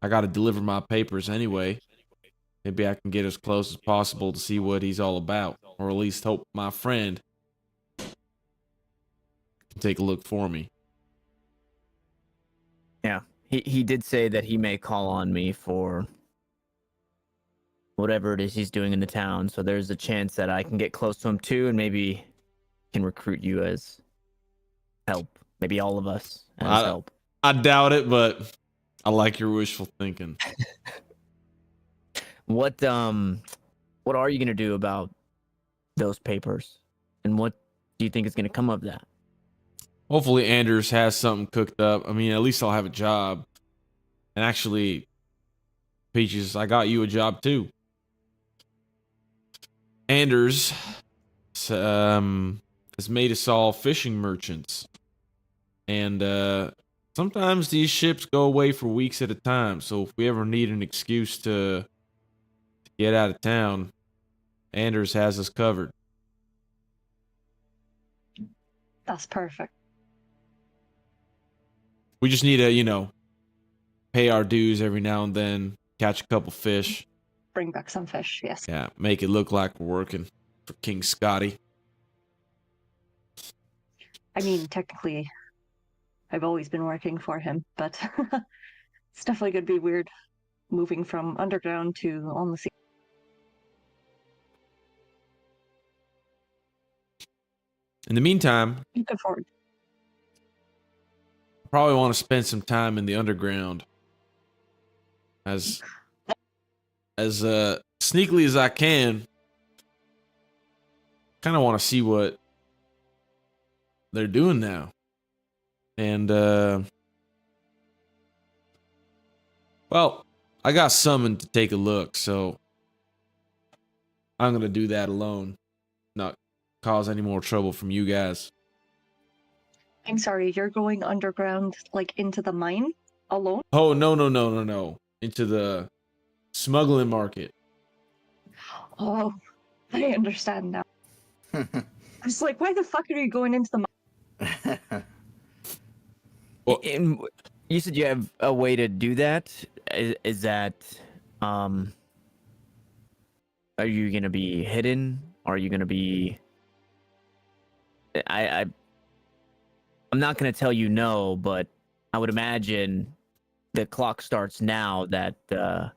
Speaker 3: I got to deliver my papers anyway. Maybe I can get as close as possible to see what he's all about, or at least hope my friend can take a look for me.
Speaker 2: Yeah, he did say that he may call on me for whatever it is he's doing in the town. So there's a chance that I can get close to him too, and maybe can recruit you as help. Maybe all of us as help.
Speaker 3: I doubt it, but I like your wishful thinking.
Speaker 2: What are you gonna do about those papers, and what do you think is gonna come of that?
Speaker 3: Hopefully Anders has something cooked up. I mean, at least I'll have a job. And actually, Peaches, I got you a job too. Anders has made us all fishing merchants. And sometimes these ships go away for weeks at a time. So if we ever need an excuse to get out of town, Anders has us covered.
Speaker 6: That's perfect.
Speaker 3: We just need to, pay our dues every now and then, catch a couple fish.
Speaker 6: Bring back some fish, yes.
Speaker 3: Yeah, make it look like we're working for King Scotty.
Speaker 6: I mean, technically, I've always been working for him, but it's definitely going to be weird moving from underground to on the sea.
Speaker 3: In the meantime,
Speaker 6: Looking forward.
Speaker 3: I probably want to spend some time in the underground. As sneakily as I can. Kind of want to see what they're doing now. And well, I got summoned to take a look, so I'm going to do that alone. Not cause any more trouble from you guys.
Speaker 6: I'm sorry, you're going underground, like into the mine alone?
Speaker 3: Oh, no. Into the smuggling market.
Speaker 6: Oh, I understand now. I was like, why the fuck are you going into the mine?
Speaker 3: Well-
Speaker 2: And you said you have a way to do that. Is that are you gonna be hidden? Are you gonna be? I'm not gonna tell you no, but I would imagine the clock starts now that Mr.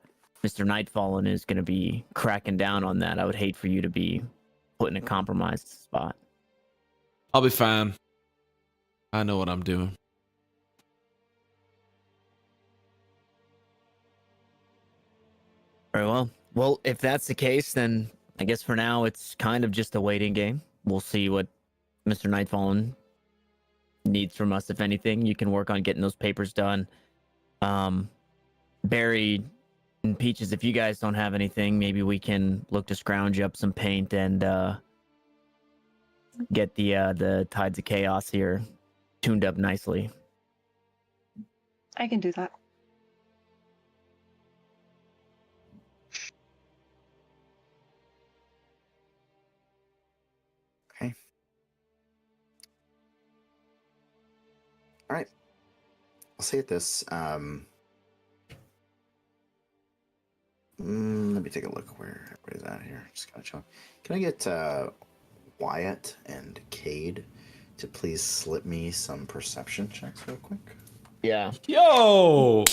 Speaker 2: Nightfallen is gonna be cracking down on that. I would hate for you to be put in a compromised spot.
Speaker 3: I'll be fine. I know what I'm doing.
Speaker 2: Very well. Well, if that's the case, then I guess for now it's kind of just a waiting game. We'll see what Mr. Nightfallen needs from us, if anything. You can work on getting those papers done. Barry and Peaches, if you guys don't have anything, maybe we can look to scrounge up some paint and get the Tides of Chaos here tuned up nicely.
Speaker 6: I can do that.
Speaker 4: Okay. All right. I'll say it this. Let me take a look. Where is that here? Just gotta check. Can I get Wyatt and Cade to please slip me some perception checks real quick?
Speaker 2: Yeah.
Speaker 3: Yo!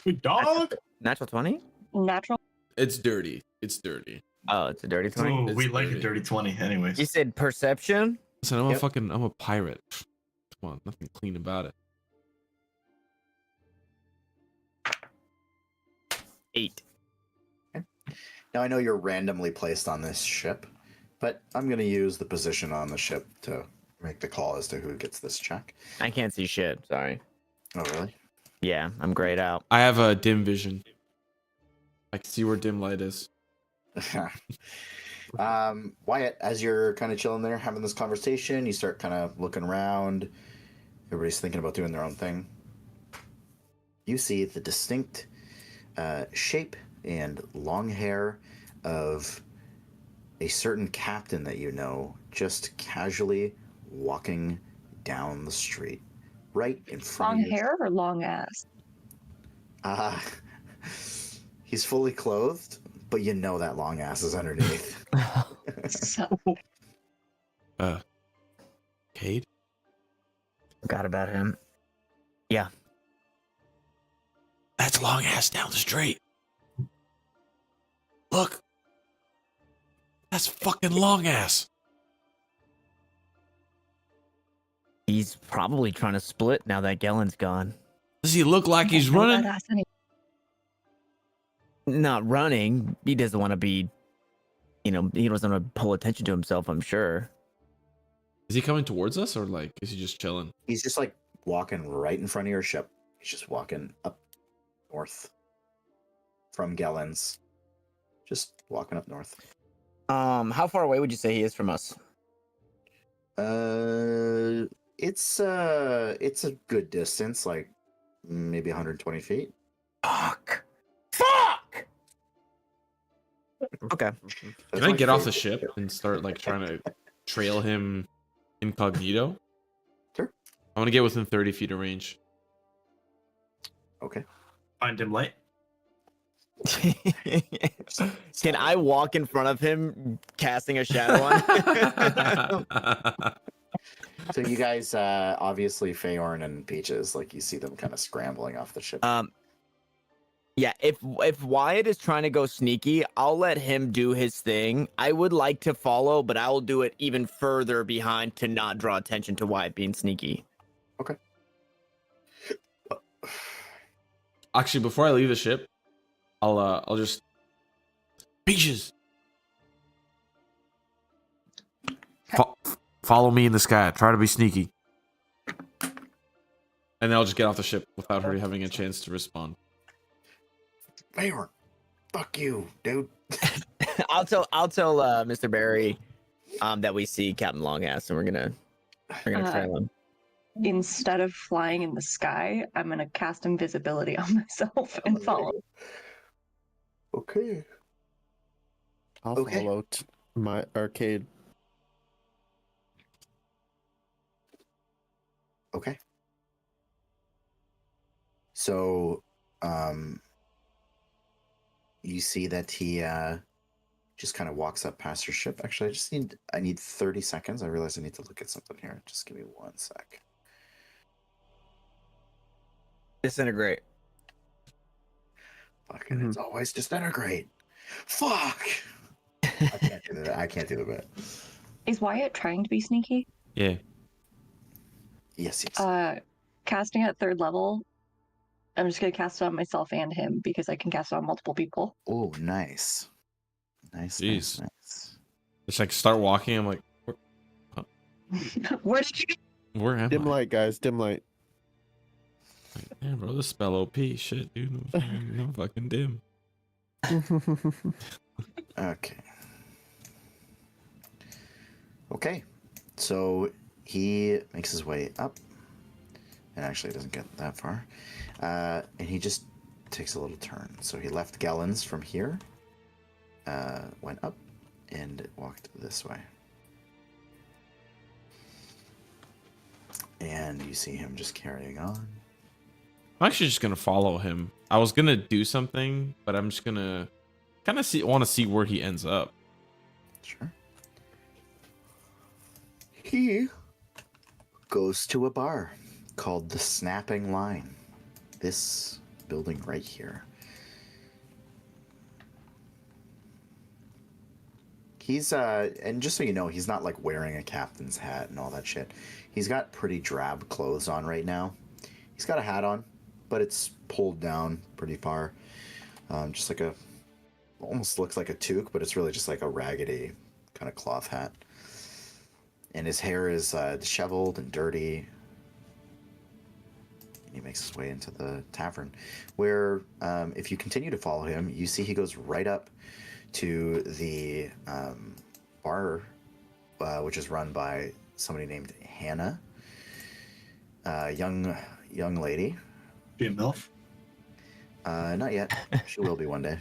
Speaker 1: Good dog.
Speaker 2: Natural 20?
Speaker 6: Natural.
Speaker 3: It's dirty. It's dirty.
Speaker 2: Oh, it's a dirty 20?
Speaker 1: Ooh,
Speaker 3: It's
Speaker 1: we like a
Speaker 3: dirty.
Speaker 1: dirty 20, anyways.
Speaker 2: You said perception?
Speaker 3: Listen, I'm
Speaker 4: Yep.
Speaker 3: I'm a pirate. Come on, nothing clean about it.
Speaker 2: 8.
Speaker 4: Now I know you're randomly placed on this ship, but I'm gonna use the position on the ship to make the call as to who gets this check.
Speaker 2: I can't see shit. Sorry.
Speaker 4: Oh, really?
Speaker 2: Yeah, I'm grayed out.
Speaker 3: I have a dim vision. I can see where dim light is.
Speaker 4: Wyatt, as you're kind of chilling there, having this conversation, you start kind of looking around. Everybody's thinking about doing their own thing. You see the distinct shape and long hair of a certain captain that you know just casually walking down the street, right in front
Speaker 6: Long
Speaker 4: of you.
Speaker 6: hair or long ass?
Speaker 4: He's fully clothed, but you know that long ass is underneath.
Speaker 6: So,
Speaker 3: Cade?
Speaker 2: Forgot about him. Yeah.
Speaker 3: That's long ass down the street. Look. That's fucking long ass.
Speaker 2: He's probably trying to split now that Gellen's gone.
Speaker 3: Does he look like he's
Speaker 6: I don't know
Speaker 3: running?
Speaker 6: that ass anymore.
Speaker 2: Not running. He doesn't want to be, he doesn't want to pull attention to himself, I'm sure.
Speaker 3: Is he coming towards us or like is he just chilling?
Speaker 4: He's just like walking right in front of your ship. He's just walking up north from Gellen's. Just walking up north.
Speaker 2: How far away would you say he is from us?
Speaker 4: It's a good distance, like maybe 120 feet.
Speaker 2: Fuck! Okay.
Speaker 3: Can I get off the ship and start like trying to trail him incognito?
Speaker 4: Sure.
Speaker 3: I want to get within 30 feet of range.
Speaker 4: Okay.
Speaker 1: Find dim light.
Speaker 2: Can I walk in front of him, casting a shadow on him?
Speaker 4: So you guys, obviously Feyorn and Peaches, like you see them kind of scrambling off the ship.
Speaker 2: Yeah, if Wyatt is trying to go sneaky, I'll let him do his thing. I would like to follow, but I will do it even further behind to not draw attention to Wyatt being sneaky.
Speaker 4: Okay.
Speaker 3: Actually, before I leave the ship, I'll just Peaches. Follow me in the sky. Try to be sneaky. And then I'll just get off the ship without her having a chance to respond.
Speaker 4: Feyorn, fuck you, dude.
Speaker 2: I'll tell Mr. Barry that we see Captain Longass, and we're gonna trail him.
Speaker 6: Instead of flying in the sky, I'm gonna cast invisibility on myself and follow.
Speaker 4: Okay.
Speaker 5: I'll
Speaker 4: Okay.
Speaker 5: follow my arcade.
Speaker 4: Okay. So, you see that he just kind of walks up past your ship. Actually, I need 30 seconds. I realize I need to look at something here. Just give me 1 sec.
Speaker 2: Disintegrate.
Speaker 4: Fucking, it's always disintegrate. Fuck. I can't do that. I can't do the bit.
Speaker 6: Is Wyatt trying to be sneaky?
Speaker 3: Yeah.
Speaker 4: Yes.
Speaker 6: Casting at 3rd level, I'm just gonna cast it on myself and him because I can cast it on multiple people.
Speaker 4: Oh, nice. Nice.
Speaker 3: Jeez.
Speaker 4: Nice.
Speaker 3: It's like start walking. I'm like,
Speaker 6: Where did you go?
Speaker 3: where am
Speaker 5: Dim
Speaker 3: I?
Speaker 5: light, guys. Dim light.
Speaker 3: Like, yeah, bro, this spell OP shit, dude. No fucking dim.
Speaker 4: Okay. Okay. So he makes his way up. And actually doesn't get that far. And he just takes a little turn. So he left Gellens from here, went up, and walked this way. And you see him just carrying on.
Speaker 3: I'm actually just gonna follow him. I was gonna do something, but I'm just gonna kind of want to see where he ends up.
Speaker 4: Sure. He goes to a bar called the Snapping Line. This building right here. He's and just so you know, he's not like wearing a captain's hat and all that shit. He's got pretty drab clothes on right now. He's got a hat on, but it's pulled down pretty far. Just like almost looks like a toque, but it's really just like a raggedy kind of cloth hat. And his hair is disheveled and dirty. And he makes his way into the tavern, where if you continue to follow him, you see he goes right up to the bar, which is run by somebody named Hannah, young lady.
Speaker 1: Be a MILF?
Speaker 4: Not yet. She will be one day.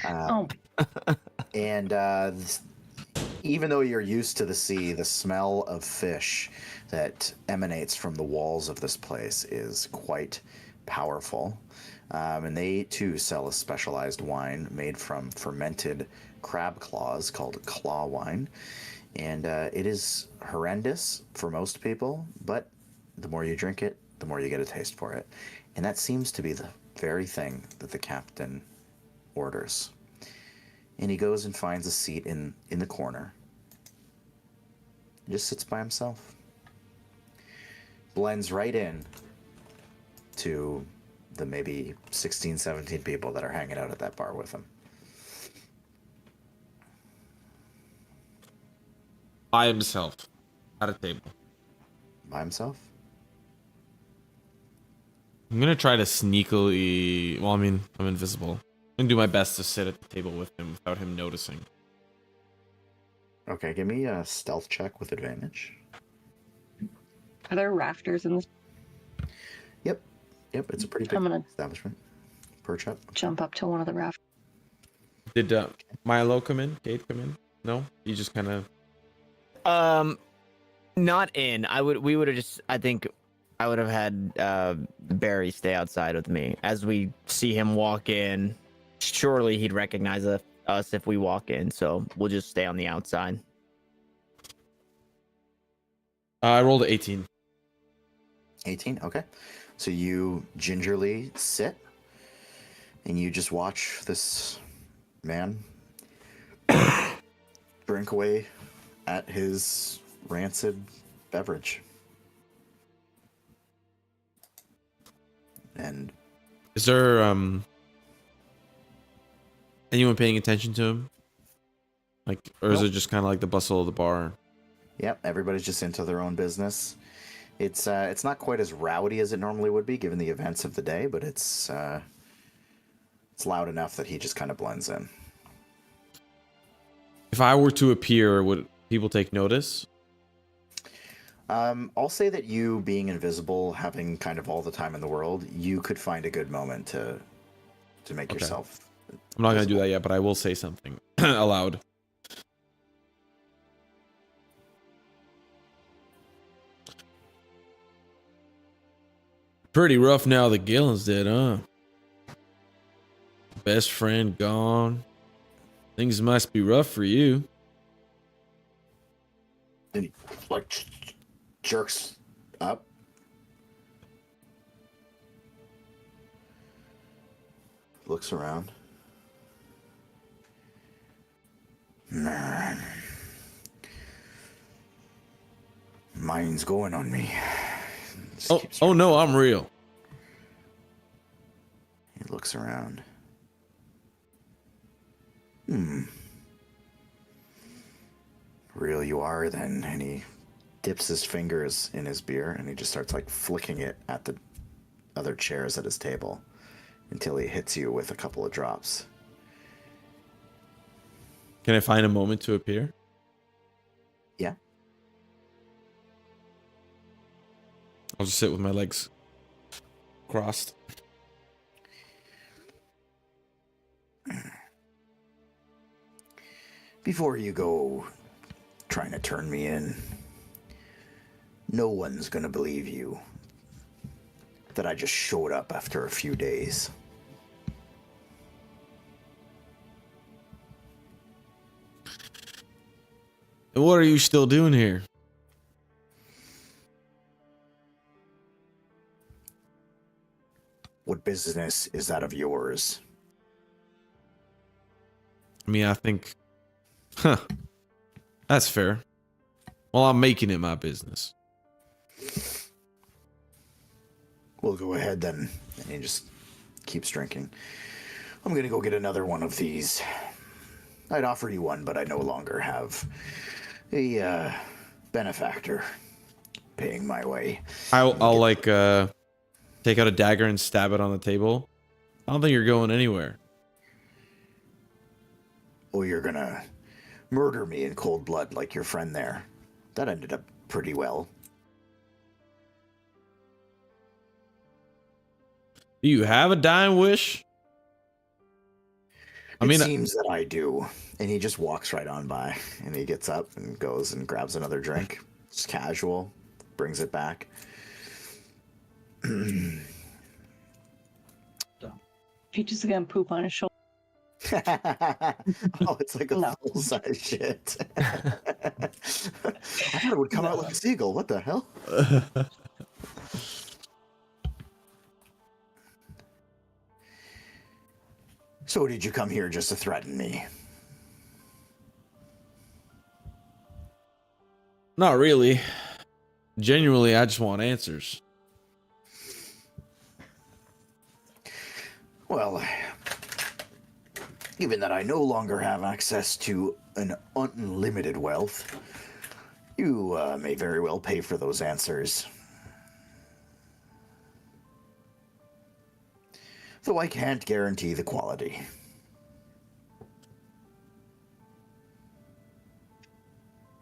Speaker 6: Oh,
Speaker 4: And even though you're used to the sea, the smell of fish that emanates from the walls of this place is quite powerful. And they too sell a specialized wine made from fermented crab claws called claw wine. And it is horrendous for most people, but the more you drink it, the more you get a taste for it. And that seems to be the very thing that the captain orders. And he goes and finds a seat in the corner. He just sits by himself. Blends right in to the maybe 16, 17 people that are hanging out at that bar with him.
Speaker 3: By himself, at a table.
Speaker 4: By himself?
Speaker 3: I'm gonna try to sneakily. Well, I mean, I'm invisible. I'm gonna do my best to sit at the table with him without him noticing.
Speaker 4: Okay, give me a stealth check with advantage.
Speaker 6: are there rafters in this?
Speaker 4: Yep, it's a pretty big
Speaker 6: I'm gonna
Speaker 4: establishment. Perch up.
Speaker 6: jump up to one of the rafters.
Speaker 3: Did Milo come in? Kate come in? No, he just kind of.
Speaker 2: Not in. We would have just. I think I would have had Barry stay outside with me as we see him walk in. Surely he'd recognize us if we walk in, so we'll just stay on the outside.
Speaker 3: I rolled an 18.
Speaker 4: 18, okay. So you gingerly sit and you just watch this man drink away at his rancid beverage. And
Speaker 3: Is there anyone paying attention to him? Like, or is
Speaker 4: Nope.
Speaker 3: it just kind of like the bustle of the bar?
Speaker 4: yep, everybody's just into their own business. It's not quite as rowdy as it normally would be given the events of the day, but it's loud enough that he just kind of blends in.
Speaker 3: If I were to appear, would people take notice?
Speaker 4: I'll say that you being invisible, having kind of all the time in the world, you could find a good moment to make
Speaker 3: Okay.
Speaker 4: yourself.
Speaker 3: I'm not gonna do
Speaker 4: visible.
Speaker 3: that yet, but I will say something aloud. Pretty rough now that Gillen's dead, huh? Best friend gone. Things must be rough for you.
Speaker 4: And he like jerks up. Looks around. Man. Mine's going on me. Just
Speaker 3: Oh,
Speaker 4: keeps-
Speaker 3: oh no, I'm real.
Speaker 4: He looks around. Real you are then. And he dips his fingers in his beer and he just starts like flicking it at the other chairs at his table until he hits you with a couple of drops.
Speaker 3: Can I find a moment to appear?
Speaker 4: Yeah.
Speaker 3: I'll just sit with my legs crossed.
Speaker 4: Before you go trying to turn me in, no one's gonna believe you that I just showed up after a few days.
Speaker 3: And what are you still doing here?
Speaker 4: What business is that of yours?
Speaker 3: I mean, I think, that's fair. Well, I'm making it my business.
Speaker 4: We'll go ahead then. And he just keeps drinking. I'm gonna go get another one of these. I'd offer you one, but I no longer have a benefactor paying my way.
Speaker 3: I'll like take out a dagger and stab it on the table. I don't think you're going anywhere.
Speaker 4: Or you're gonna murder me in cold blood like your friend there. That ended up pretty well.
Speaker 3: Do you have a dying wish?
Speaker 4: It seems that I do. And he just walks right on by. And he gets up and goes and grabs another drink. Just casual. Brings it back.
Speaker 6: Peach is gonna poop on his shoulder.
Speaker 4: Oh, it's like a
Speaker 6: No.
Speaker 4: full-size shit. I thought it would come out like a seagull. What the hell? So did you come here just to threaten me?
Speaker 3: Not really. Genuinely, I just want answers.
Speaker 4: Well, given that I no longer have access to an unlimited wealth, you may very well pay for those answers. Though I can't guarantee the quality.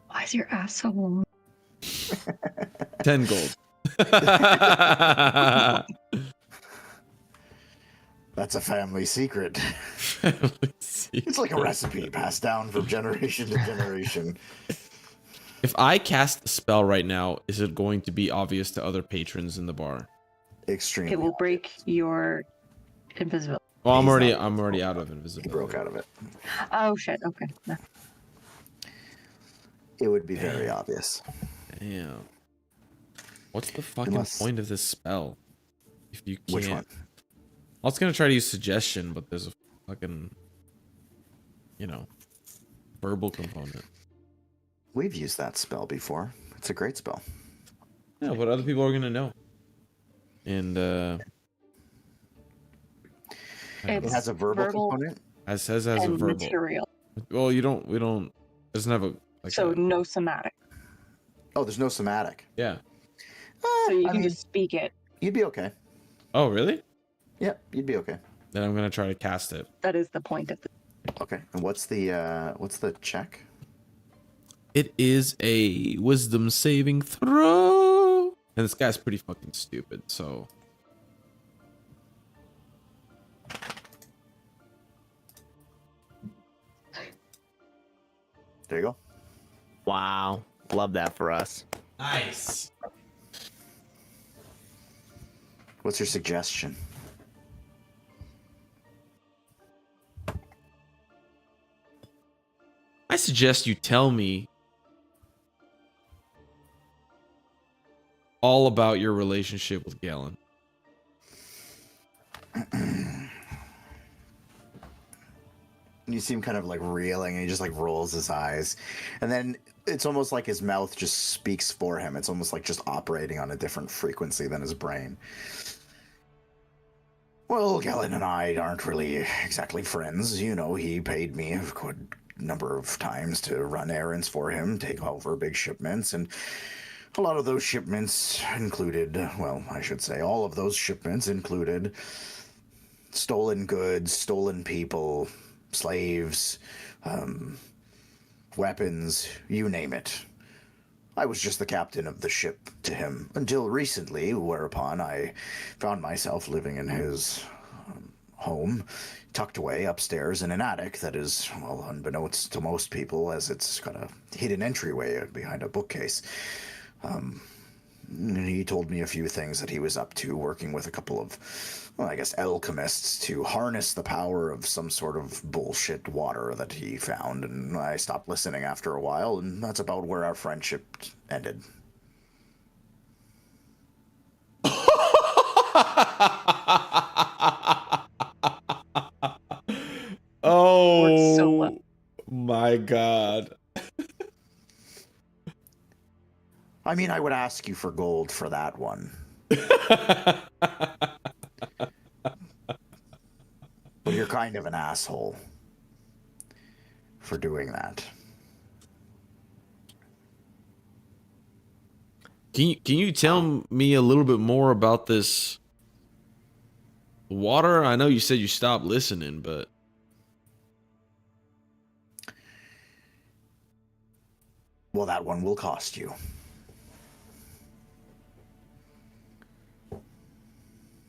Speaker 6: Why is your ass so long?
Speaker 3: 10 gold.
Speaker 4: That's a family secret. It's like a recipe passed down from generation to generation.
Speaker 3: If I cast a spell right now, is it going to be obvious to other patrons in the bar?
Speaker 4: Extremely.
Speaker 6: It will break your invisibility.
Speaker 3: Well, I'm
Speaker 4: He's
Speaker 3: already out of
Speaker 4: He
Speaker 3: invisibility.
Speaker 4: broke out of it.
Speaker 6: Oh shit. Okay. No.
Speaker 4: It would be very obvious.
Speaker 3: Damn. What's the fucking
Speaker 4: Unless-
Speaker 3: point of this spell? If you can't.
Speaker 4: Which one?
Speaker 3: I was gonna try to use suggestion, but there's a fucking, verbal component.
Speaker 4: We've used that spell before. It's a great spell.
Speaker 3: Yeah, but other people are gonna know. And
Speaker 4: It
Speaker 6: It's
Speaker 4: has a verbal
Speaker 6: verbal
Speaker 4: component.
Speaker 3: as says as a
Speaker 6: and
Speaker 3: verbal.
Speaker 6: material.
Speaker 3: Well, we don't. Doesn't have a like.
Speaker 6: So
Speaker 3: a-
Speaker 6: no somatic.
Speaker 4: Oh, there's no somatic.
Speaker 3: yeah.
Speaker 6: So you
Speaker 4: I
Speaker 6: can
Speaker 4: mean,
Speaker 6: just speak it.
Speaker 4: you'd be okay.
Speaker 3: Oh, really?
Speaker 4: Yep, you'd be okay.
Speaker 3: Then I'm gonna try to cast it.
Speaker 6: That is the point of the
Speaker 4: Okay. And what's the check?
Speaker 3: It is a wisdom saving throw. And this guy's pretty fucking stupid, so.
Speaker 4: There you go.
Speaker 2: Wow. Love that for us.
Speaker 3: Nice.
Speaker 4: What's your suggestion?
Speaker 3: I suggest you tell me all about your relationship with Galen.
Speaker 4: You see him kind of like reeling, and he just like rolls his eyes, and then it's almost like his mouth just speaks for him. It's almost like just operating on a different frequency than his brain. Well, Galen and I aren't really exactly friends. You know, he paid me a good number of times to run errands for him, take over big shipments, and a lot of those shipments included, well, I should say, all of those shipments included stolen goods, stolen people, slaves, weapons, you name it. I was just the captain of the ship to him until recently, whereupon I found myself living in his home, tucked away upstairs in an attic that is, well, unbeknownst to most people, as it's got a hidden entryway behind a bookcase. He told me a few things that he was up to, working with a couple of, well, I guess, alchemists to harness the power of some sort of bullshit water that he found, and I stopped listening after a while, and that's about where our friendship ended.
Speaker 3: Oh
Speaker 6: so well.
Speaker 3: my god.
Speaker 4: I mean, I would ask you for gold for that one. But you're kind of an asshole for doing that.
Speaker 3: Can you tell me a little bit more about this water? I know you said you stopped listening, but
Speaker 4: Well, that one will cost you.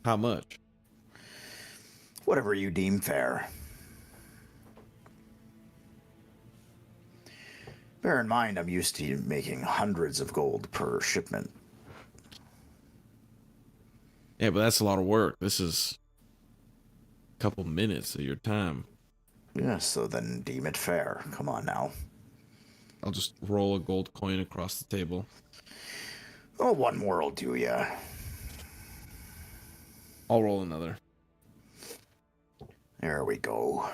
Speaker 3: how much?
Speaker 4: Whatever you deem fair. Bear in mind, I'm used to making hundreds of gold per shipment.
Speaker 3: Yeah, but that's a lot of work. This is a couple minutes of your time.
Speaker 4: Yeah, so then deem it fair. Come on now.
Speaker 3: I'll just roll a gold coin across the table.
Speaker 4: Oh, one more will do ya.
Speaker 3: I'll roll another.
Speaker 4: There we go.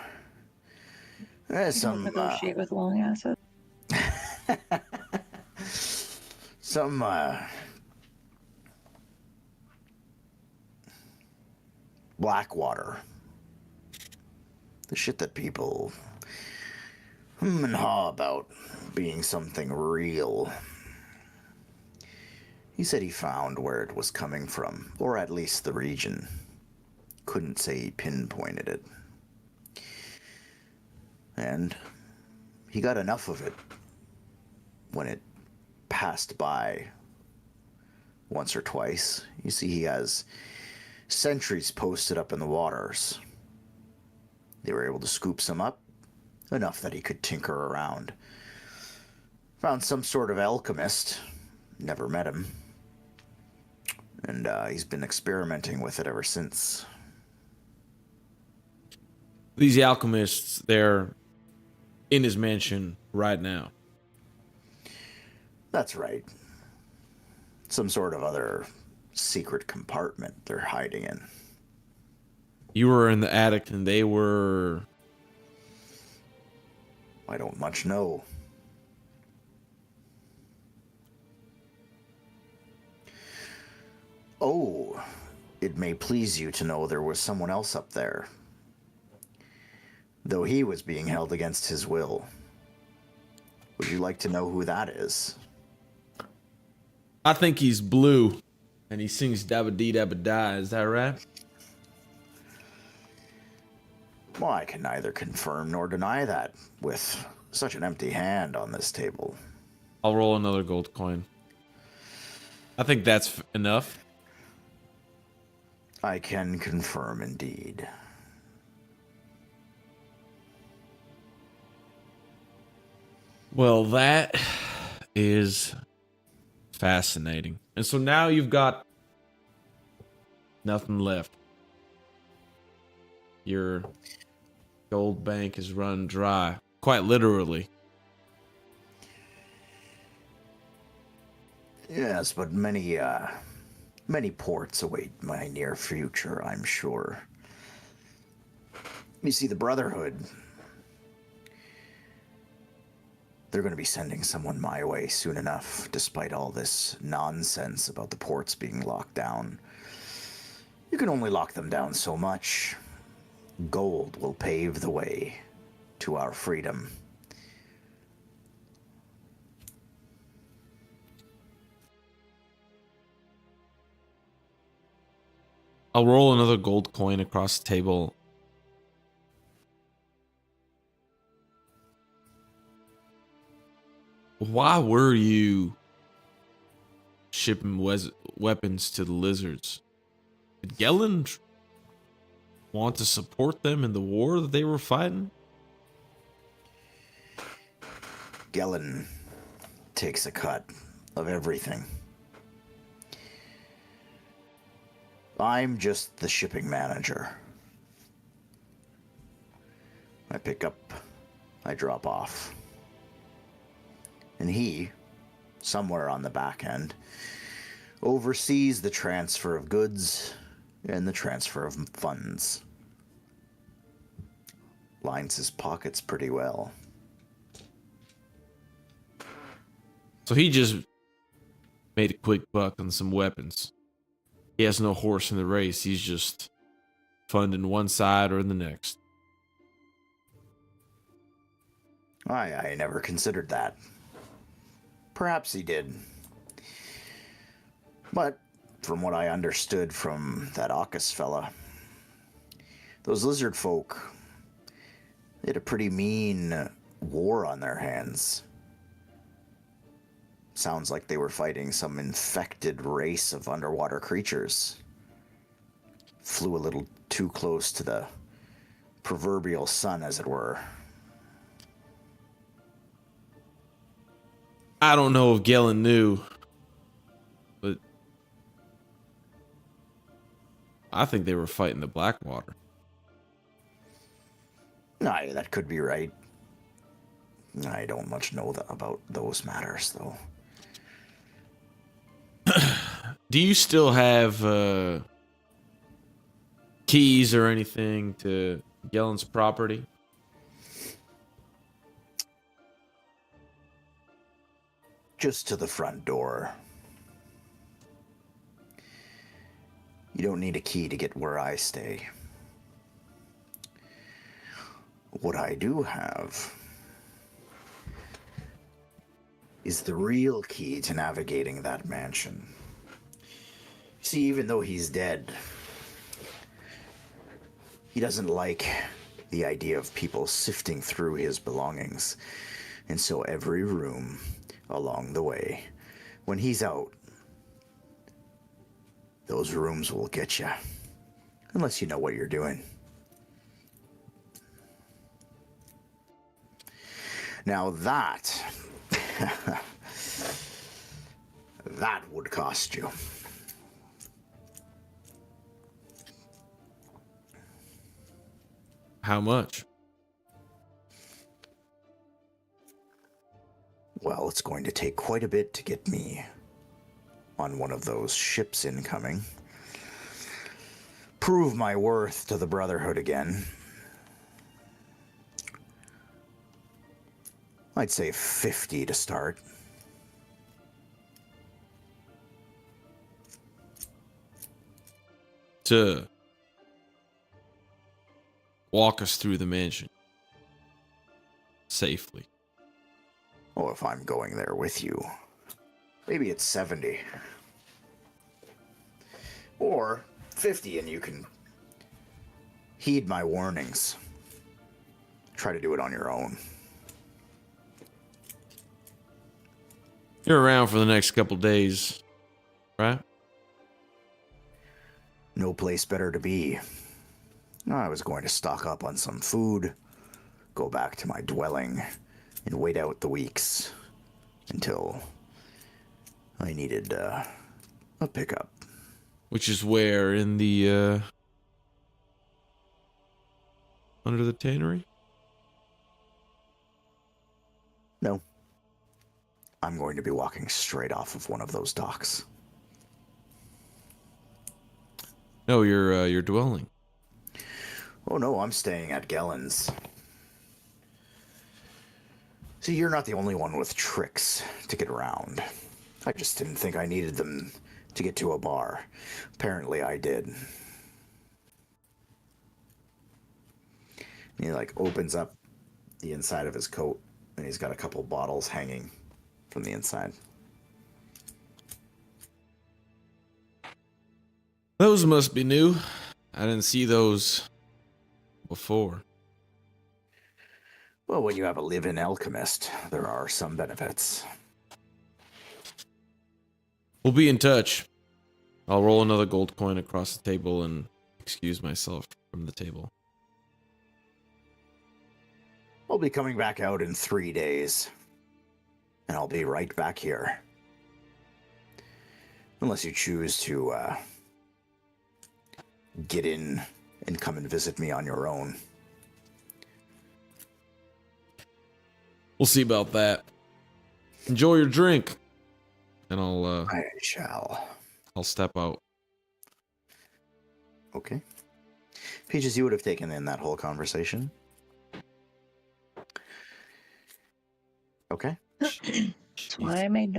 Speaker 4: There's
Speaker 6: Don't
Speaker 4: some,
Speaker 6: negotiate with long asses.
Speaker 4: some, black water. The shit that people and haw about being something real. He said he found where it was coming from, or at least the region. Couldn't say he pinpointed it. And he got enough of it when it passed by once or twice. You see, he has sentries posted up in the waters. They were able to scoop some up, enough that he could tinker around. Found some sort of alchemist, never met him, and he's been experimenting with it ever since.
Speaker 3: These alchemists, they're in his mansion right now.
Speaker 4: That's right. Some sort of other secret compartment they're hiding in.
Speaker 3: You were in the attic and they were...
Speaker 4: I don't much know. Oh, it may please you to know there was someone else up there, though he was being held against his will. Would you like to know who that is?
Speaker 3: I think he's blue and he sings Dabba Dee Dabba Da. Is that right?
Speaker 4: Well, I can neither confirm nor deny that with such an empty hand on this table.
Speaker 3: I'll roll another gold coin. I think that's enough.
Speaker 4: I can confirm indeed.
Speaker 3: Well, that is fascinating. And so now you've got nothing left. Your gold bank is run dry, quite literally.
Speaker 4: Yes, but many ports await my near future, I'm sure. You see, the Brotherhood, they're going to be sending someone my way soon enough, despite all this nonsense about the ports being locked down. You can only lock them down so much. Gold will pave the way to our freedom.
Speaker 3: I'll roll another gold coin across the table. Why were you shipping weapons to the lizards? Did Gellan want to support them in the war that they were fighting?
Speaker 4: Gellan takes a cut of everything. I'm just the shipping manager. I pick up, I drop off. And he, somewhere on the back end, oversees the transfer of goods and the transfer of funds. Lines his pockets pretty well.
Speaker 3: So he just made a quick buck on some weapons. He has no horse in the race. He's just funding one side or the next.
Speaker 4: I never considered that. Perhaps he did. But from what I understood from that Aukus fella, those lizard folk, they had a pretty mean war on their hands. Sounds like they were fighting some infected race of underwater creatures. Flew a little too close to the proverbial sun, as it were.
Speaker 3: I don't know if Gellan knew, but I think they were fighting the Blackwater.
Speaker 4: Aye, that could be right. I don't much know about those matters, though.
Speaker 3: Do you still have keys or anything to Gellan's property?
Speaker 4: Just to the front door. You don't need a key to get where I stay. What I do have is the real key to navigating that mansion. See, even though he's dead, he doesn't like the idea of people sifting through his belongings. And so every room along the way, when he's out, those rooms will get you. Unless you know what you're doing. Now that that would cost you.
Speaker 3: How much?
Speaker 4: Well, it's going to take quite a bit to get me on one of those ships incoming. Prove my worth to the Brotherhood again. I'd say 50 to start.
Speaker 3: To walk us through the mansion safely.
Speaker 4: Oh, if I'm going there with you, maybe it's 70. Or 50 and you can heed my warnings. try to do it on your own.
Speaker 3: You're around for the next couple days, right?
Speaker 4: No place better to be. I was going to stock up on some food, go back to my dwelling, and wait out the weeks until I needed a pickup.
Speaker 3: Which is where in the under the tannery?
Speaker 4: No. I'm going to be walking straight off of one of those docks.
Speaker 3: No, your dwelling.
Speaker 4: Oh no, I'm staying at Gellen's. See, you're not the only one with tricks to get around. I just didn't think I needed them to get to a bar. Apparently I did. And he like opens up the inside of his coat and he's got a couple bottles hanging from the inside.
Speaker 3: Those must be new. I didn't see those before.
Speaker 4: Well, when you have a live-in alchemist, there are some benefits.
Speaker 3: We'll be in touch. I'll roll another gold coin across the table and excuse myself from the table.
Speaker 4: I'll be coming back out in 3 days. And I'll be right back here. Unless you choose to, get in and come and visit me on your own.
Speaker 3: We'll see about that. Enjoy your drink. And
Speaker 4: I shall.
Speaker 3: I'll step out.
Speaker 4: Okay. Peaches, you would have taken in that whole conversation. Okay.
Speaker 6: That's why I made.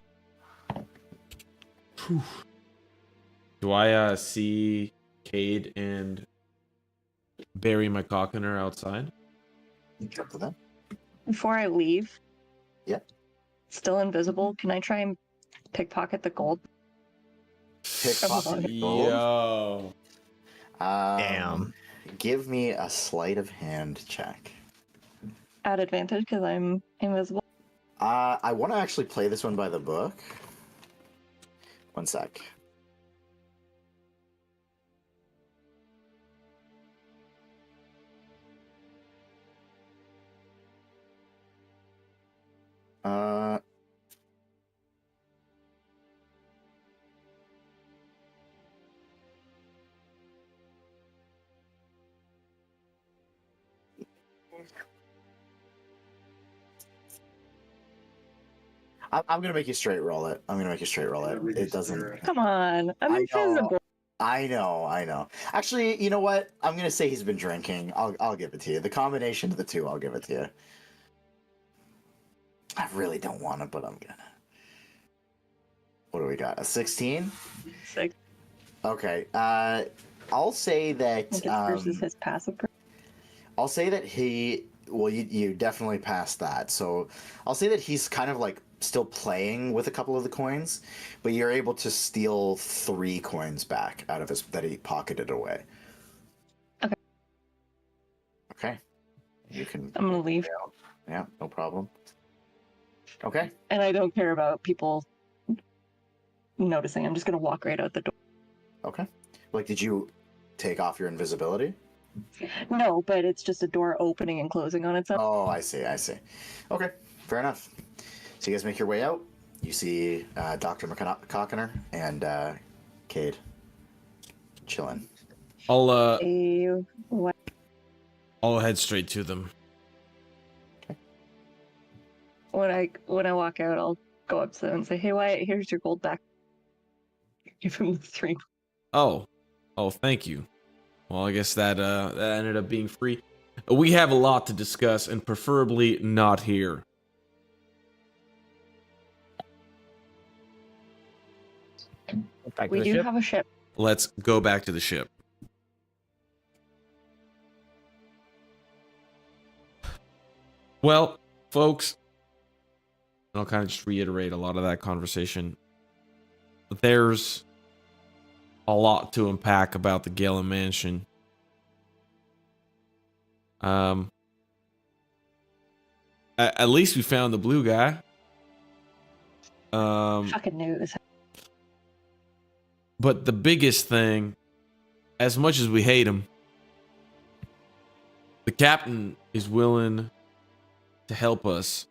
Speaker 3: Do I see Cade and Barry McCockiner outside?
Speaker 4: Up to them.
Speaker 6: Before I leave.
Speaker 4: Yeah.
Speaker 6: Still invisible. Can I try and pickpocket the gold?
Speaker 4: Pickpocket the gold?
Speaker 3: Yo.
Speaker 2: Damn.
Speaker 4: Give me a sleight of hand check.
Speaker 6: At advantage because I'm invisible.
Speaker 4: I want to actually play this one by the book. One sec. I'm gonna make you straight roll it. It doesn't.
Speaker 6: Come on. I'm invisible.
Speaker 4: I know. Actually, you know what? I'm gonna say he's been drinking. I'll give it to you. The combination of the two, I'll give it to you. I really don't want it, but I'm gonna. What do we got? A 16?
Speaker 6: 6.
Speaker 4: Okay. I'll say that.
Speaker 6: Versus his passive.
Speaker 4: I'll say that he. Well, you definitely passed that. So I'll say that he's kind of like still playing with a couple of the coins, but you're able to steal 3 coins back out of his that he pocketed away.
Speaker 6: Okay.
Speaker 4: Okay. You can.
Speaker 6: I'm gonna leave.
Speaker 4: Yeah, no problem. Okay.
Speaker 6: And I don't care about people noticing. I'm just gonna walk right out the door.
Speaker 4: Okay. Like, did you take off your invisibility?
Speaker 6: No, but it's just a door opening and closing on itself.
Speaker 4: Oh, I see. Okay, fair enough. So you guys make your way out. You see Dr. McCockiner and Cade chilling.
Speaker 3: I'll
Speaker 6: What?
Speaker 3: I'll head straight to them.
Speaker 6: When I walk out, I'll go up to them and say, "Hey, Wyatt, here's your gold back." Give him the 3.
Speaker 3: Oh, thank you. Well, I guess that ended up being free. We have a lot to discuss, and preferably not here.
Speaker 2: Back to
Speaker 6: We
Speaker 2: the
Speaker 6: do
Speaker 2: ship.
Speaker 6: have a ship.
Speaker 3: Let's go back to the ship. Well, folks, I'll kind of just reiterate a lot of that conversation. There's a lot to unpack about the Galen Mansion. at least we found the blue guy.
Speaker 6: Fucking knew it was.
Speaker 3: But the biggest thing, as much as we hate him, the captain is willing to help us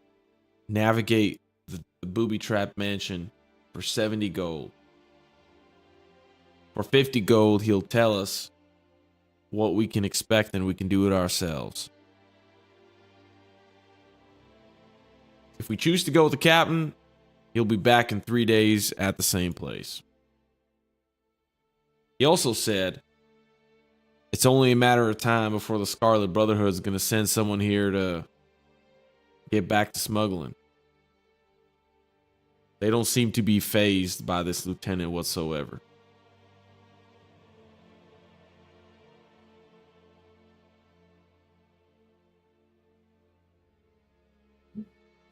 Speaker 3: navigate the booby trap mansion for 70 gold. For 50 gold, he'll tell us what we can expect and we can do it ourselves. If we choose to go with the captain, he'll be back in 3 days at the same place. He also said it's only a matter of time before the Scarlet Brotherhood is going to send someone here to get back to smuggling. They don't seem to be fazed by this lieutenant whatsoever.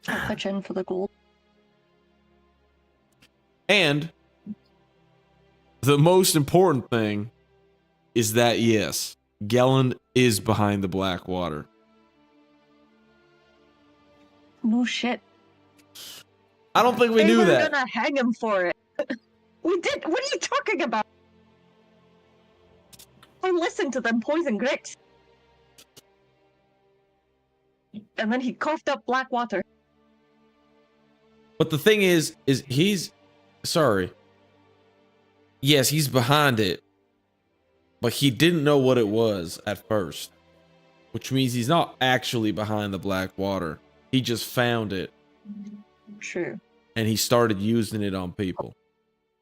Speaker 6: I'll pitch in for the gold.
Speaker 3: And the most important thing is that, yes, Gellin is behind the black water.
Speaker 6: No shit.
Speaker 3: I don't think we
Speaker 6: They
Speaker 3: knew
Speaker 6: were
Speaker 3: that.
Speaker 6: gonna hang him for it. We did. What are you talking about? I listened to them poison Grix. And then he coughed up black water.
Speaker 3: But the thing is he's sorry. Yes, he's behind it. But he didn't know what it was at first. Which means he's not actually behind the black water. He just found it.
Speaker 6: True.
Speaker 3: And he started using it on people.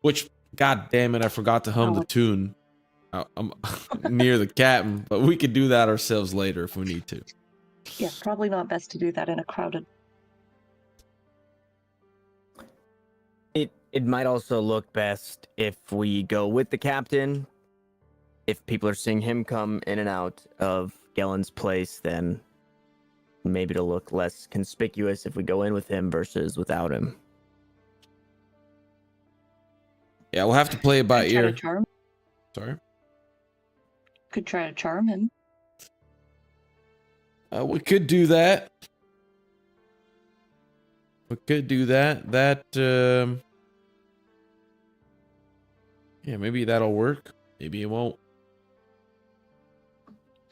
Speaker 3: Which, god damn it, I forgot to hum the tune. I'm near the captain, but we could do that ourselves later if we need to.
Speaker 6: Yeah, probably not best to do that in a crowded.
Speaker 2: It might also look best if we go with the captain. If people are seeing him come in and out of Gellin's place, then maybe it'll look less conspicuous if we go in with him versus without him.
Speaker 3: Yeah, we'll have to play it by
Speaker 6: Could try
Speaker 3: ear.
Speaker 6: to charm.
Speaker 3: Sorry.
Speaker 6: Could try to charm him.
Speaker 3: We could do that. We could do that. Yeah, maybe that'll work. Maybe it won't.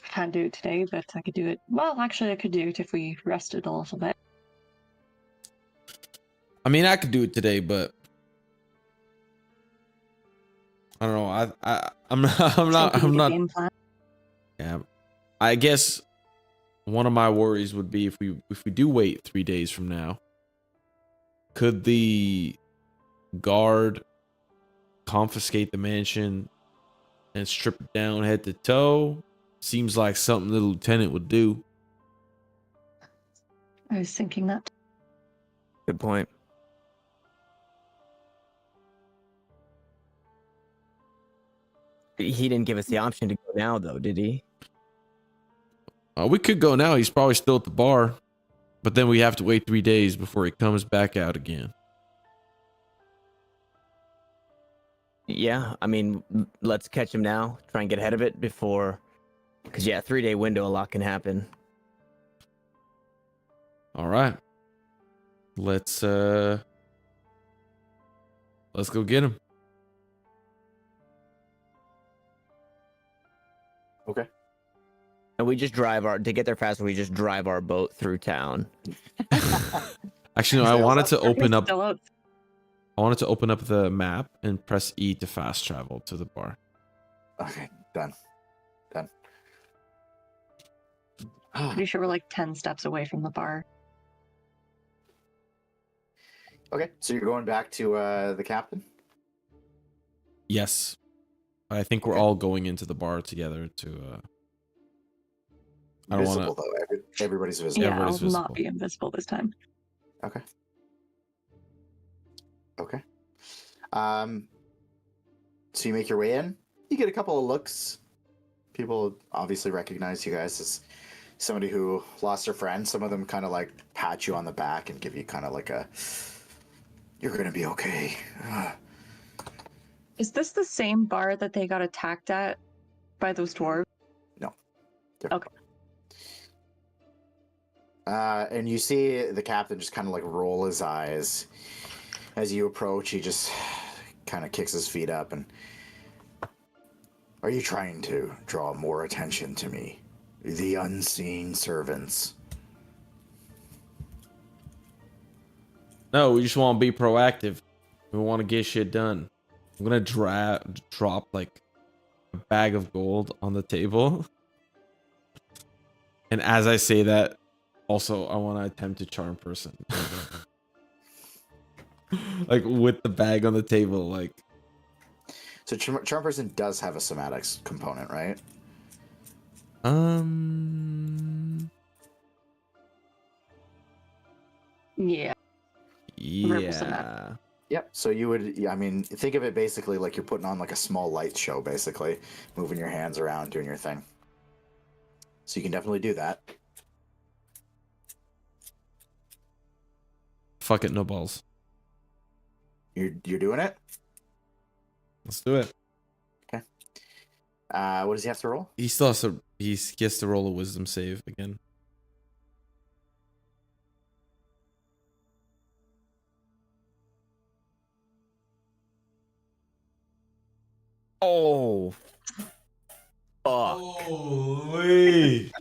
Speaker 6: Can't do it today, but I could do it. Well, actually, I could do it if we rested a little bit.
Speaker 3: I mean, I could do it today, but I don't know. I'm not.
Speaker 6: Game plan.
Speaker 3: Yeah, I guess one of my worries would be if we do wait 3 days from now, could the guard confiscate the mansion and strip it down head to toe? Seems like something the lieutenant would do.
Speaker 6: I was thinking that.
Speaker 2: Good point. He didn't give us the option to go now, though, did he?
Speaker 3: We could go now. He's probably still at the bar, but then we have to wait 3 days before he comes back out again.
Speaker 2: Yeah, I mean, let's catch him now. Try and get ahead of it before, because 3-day window, a lot can happen.
Speaker 3: All right, let's go get him.
Speaker 4: Okay.
Speaker 2: And we just drive to get there faster. We just drive our boat through town.
Speaker 3: Actually, no. I wanted to open up.
Speaker 6: Still out.
Speaker 3: I wanted to open up the map and press E to fast travel to the bar.
Speaker 4: Okay, done.
Speaker 6: Pretty sure we're like 10 steps away from the bar.
Speaker 4: Okay, so you're going back to the captain?
Speaker 3: Yes, I think we're all going into the bar together to. I don't want
Speaker 4: Visible,
Speaker 3: to.
Speaker 4: though. Everybody's visible.
Speaker 6: Yeah,
Speaker 3: Everybody's
Speaker 6: I'll not
Speaker 3: visible.
Speaker 6: be invisible this time.
Speaker 4: Okay. So you make your way in. You get a couple of looks. People obviously recognize you guys as somebody who lost their friend. Some of them kind of like pat you on the back and give you kind of like a, "You're gonna be okay."
Speaker 6: Is this the same bar that they got attacked at by those dwarves?
Speaker 4: No.
Speaker 6: Okay.
Speaker 4: And you see the captain just kind of like roll his eyes as you approach. He just kind of kicks his feet up and, are you trying to draw more attention to me? The unseen servants.
Speaker 3: No, we just want to be proactive. We want to get shit done. I'm gonna drop like a bag of gold on the table. And as I say that, also I want to attempt to charm person. Like with the bag on the table, like.
Speaker 4: So charm person does have a somatics component, right?
Speaker 6: Yeah.
Speaker 3: Yeah.
Speaker 4: Yep. So you would, I mean, think of it basically like you're putting on like a small light show, basically, moving your hands around, doing your thing. So you can definitely do that.
Speaker 3: Fuck it, no balls.
Speaker 4: You're doing it?
Speaker 3: Let's do it.
Speaker 4: Okay. What does he have to roll?
Speaker 3: He still has to. He gets to roll a wisdom save again.
Speaker 2: Oh. Fuck.
Speaker 3: Holy!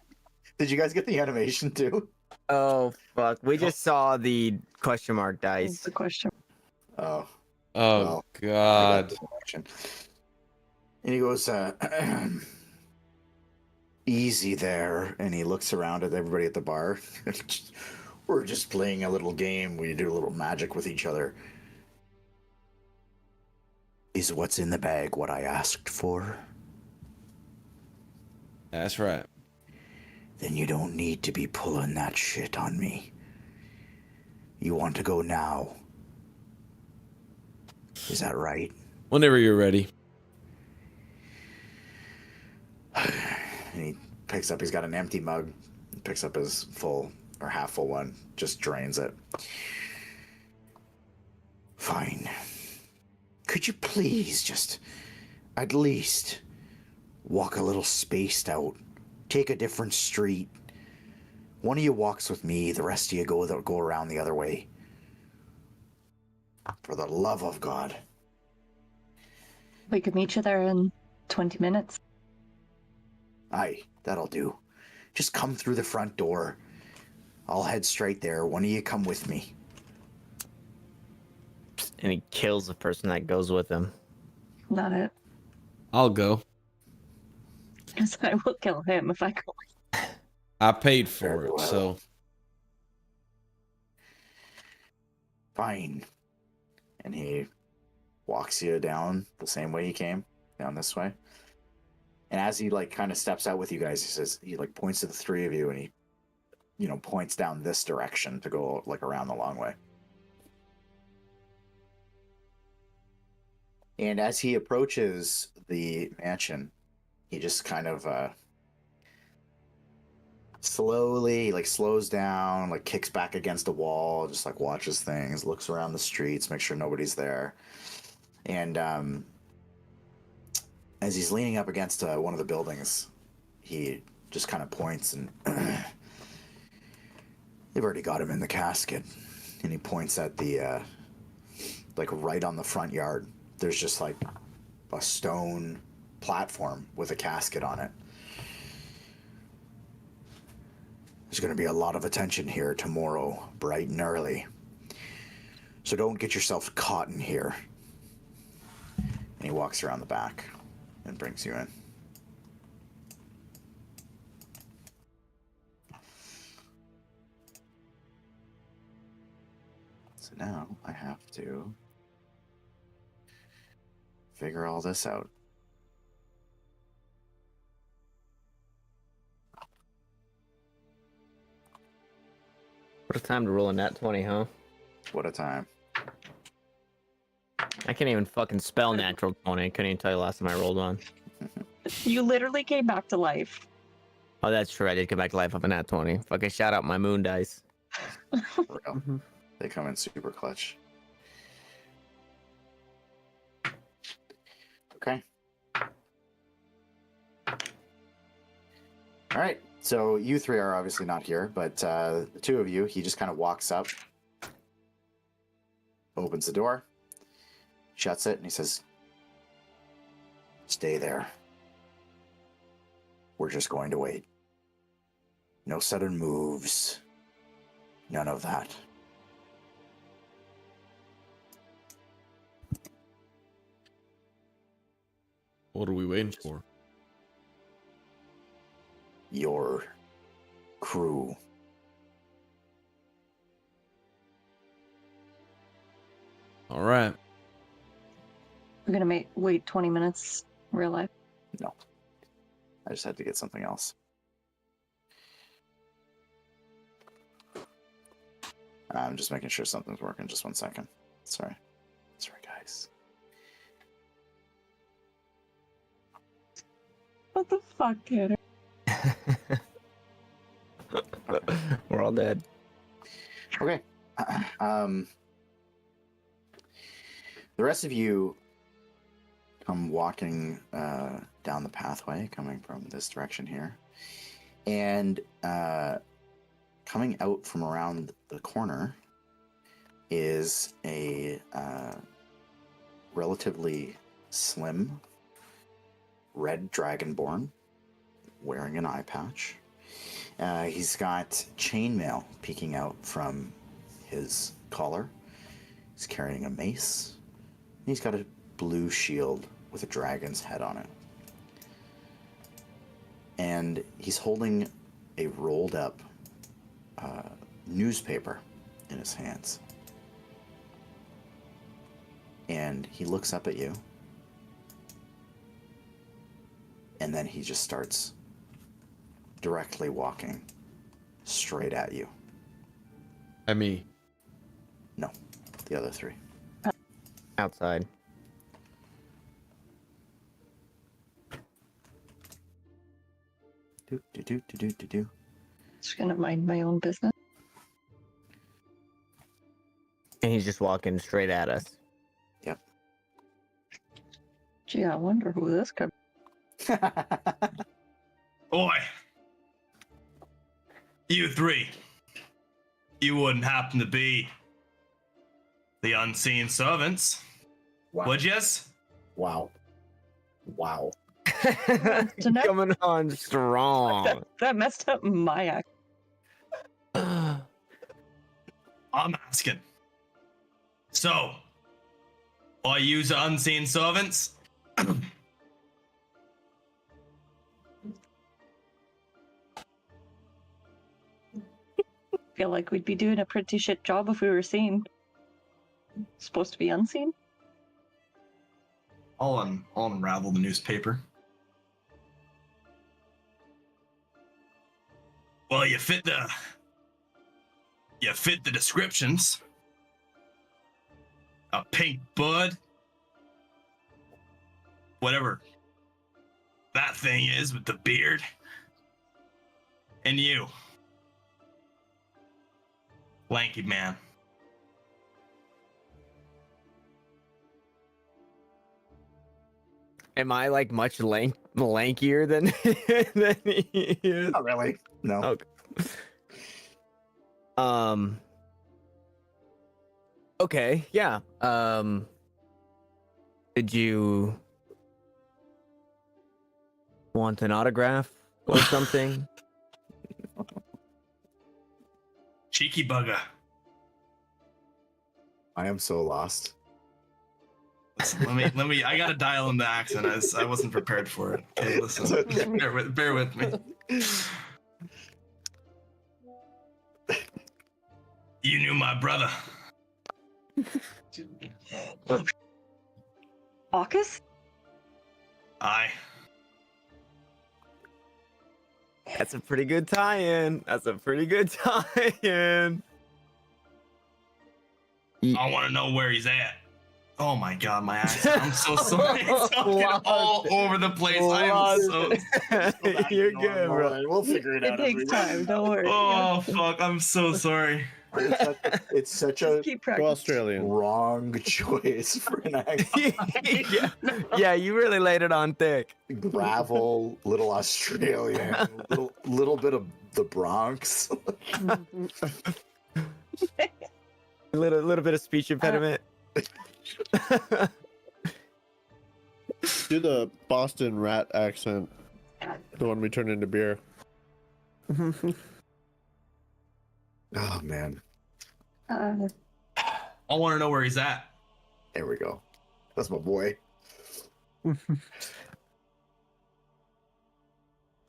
Speaker 4: Did you guys get the animation too?
Speaker 2: Oh fuck. We just saw the question mark
Speaker 6: That's
Speaker 2: dice.
Speaker 6: the question.
Speaker 4: Oh.
Speaker 3: Oh
Speaker 4: Well, I got
Speaker 3: God!
Speaker 4: the animation. And he goes, easy there. And he looks around at everybody at the bar. We're just playing a little game. We do a little magic with each other. Is what's in the bag what I asked for?
Speaker 3: That's right.
Speaker 4: Then you don't need to be pulling that shit on me. You want to go now? Is that right?
Speaker 3: Whenever you're ready.
Speaker 4: And he picks up, he's got an empty mug, picks up his full or half full one, just drains it. Fine. Could you please just, at least, walk a little spaced out? Take a different street. One of you walks with me, the rest of you go around the other way. For the love of God.
Speaker 6: We could meet you there in 20 minutes.
Speaker 4: Aye, that'll do. Just come through the front door. I'll head straight there. One of you come with me.
Speaker 2: And he kills the person that goes with him.
Speaker 6: Not it.
Speaker 3: I'll go.
Speaker 6: Because I will kill him if I go.
Speaker 3: I paid for
Speaker 4: Very
Speaker 3: it,
Speaker 4: well.
Speaker 3: so
Speaker 4: Fine. And he walks you down the same way he came, down this way. And as he like kind of steps out with you guys, he like points to the three of you and he, points down this direction to go like around the long way. And as he approaches the mansion, he just kind of slowly like slows down, like kicks back against a wall, just like watches things, looks around the streets, make sure nobody's there. And as he's leaning up against one of the buildings, he just kind of points and they've already got him in the casket. And he points at the like right on the front yard. There's just like a stone platform with a casket on it. There's going to be a lot of attention here tomorrow, bright and early. So don't get yourself caught in here. And he walks around the back and brings you in. So now I have to figure all this out.
Speaker 2: What a time to roll a nat 20, huh?
Speaker 4: What a time.
Speaker 2: I can't even fucking spell natural 20. I couldn't even tell you last time I rolled one.
Speaker 6: You literally came back to life.
Speaker 2: Oh, that's true. I did come back to life up a nat 20. Fucking shout out my moon dice.
Speaker 4: For real. They come in super clutch. Okay. All right. So you three are obviously not here, but the two of you, he just kind of walks up, opens the door, shuts it, and he says, "Stay there. We're just going to wait. No sudden moves. None of that."
Speaker 3: What are we waiting for?
Speaker 4: Your crew.
Speaker 3: All right.
Speaker 6: We're gonna wait 20 minutes. Real life.
Speaker 4: No. I just had to get something else. I'm just making sure something's working. Just 1 second. Sorry. Sorry, guys.
Speaker 6: What the fuck, Tanner?
Speaker 2: We're all dead.
Speaker 4: Okay. The rest of you come walking down the pathway, coming from this direction here, and coming out from around the corner is a relatively slim red dragonborn wearing an eye patch. He's got chainmail peeking out from his collar. He's carrying a mace. He's got a blue shield with a dragon's head on it. And he's holding a rolled up newspaper in his hands. And he looks up at you. And then he just starts directly walking straight at you.
Speaker 3: At me.
Speaker 4: No, the other three.
Speaker 2: Outside.
Speaker 4: Do.
Speaker 6: Just gonna mind my own business.
Speaker 2: And he's just walking straight at us.
Speaker 4: Yep.
Speaker 6: Gee, I wonder who this could.
Speaker 1: Oi! You three. You wouldn't happen to be the unseen servants,
Speaker 4: Wow.
Speaker 1: would yas?
Speaker 4: Wow. Wow.
Speaker 6: Tonight-
Speaker 2: Coming on strong.
Speaker 6: That messed up my act.
Speaker 1: I'm asking. So, are you the unseen servants?
Speaker 6: Feel like we'd be doing a pretty shit job if we were seen. Supposed to be unseen?
Speaker 1: I'll unravel the newspaper. Well, you fit the descriptions. A pink bud, whatever that thing is with the beard, and you, lanky man.
Speaker 2: Am I like much lankier than than he is?
Speaker 4: Not really. No.
Speaker 2: Okay. Okay, yeah. Did you want an autograph or something?
Speaker 1: Cheeky bugger.
Speaker 4: I am so lost.
Speaker 1: Listen, let me. I gotta dial in the accent. I wasn't prepared for it. Okay, listen. Bear with me. You knew my brother.
Speaker 6: AUKUS?
Speaker 1: Aye.
Speaker 2: That's a pretty good tie-in. I
Speaker 1: want to know where he's at. Oh my god, my accent. I'm so sorry. It's fucking all over the place. I am so.
Speaker 2: You're good, bro.
Speaker 4: We'll figure it
Speaker 6: It
Speaker 4: out.
Speaker 6: takes time, don't worry.
Speaker 1: Oh fuck, I'm so sorry.
Speaker 4: It's such a
Speaker 6: Just keep
Speaker 5: Go
Speaker 6: practicing.
Speaker 5: Australian.
Speaker 4: wrong choice for an accent.
Speaker 2: yeah, you really laid it on thick.
Speaker 4: Gravel, little Australian, little bit of the Bronx.
Speaker 2: little bit of speech impediment.
Speaker 5: Do the Boston rat accent. The one we turned into beer.
Speaker 4: Oh man,
Speaker 6: Uh,
Speaker 1: I want to know where he's at.
Speaker 4: there we go. That's my boy.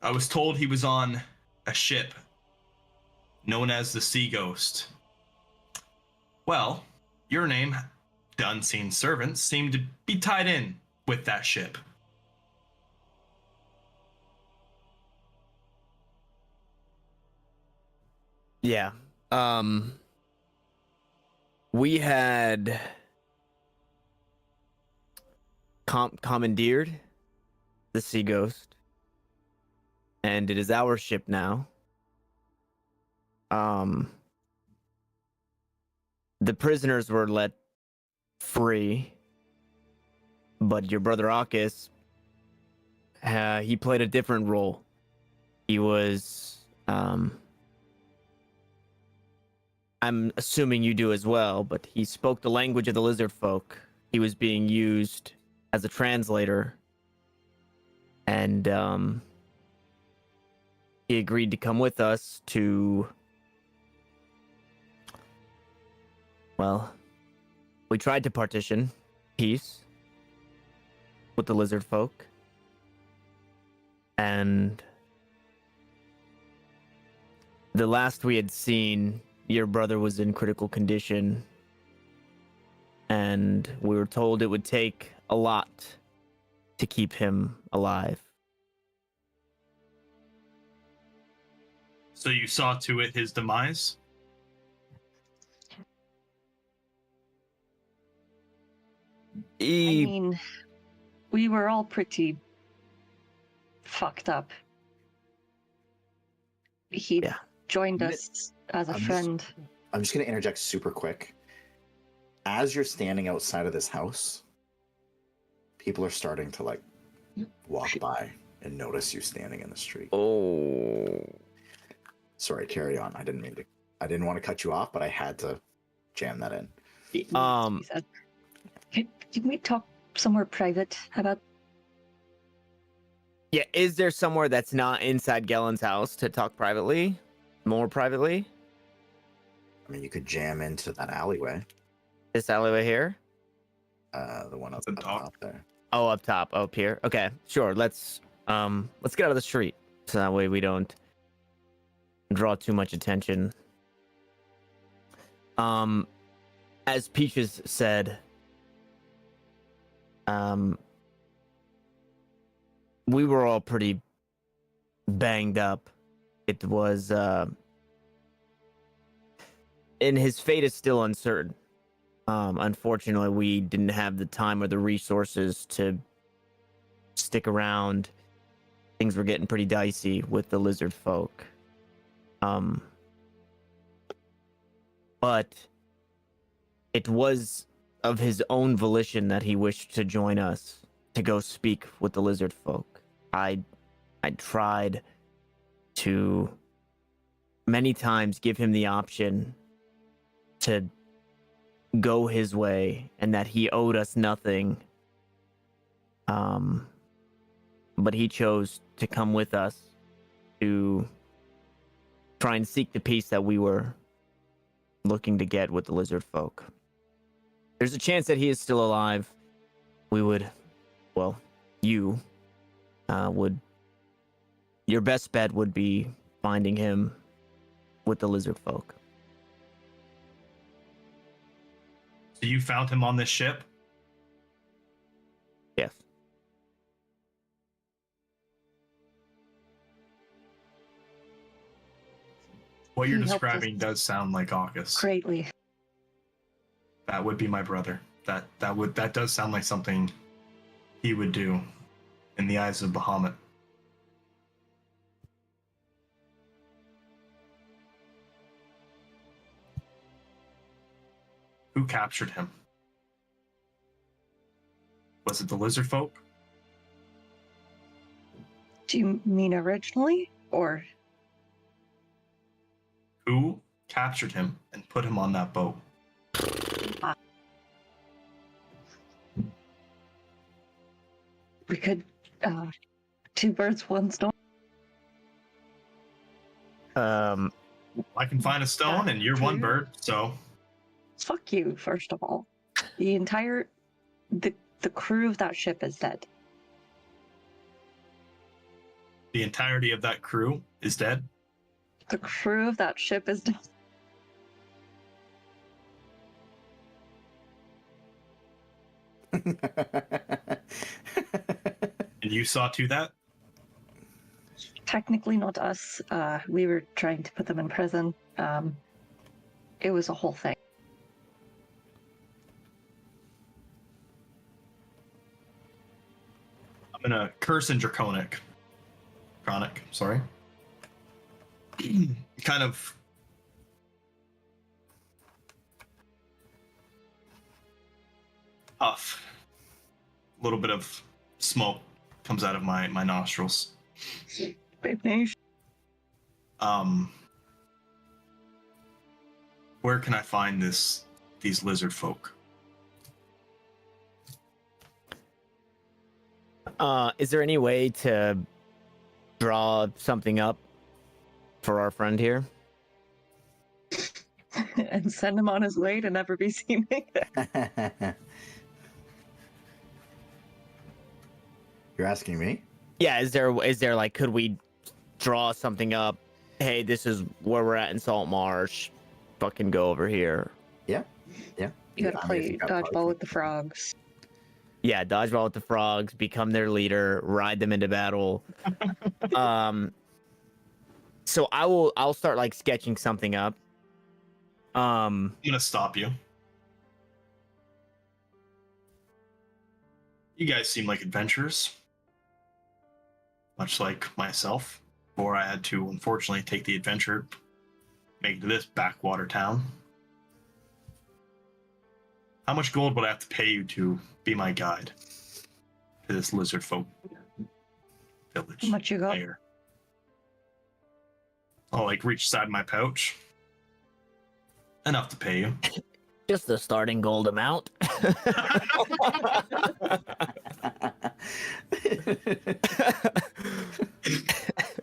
Speaker 1: I was told he was on a ship known as the Sea Ghost. Well, your name, the Unseen Servant, seemed to be tied in with that ship.
Speaker 2: Yeah. We had commandeered the Sea Ghost, and it is our ship now. The prisoners were let free, but your brother Akis, he played a different role. He was, I'm assuming you do as well, but he spoke the language of the lizard folk. He was being used as a translator, and he agreed to come with us to, well, we tried to partition peace with the lizard folk, and the last we had seen, your brother was in critical condition, and we were told it would take a lot to keep him alive.
Speaker 1: So you saw to it his demise?
Speaker 6: I mean, we were all pretty fucked up. He
Speaker 2: Yeah.
Speaker 6: joined us as a friend.
Speaker 4: I'm just gonna interject super quick. As you're standing outside of this house, people are starting to like walk by and notice you standing in the street.
Speaker 2: Oh.
Speaker 4: Sorry, carry on. I didn't want to cut you off, but I had to jam that in.
Speaker 6: He said, Can we talk somewhere private about?
Speaker 2: Yeah, is there somewhere that's not inside Gellen's house to talk privately? More privately?
Speaker 4: I mean, you could jam into that alleyway.
Speaker 2: This alleyway here?
Speaker 4: The one up
Speaker 1: The
Speaker 4: up
Speaker 1: top.
Speaker 4: top there.
Speaker 2: Oh, up top, up here. Okay, sure. Let's get out of the street so that way we don't draw too much attention. As Peaches said, we were all pretty banged up. It was, and his fate is still uncertain. Unfortunately, we didn't have the time or the resources to stick around. Things were getting pretty dicey with the lizard folk. But it was of his own volition that he wished to join us to go speak with the lizard folk. I tried to many times give him the option to go his way and that he owed us nothing. But he chose to come with us to try and seek the peace that we were looking to get with the lizard folk. There's a chance that he is still alive. We would, well, you would, your best bet would be finding him with the lizard folk.
Speaker 1: So you found him on this ship?
Speaker 2: Yes.
Speaker 1: What you're
Speaker 6: He helped us
Speaker 1: describing does sound like August.
Speaker 6: Greatly.
Speaker 1: That would be my brother. That does sound like something he would do in the eyes of Bahamut. Who captured him? Was it the lizard folk?
Speaker 6: Do you mean originally? Or
Speaker 1: Who captured him and put him on that boat?
Speaker 6: we could, two birds, one stone.
Speaker 1: I can find a stone and you're one
Speaker 6: True.
Speaker 1: bird, so
Speaker 6: Fuck you, first of all. The entire, the crew of that ship is dead.
Speaker 1: the entirety of that crew is dead.
Speaker 6: The crew of that ship is dead.
Speaker 1: And you saw to that?
Speaker 6: Technically not us. We were trying to put them in prison. It was a whole thing.
Speaker 1: I'm gonna curse in Draconic. Sorry. Kind of puff. A little bit of smoke comes out of my nostrils.
Speaker 6: Babe Nation.
Speaker 1: Where can I find these lizard folk?
Speaker 2: Is there any way to draw something up for our friend here?
Speaker 6: And send him on his way to never be seen again.
Speaker 4: You're asking me?
Speaker 2: Yeah, is there like, could we draw something up? Hey, this is where we're at in Saltmarsh. Fucking go over here.
Speaker 4: Yeah.
Speaker 6: You gotta play dodgeball with the frogs.
Speaker 2: Yeah, dodgeball with the frogs, become their leader, ride them into battle. So I'll start like sketching something up.
Speaker 1: I'm gonna stop you. You guys seem like adventurers. Much like myself, before I had to unfortunately take the adventure, make it to this backwater town. How much gold would I have to pay you to be my guide to this lizard folk village?
Speaker 6: How much you got?
Speaker 1: Lair? I'll like reach inside my pouch. Enough to pay you.
Speaker 2: Just the starting gold amount.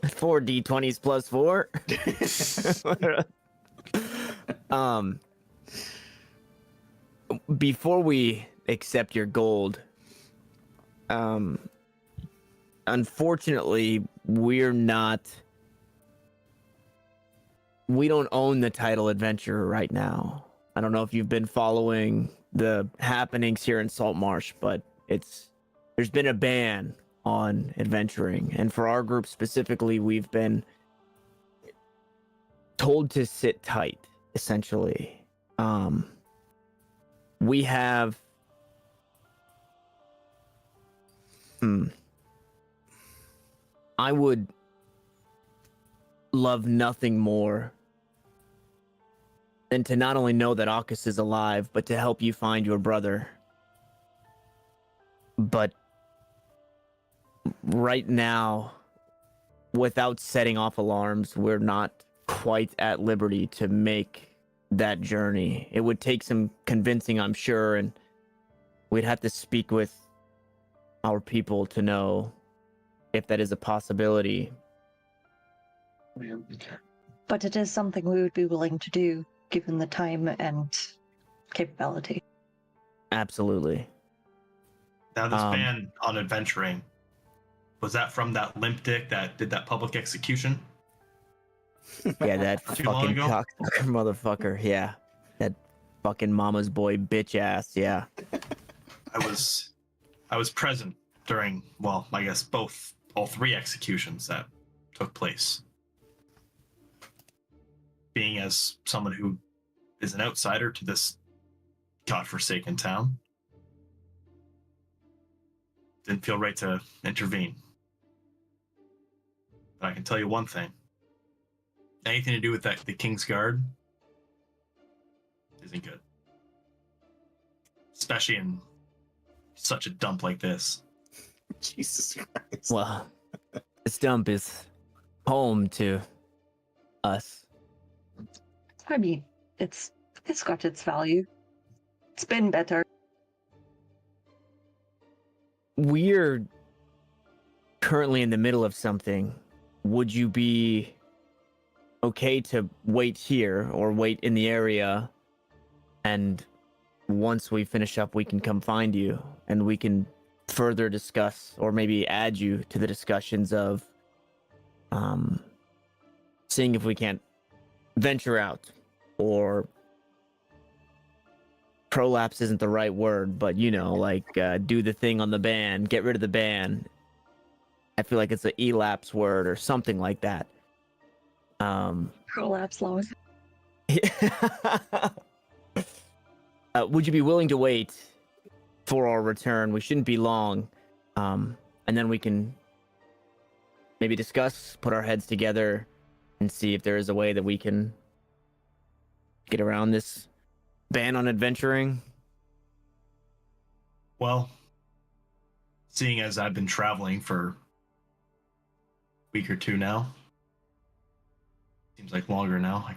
Speaker 2: 4d20s plus 4. Before we accept your gold, unfortunately, we don't own the title adventurer right now. I don't know if you've been following the happenings here in Saltmarsh, but there's been a ban on adventuring, and for our group specifically, we've been told to sit tight, essentially. We have I would love nothing more than to not only know that Akkus is alive, but to help you find your brother. But right now, without setting off alarms, we're not quite at liberty to make that journey. It would take some convincing, I'm sure, and we'd have to speak with our people to know if that is a possibility.
Speaker 6: But it is something we would be willing to do, given the time and capability.
Speaker 2: Absolutely.
Speaker 1: Now this ban on adventuring, was that from that limp dick that did that public execution?
Speaker 2: Yeah, that
Speaker 1: Not too long
Speaker 2: fucking
Speaker 1: ago?
Speaker 2: cocksucker motherfucker. Yeah, that fucking mama's boy bitch ass. Yeah.
Speaker 1: I was present during, well, I guess all three executions that took place. Being as someone who is an outsider to this godforsaken town, didn't feel right to intervene. But I can tell you one thing. Anything to do with the King's Guard isn't good. especially in such a dump like this.
Speaker 4: Jesus Christ.
Speaker 2: Well, this dump is home to us.
Speaker 6: I mean, it's got its value. It's been better.
Speaker 2: We're currently in the middle of something. Would you be okay to wait here or wait in the area, and once we finish up, we can come find you and we can further discuss or maybe add you to the discussions of seeing if we can't venture out, or prolapse isn't the right word, but you know, like do the thing on the ban, get rid of the ban. I feel like it's an elapse word or something like that.
Speaker 6: Prolapse laws.
Speaker 2: Would you be willing to wait for our return? We shouldn't be long. And then we can maybe discuss, put our heads together, and see if there is a way that we can get around this ban on adventuring.
Speaker 1: Well, seeing as I've been traveling for a week or two now, seems like longer now. I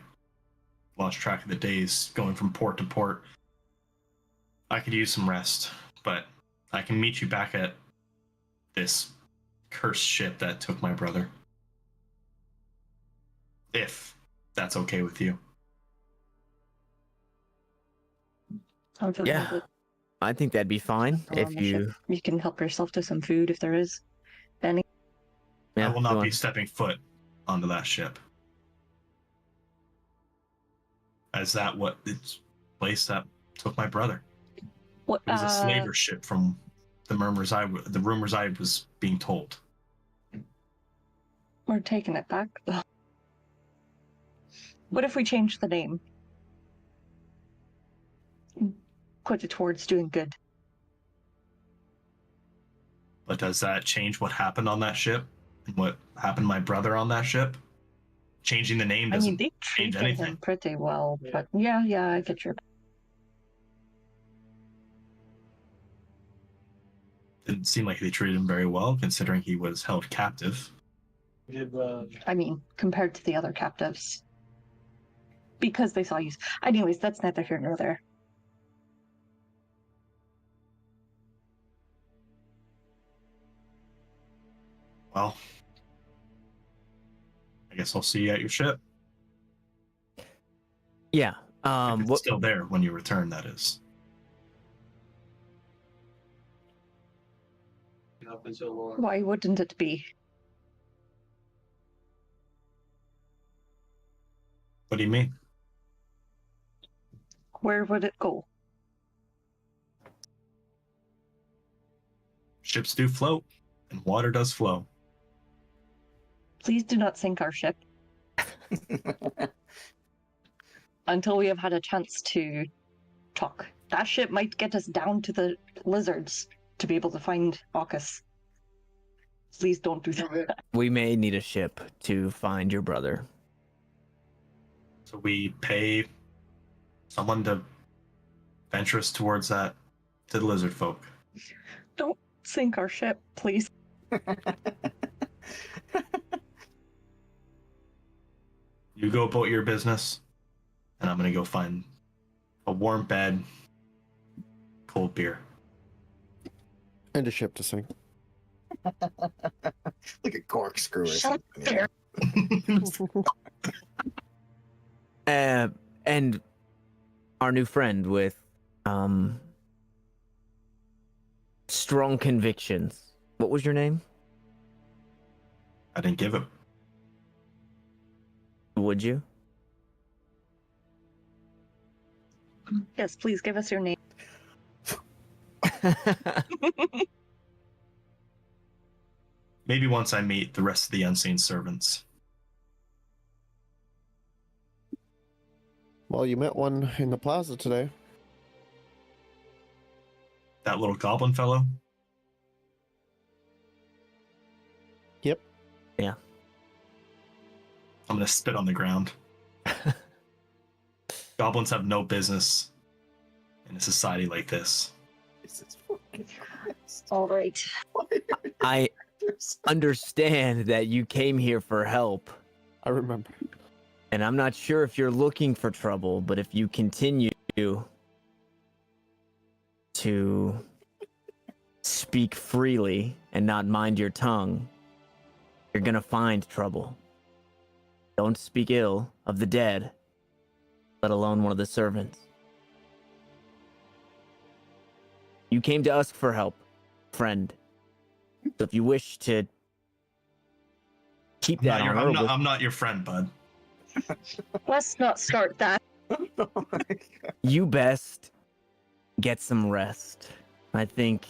Speaker 1: lost track of the days going from port to port. I could use some rest, but I can meet you back at this cursed ship that took my brother. If that's okay with you.
Speaker 2: Yeah, I think that'd be fine if you.
Speaker 6: You can help yourself to some food if there is any.
Speaker 2: Yeah,
Speaker 1: I will not
Speaker 2: go
Speaker 1: be
Speaker 2: on.
Speaker 1: stepping foot onto that ship. As that what it's place that took my brother.
Speaker 6: What?
Speaker 1: It was a slaver ship from the rumors I was being told.
Speaker 6: We're taking it back though. What if we change the name? Put it towards doing good.
Speaker 1: But does that change what happened on that ship? And what happened to my brother on that ship? Changing the name
Speaker 6: I
Speaker 1: doesn't
Speaker 6: mean, they
Speaker 1: change
Speaker 6: treated
Speaker 1: anything.
Speaker 6: him pretty well, but yeah, I get your.
Speaker 1: Didn't seem like they treated him very well, considering he was held captive.
Speaker 6: I mean, compared to the other captives, because they saw you. Anyways, that's neither here nor there.
Speaker 1: Well, I guess I'll see you at your ship.
Speaker 2: Yeah.
Speaker 1: If it's
Speaker 2: What?
Speaker 1: still there when you return, that is.
Speaker 6: Why wouldn't it be?
Speaker 1: What do you mean?
Speaker 6: Where would it go?
Speaker 1: Ships do float, and water does flow.
Speaker 6: Please do not sink our ship until we have had a chance to talk. That ship might get us down to the lizards to be able to find Bacchus. Please don't do that.
Speaker 2: We may need a ship to find your brother.
Speaker 1: So we pay someone to venture us towards that, to the lizard folk.
Speaker 6: Don't sink our ship, please.
Speaker 1: You go about your business, and I'm gonna go find a warm bed, cold beer.
Speaker 5: And a ship to sink.
Speaker 4: Like a corkscrew or
Speaker 6: Shut up
Speaker 4: something.
Speaker 6: there.
Speaker 2: And our new friend with strong convictions. What was your name?
Speaker 1: I didn't give it.
Speaker 2: Would you?
Speaker 6: Yes, please give us your name.
Speaker 1: Maybe once I meet the rest of the unseen servants.
Speaker 5: Well, you met one in the plaza today.
Speaker 1: That little goblin fellow.
Speaker 5: Yep.
Speaker 2: Yeah.
Speaker 1: I'm gonna spit on the ground. Goblins have no business in a society like this.
Speaker 4: Jesus fucking Christ.
Speaker 6: All right.
Speaker 4: Why are you
Speaker 2: I
Speaker 4: just-
Speaker 2: understand that you came here for help,
Speaker 5: I remember.
Speaker 2: and I'm not sure if you're looking for trouble, but if you continue to speak freely and not mind your tongue, you're gonna find trouble. Don't speak ill of the dead, let alone one of the servants. You came to us for help, friend. So if you wish to keep that
Speaker 1: I'm
Speaker 2: honorable,
Speaker 1: not, I'm not your friend, bud.
Speaker 6: Let's not start that.
Speaker 4: Oh my God.
Speaker 2: you best get some rest. I think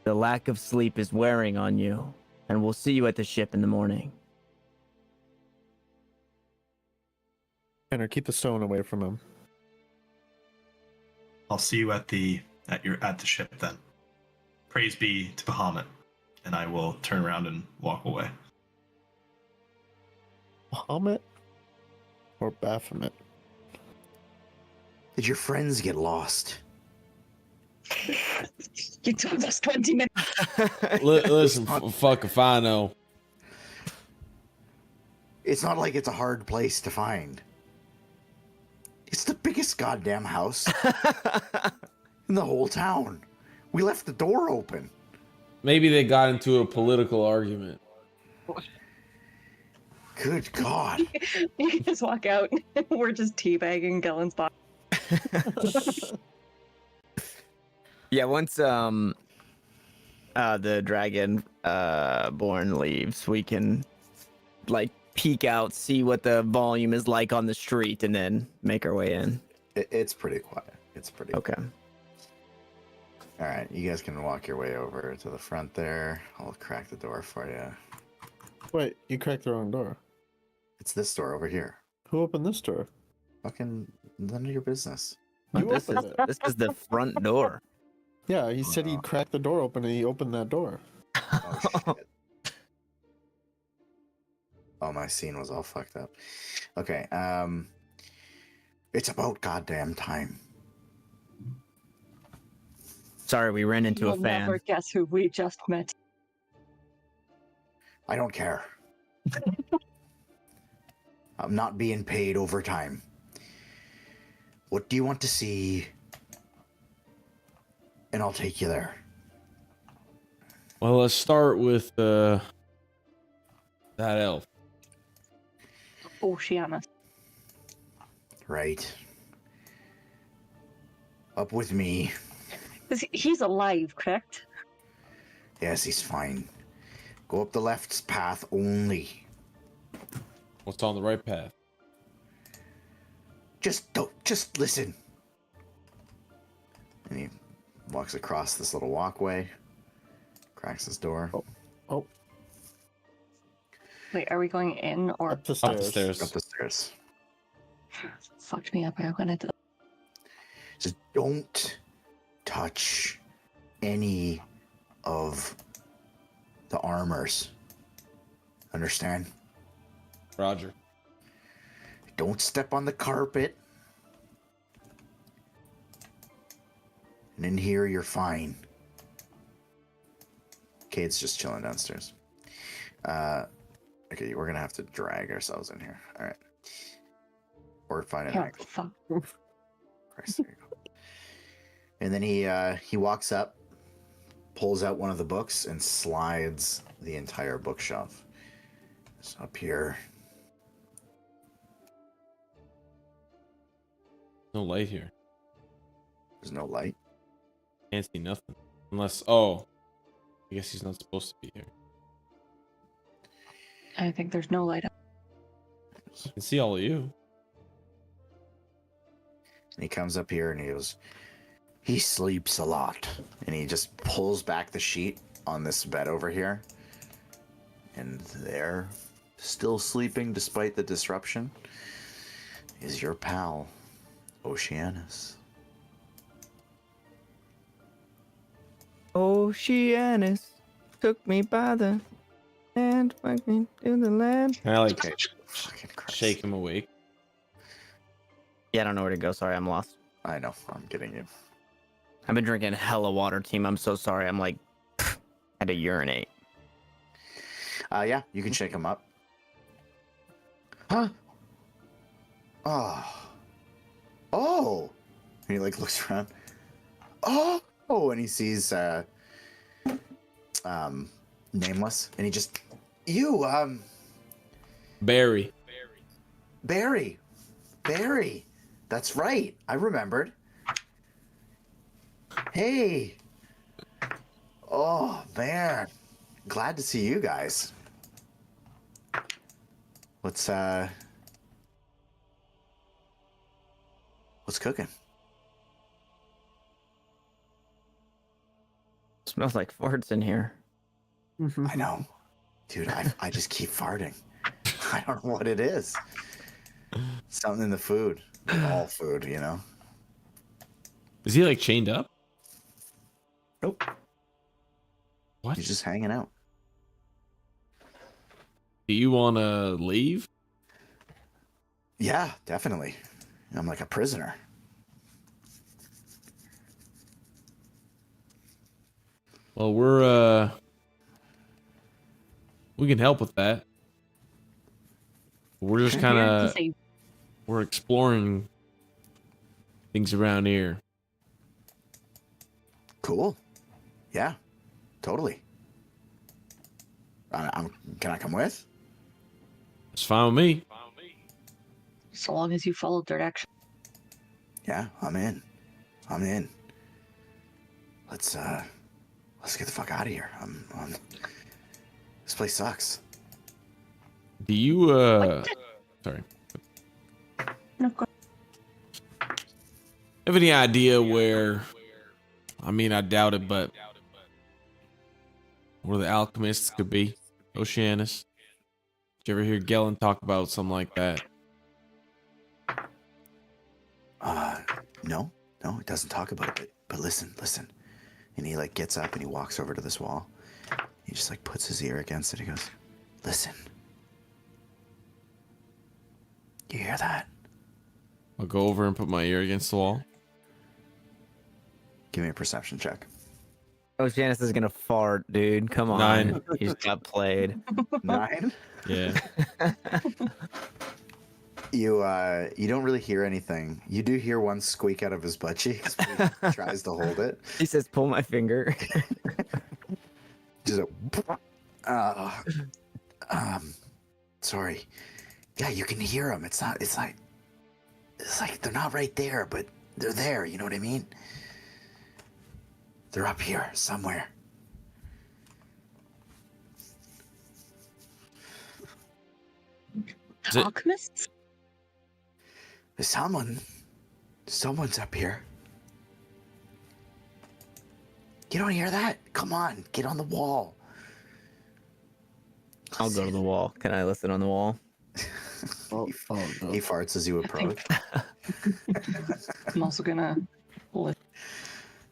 Speaker 2: the lack of sleep is wearing on you, and we'll see you at the ship in the morning.
Speaker 5: Tanner, keep the stone away from him.
Speaker 1: I'll see you at the ship then. Praise be to Bahamut. And I will turn around and walk away.
Speaker 5: Bahamut or Baphomet?
Speaker 4: Did your friends get lost?
Speaker 6: You told us 20 minutes.
Speaker 3: Listen, fuck if I know.
Speaker 4: It's not like it's a hard place to find. It's the biggest goddamn house in the whole town. We left the door open.
Speaker 3: Maybe they got into a political argument.
Speaker 4: Good God.
Speaker 6: You just walk out. We're just teabagging Gillen's body.
Speaker 2: Yeah, once the dragon born leaves, we can like peek out, see what the volume is like on the street, and then make our way in.
Speaker 4: It's pretty quiet. It's pretty
Speaker 2: Okay.
Speaker 4: All right, you guys can walk your way over to the front there. I'll crack the door for you.
Speaker 5: Wait, you cracked the wrong door.
Speaker 4: It's this door over here.
Speaker 5: Who opened this door?
Speaker 4: Fucking none of your business.
Speaker 5: You
Speaker 2: This is,
Speaker 5: opened it.
Speaker 2: this is the front door.
Speaker 5: Yeah, he said he'd crack the door open, and he opened that door.
Speaker 4: Oh shit. Oh, my scene was all fucked up. Okay, it's about goddamn time.
Speaker 2: Sorry, we ran into a
Speaker 6: You'll never
Speaker 2: fan.
Speaker 6: guess who we just met.
Speaker 4: I don't care. I'm not being paid overtime. What do you want to see? And I'll take you there.
Speaker 3: Well, let's start with that elf.
Speaker 6: Oceanus.
Speaker 4: Right. Up with me.
Speaker 6: He's alive, correct?
Speaker 4: Yes, he's fine. Go up the left path only.
Speaker 3: What's on the right path?
Speaker 4: Just listen. And he walks across this little walkway, cracks his door.
Speaker 5: Oh,
Speaker 6: Wait, are we going in or
Speaker 5: up the
Speaker 3: Up
Speaker 5: stairs.
Speaker 3: the stairs.
Speaker 4: Up the stairs.
Speaker 6: fucked me up? I went to
Speaker 4: Just don't touch any of the armors. Understand?
Speaker 3: Roger.
Speaker 4: Don't step on the carpet. And in here, you're fine. Cade's just chilling downstairs. Okay, we're gonna have to drag ourselves in here. All right. Or find an
Speaker 6: oh,
Speaker 4: angle.
Speaker 6: fuck.
Speaker 4: Christ, there you go. And then he walks up, pulls out one of the books, and slides the entire bookshelf. It's up here.
Speaker 3: No light here.
Speaker 4: There's no light.
Speaker 3: Can't see nothing. Unless, oh, I guess he's not supposed to be here.
Speaker 6: I think there's no light up.
Speaker 3: I can see all of you.
Speaker 4: And he comes up here and he goes, he sleeps a lot. And he just pulls back the sheet on this bed over here. And there, still sleeping despite the disruption, is your pal, Oceanus.
Speaker 2: Oceanus took me by the hand, went me to the land.
Speaker 3: Can I like
Speaker 4: Okay. Fucking Christ.
Speaker 3: shake him awake?
Speaker 2: Yeah, I don't know where to go. Sorry, I'm lost.
Speaker 4: I know, I'm getting you.
Speaker 2: I've been drinking hella water, team. I'm so sorry. I'm like, had to urinate.
Speaker 4: Yeah, you can shake him up. Huh? Oh. Oh. And he like looks around. Oh. And he sees nameless, and he just
Speaker 3: Barry.
Speaker 4: Barry. That's right. I remembered. Hey. Oh man. Glad to see you guys. What's cooking?
Speaker 2: Smells like farts in here.
Speaker 4: I know. Dude, I just keep farting. I don't know what it is. Something in the food. All food, you know?
Speaker 3: Is he like chained up?
Speaker 4: Nope.
Speaker 3: What?
Speaker 4: He's just hanging out.
Speaker 3: Do you want to leave?
Speaker 4: Yeah, definitely. I'm like a prisoner.
Speaker 3: Well, we can help with that. We're just kind of we're exploring things around here.
Speaker 4: Cool. Yeah, totally. Can I come with?
Speaker 3: It's fine with me.
Speaker 6: So long as you follow direction.
Speaker 4: Yeah, I'm in. Let's get the fuck out of here. This place sucks.
Speaker 3: Do you sorry.
Speaker 6: No, go-
Speaker 3: Have any idea where? I mean, I doubt it, but where the alchemists could be? Oceanus. Did you ever hear Gellin talk about something like that?
Speaker 4: No, it doesn't talk about it. But listen. And he like gets up and he walks over to this wall. He just like puts his ear against it. He goes, "Listen. You hear that?
Speaker 3: I'll go over and put my ear against the wall.
Speaker 4: Give me a perception check."
Speaker 2: Oh, Janice is gonna fart, dude. Come on.
Speaker 3: 9.
Speaker 2: He just got played.
Speaker 4: 9.
Speaker 3: Yeah.
Speaker 4: You don't really hear anything. You do hear one squeak out of his butt cheeks, but he tries to hold it.
Speaker 2: He says, "Pull my finger."
Speaker 4: Just sorry. Yeah, you can hear them. It's like they're not right there, but they're there. You know what I mean? They're up here somewhere.
Speaker 3: Is it-
Speaker 6: Alchemists?
Speaker 4: There's someone's up here. You don't hear that? Come on, get on the wall.
Speaker 2: I'll go to the wall. Can I listen on the wall?
Speaker 5: Oh, no.
Speaker 4: He farts as you approach.
Speaker 6: I'm also gonna listen.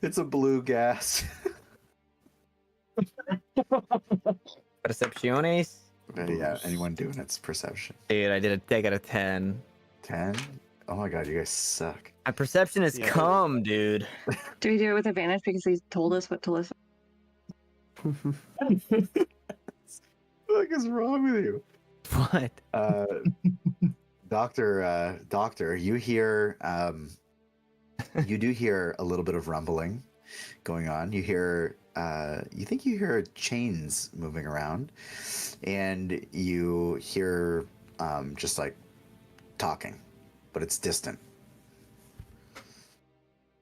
Speaker 4: It's a blue gas.
Speaker 2: Percepciones?
Speaker 4: Yeah, anyone doing it's perception.
Speaker 2: Dude, I got a 10.
Speaker 4: 10? Oh my god, you guys suck.
Speaker 2: My perception is
Speaker 3: Yeah.
Speaker 2: cum, dude.
Speaker 6: Do we do it with advantage because he told us what to listen?
Speaker 4: What the fuck is wrong with you?
Speaker 2: What?
Speaker 4: Doctor, you hear you do hear a little bit of rumbling going on. You hear you think you hear chains moving around, and you hear just like talking, but it's distant.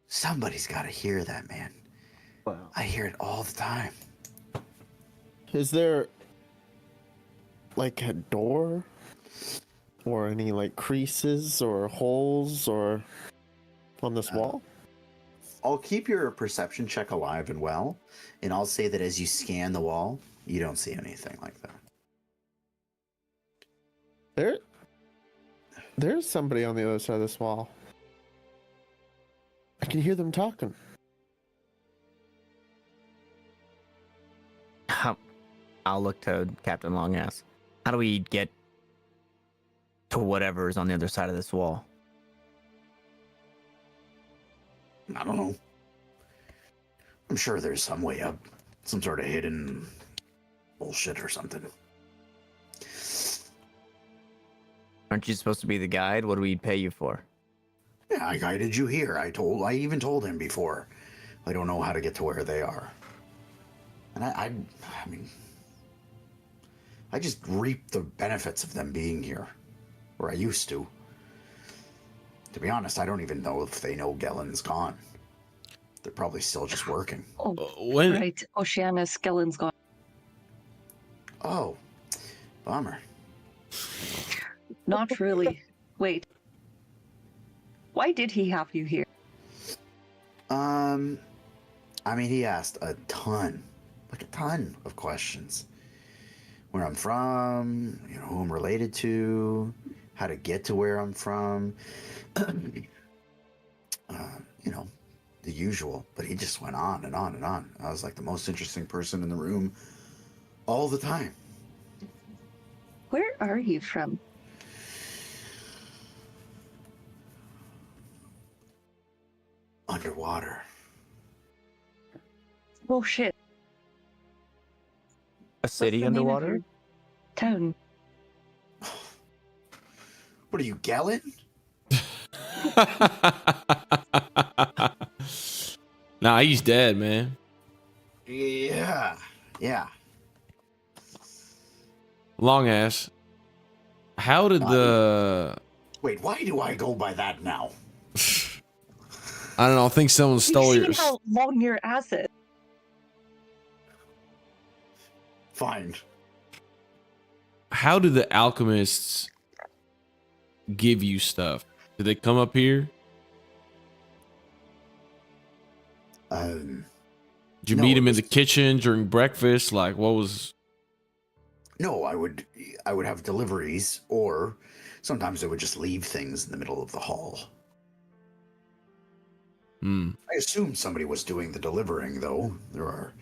Speaker 4: Somebody's got to hear that, man.
Speaker 5: Wow.
Speaker 4: I hear it all the time.
Speaker 5: Is there like a door or any like creases or holes or on this wall?
Speaker 4: I'll keep your perception check alive and well, and I'll say that as you scan the wall, you don't see anything like that.
Speaker 5: There's somebody on the other side of this wall. I can hear them talking.
Speaker 2: I'll look to Captain Longass. How do we get to whatever is on the other side of this wall?
Speaker 4: I don't know. I'm sure there's some way up. Some sort of hidden bullshit or something.
Speaker 2: Aren't you supposed to be the guide? What do we pay you for?
Speaker 4: Yeah, I guided you here. I even told him before. I don't know how to get to where they are. And I mean, I just reap the benefits of them being here. Or I used to. To be honest, I don't even know if they know Gellen's gone. They're probably still just working.
Speaker 6: Oh,
Speaker 3: When
Speaker 6: right. Oceana Skillen's gone.
Speaker 4: Oh, bummer.
Speaker 6: Not really. Wait. Why did he have you here?
Speaker 4: I mean, he asked a ton of questions. Where I'm from, you know, who I'm related to, how to get to where I'm from, you know, the usual. But he just went on and on and on. I was like the most interesting person in the room all the time.
Speaker 6: Where are you from?
Speaker 4: Underwater.
Speaker 6: Oh shit.
Speaker 2: A city
Speaker 6: What's the name of
Speaker 2: underwater?
Speaker 6: your town.
Speaker 4: What are you, Gellin?
Speaker 3: Nah, he's dead, man.
Speaker 4: Yeah.
Speaker 3: Long ass. How did the?
Speaker 4: Wait, why do I go by that now?
Speaker 3: I don't know. I think someone stole
Speaker 6: You've
Speaker 3: your.
Speaker 6: seen how long your ass is.
Speaker 4: Fine.
Speaker 3: How do the alchemists give you stuff? Did they come up here? Did you
Speaker 4: No,
Speaker 3: meet
Speaker 4: it
Speaker 3: him in
Speaker 4: was-
Speaker 3: the kitchen during breakfast? Like, what was?
Speaker 4: No, I would have deliveries, or sometimes I would just leave things in the middle of the hall.
Speaker 3: Hmm.
Speaker 4: I assume somebody was doing the delivering, though. There are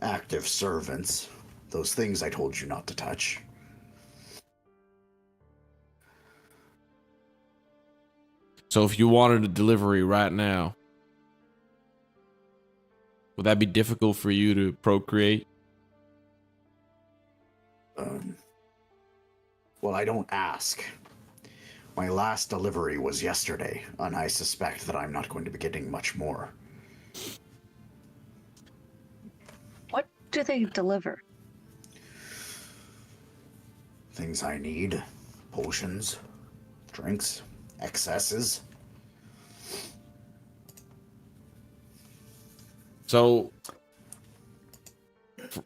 Speaker 4: active servants. Those things I told you not to touch.
Speaker 3: So if you wanted a delivery right now, would that be difficult for you to procreate?
Speaker 4: Well, I don't ask. My last delivery was yesterday, and I suspect that I'm not going to be getting much more.
Speaker 6: What do they deliver?
Speaker 4: Things I need. Potions. Drinks. Excesses.
Speaker 3: So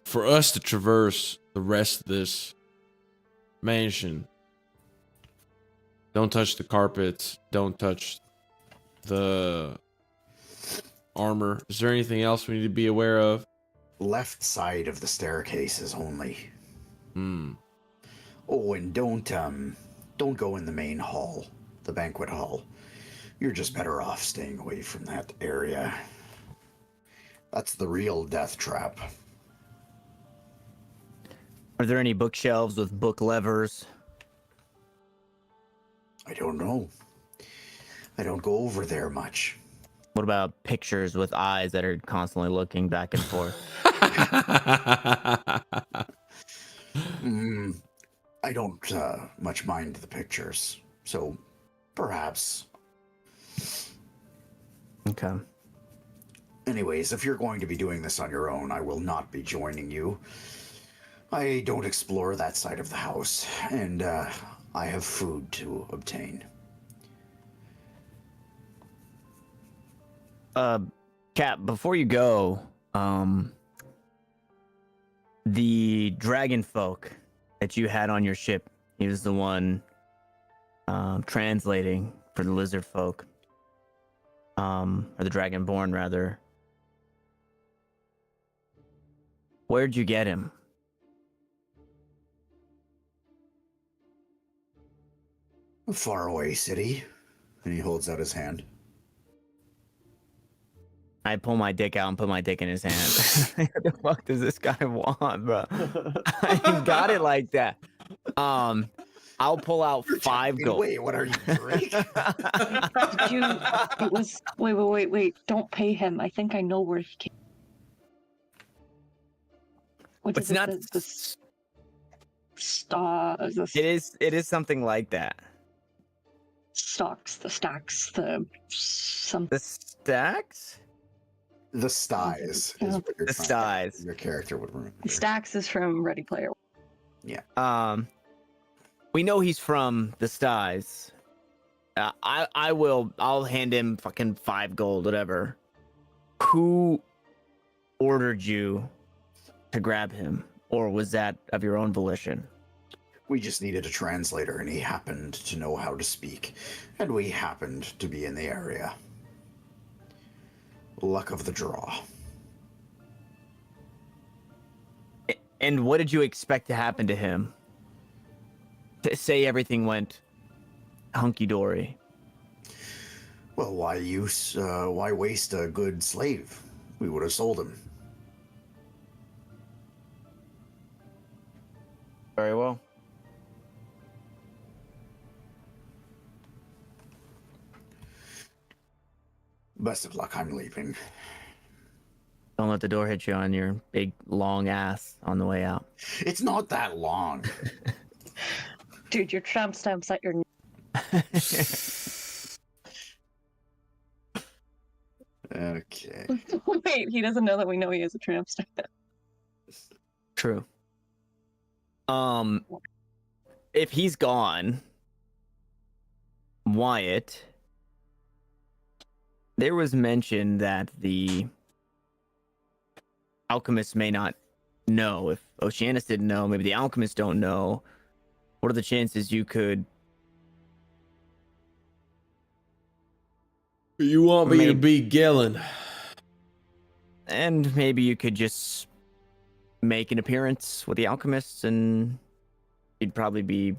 Speaker 3: for us to traverse the rest of this mansion, don't touch the carpets, don't touch the armor. Is there anything else we need to be aware of?
Speaker 4: Left side of the staircases only.
Speaker 3: Hmm.
Speaker 4: Oh, and don't go in the main hall, the banquet hall. You're just better off staying away from that area. That's the real death trap.
Speaker 2: Are there any bookshelves with book levers?
Speaker 4: I don't know. I don't go over there much.
Speaker 2: What about pictures with eyes that are constantly looking back and forth?
Speaker 4: I don't much mind the pictures, so perhaps.
Speaker 2: Okay.
Speaker 4: Anyways, if you're going to be doing this on your own, I will not be joining you. I don't explore that side of the house, and I have food to obtain.
Speaker 2: Cap, before you go, the dragon folk that you had on your ship, he was the one translating for the lizard folk, or the dragonborn rather. Where'd you get him?
Speaker 4: A faraway city, and he holds out his hand.
Speaker 2: I pull my dick out and put my dick in his hand. What the fuck does this guy want, bro? I ain't got it like that. I'll pull out 5 gold.
Speaker 4: Wait, what are you, Drake?
Speaker 6: Did you? It was. Wait. Don't pay him. I think I know where he came. What
Speaker 2: It's
Speaker 6: is
Speaker 2: not.
Speaker 6: it? The
Speaker 2: It is something like that.
Speaker 6: stocks, the stacks, the some.
Speaker 2: The stacks.
Speaker 4: The styes is what you're
Speaker 2: The
Speaker 4: trying.
Speaker 2: styes.
Speaker 4: Your character would remember.
Speaker 6: Stacks is from Ready Player.
Speaker 2: We know he's from the styes. I'll hand him fucking 5 gold, whatever. Who ordered you to grab him, or was that of your own volition?
Speaker 4: We just needed a translator, and he happened to know how to speak, and we happened to be in the area. Luck of the draw.
Speaker 2: And what did you expect to happen to him? To say everything went hunky-dory.
Speaker 4: Well, why waste a good slave? We would have sold him.
Speaker 2: Very well.
Speaker 4: Best of luck, I'm leaving.
Speaker 2: Don't let the door hit you on your big, long ass on the way out.
Speaker 4: It's not that long.
Speaker 6: Dude, your tramp stamps at your.
Speaker 4: Okay.
Speaker 6: Wait, he doesn't know that we know he has a tramp stamp.
Speaker 2: True. If he's gone, Wyatt, there was mention that the alchemists may not know. If Oceanus didn't know, maybe the alchemists don't know. What are the chances you could?
Speaker 3: You want me to be Gillen?
Speaker 2: And maybe you could just make an appearance with the alchemists, and you'd probably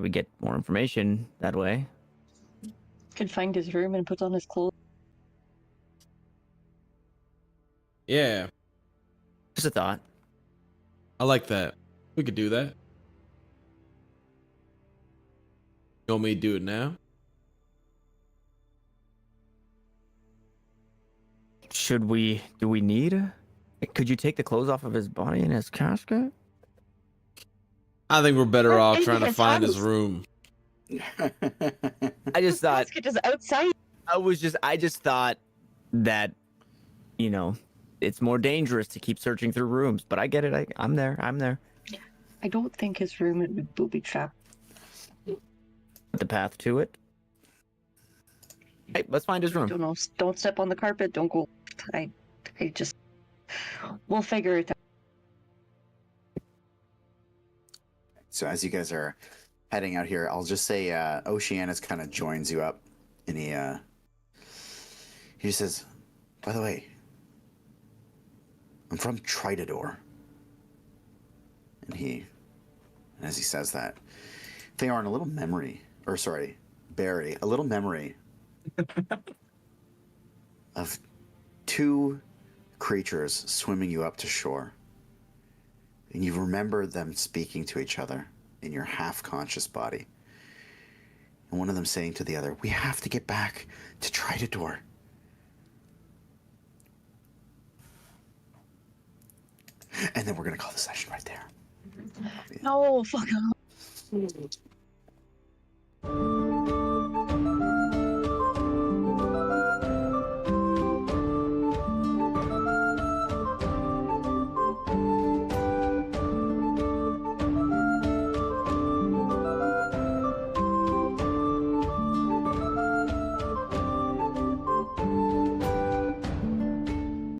Speaker 2: get more information that way.
Speaker 6: Could find his room and put on his clothes.
Speaker 3: Yeah,
Speaker 2: Just a thought.
Speaker 3: I like that. We could do that. You want me to do it now?
Speaker 2: Do we need? Could you take the clothes off of his body in his casket?
Speaker 3: I think we're better off
Speaker 6: in
Speaker 3: trying to
Speaker 6: his
Speaker 3: find his
Speaker 6: house.
Speaker 3: room.
Speaker 2: I just thought
Speaker 6: Casket is outside.
Speaker 2: I just thought that, it's more dangerous to keep searching through rooms. But I get it. I'm there.
Speaker 6: I don't think his room would be booby trapped.
Speaker 2: The path to it. Hey, let's find his room.
Speaker 6: Don't know. Don't step on the carpet. Don't go. I just. We'll figure it out.
Speaker 4: So as you guys are heading out here, I'll just say Oceanus kind of joins you up, and he just says, "By the way, I'm from Tridador." And as he says that, Feyorn, Barry, a little memory of 2 creatures swimming you up to shore. And you remember them speaking to each other in your half-conscious body. And one of them saying to the other, "We have to get back to Tridador." And then we're going to call the session right there.
Speaker 6: No, fuck off.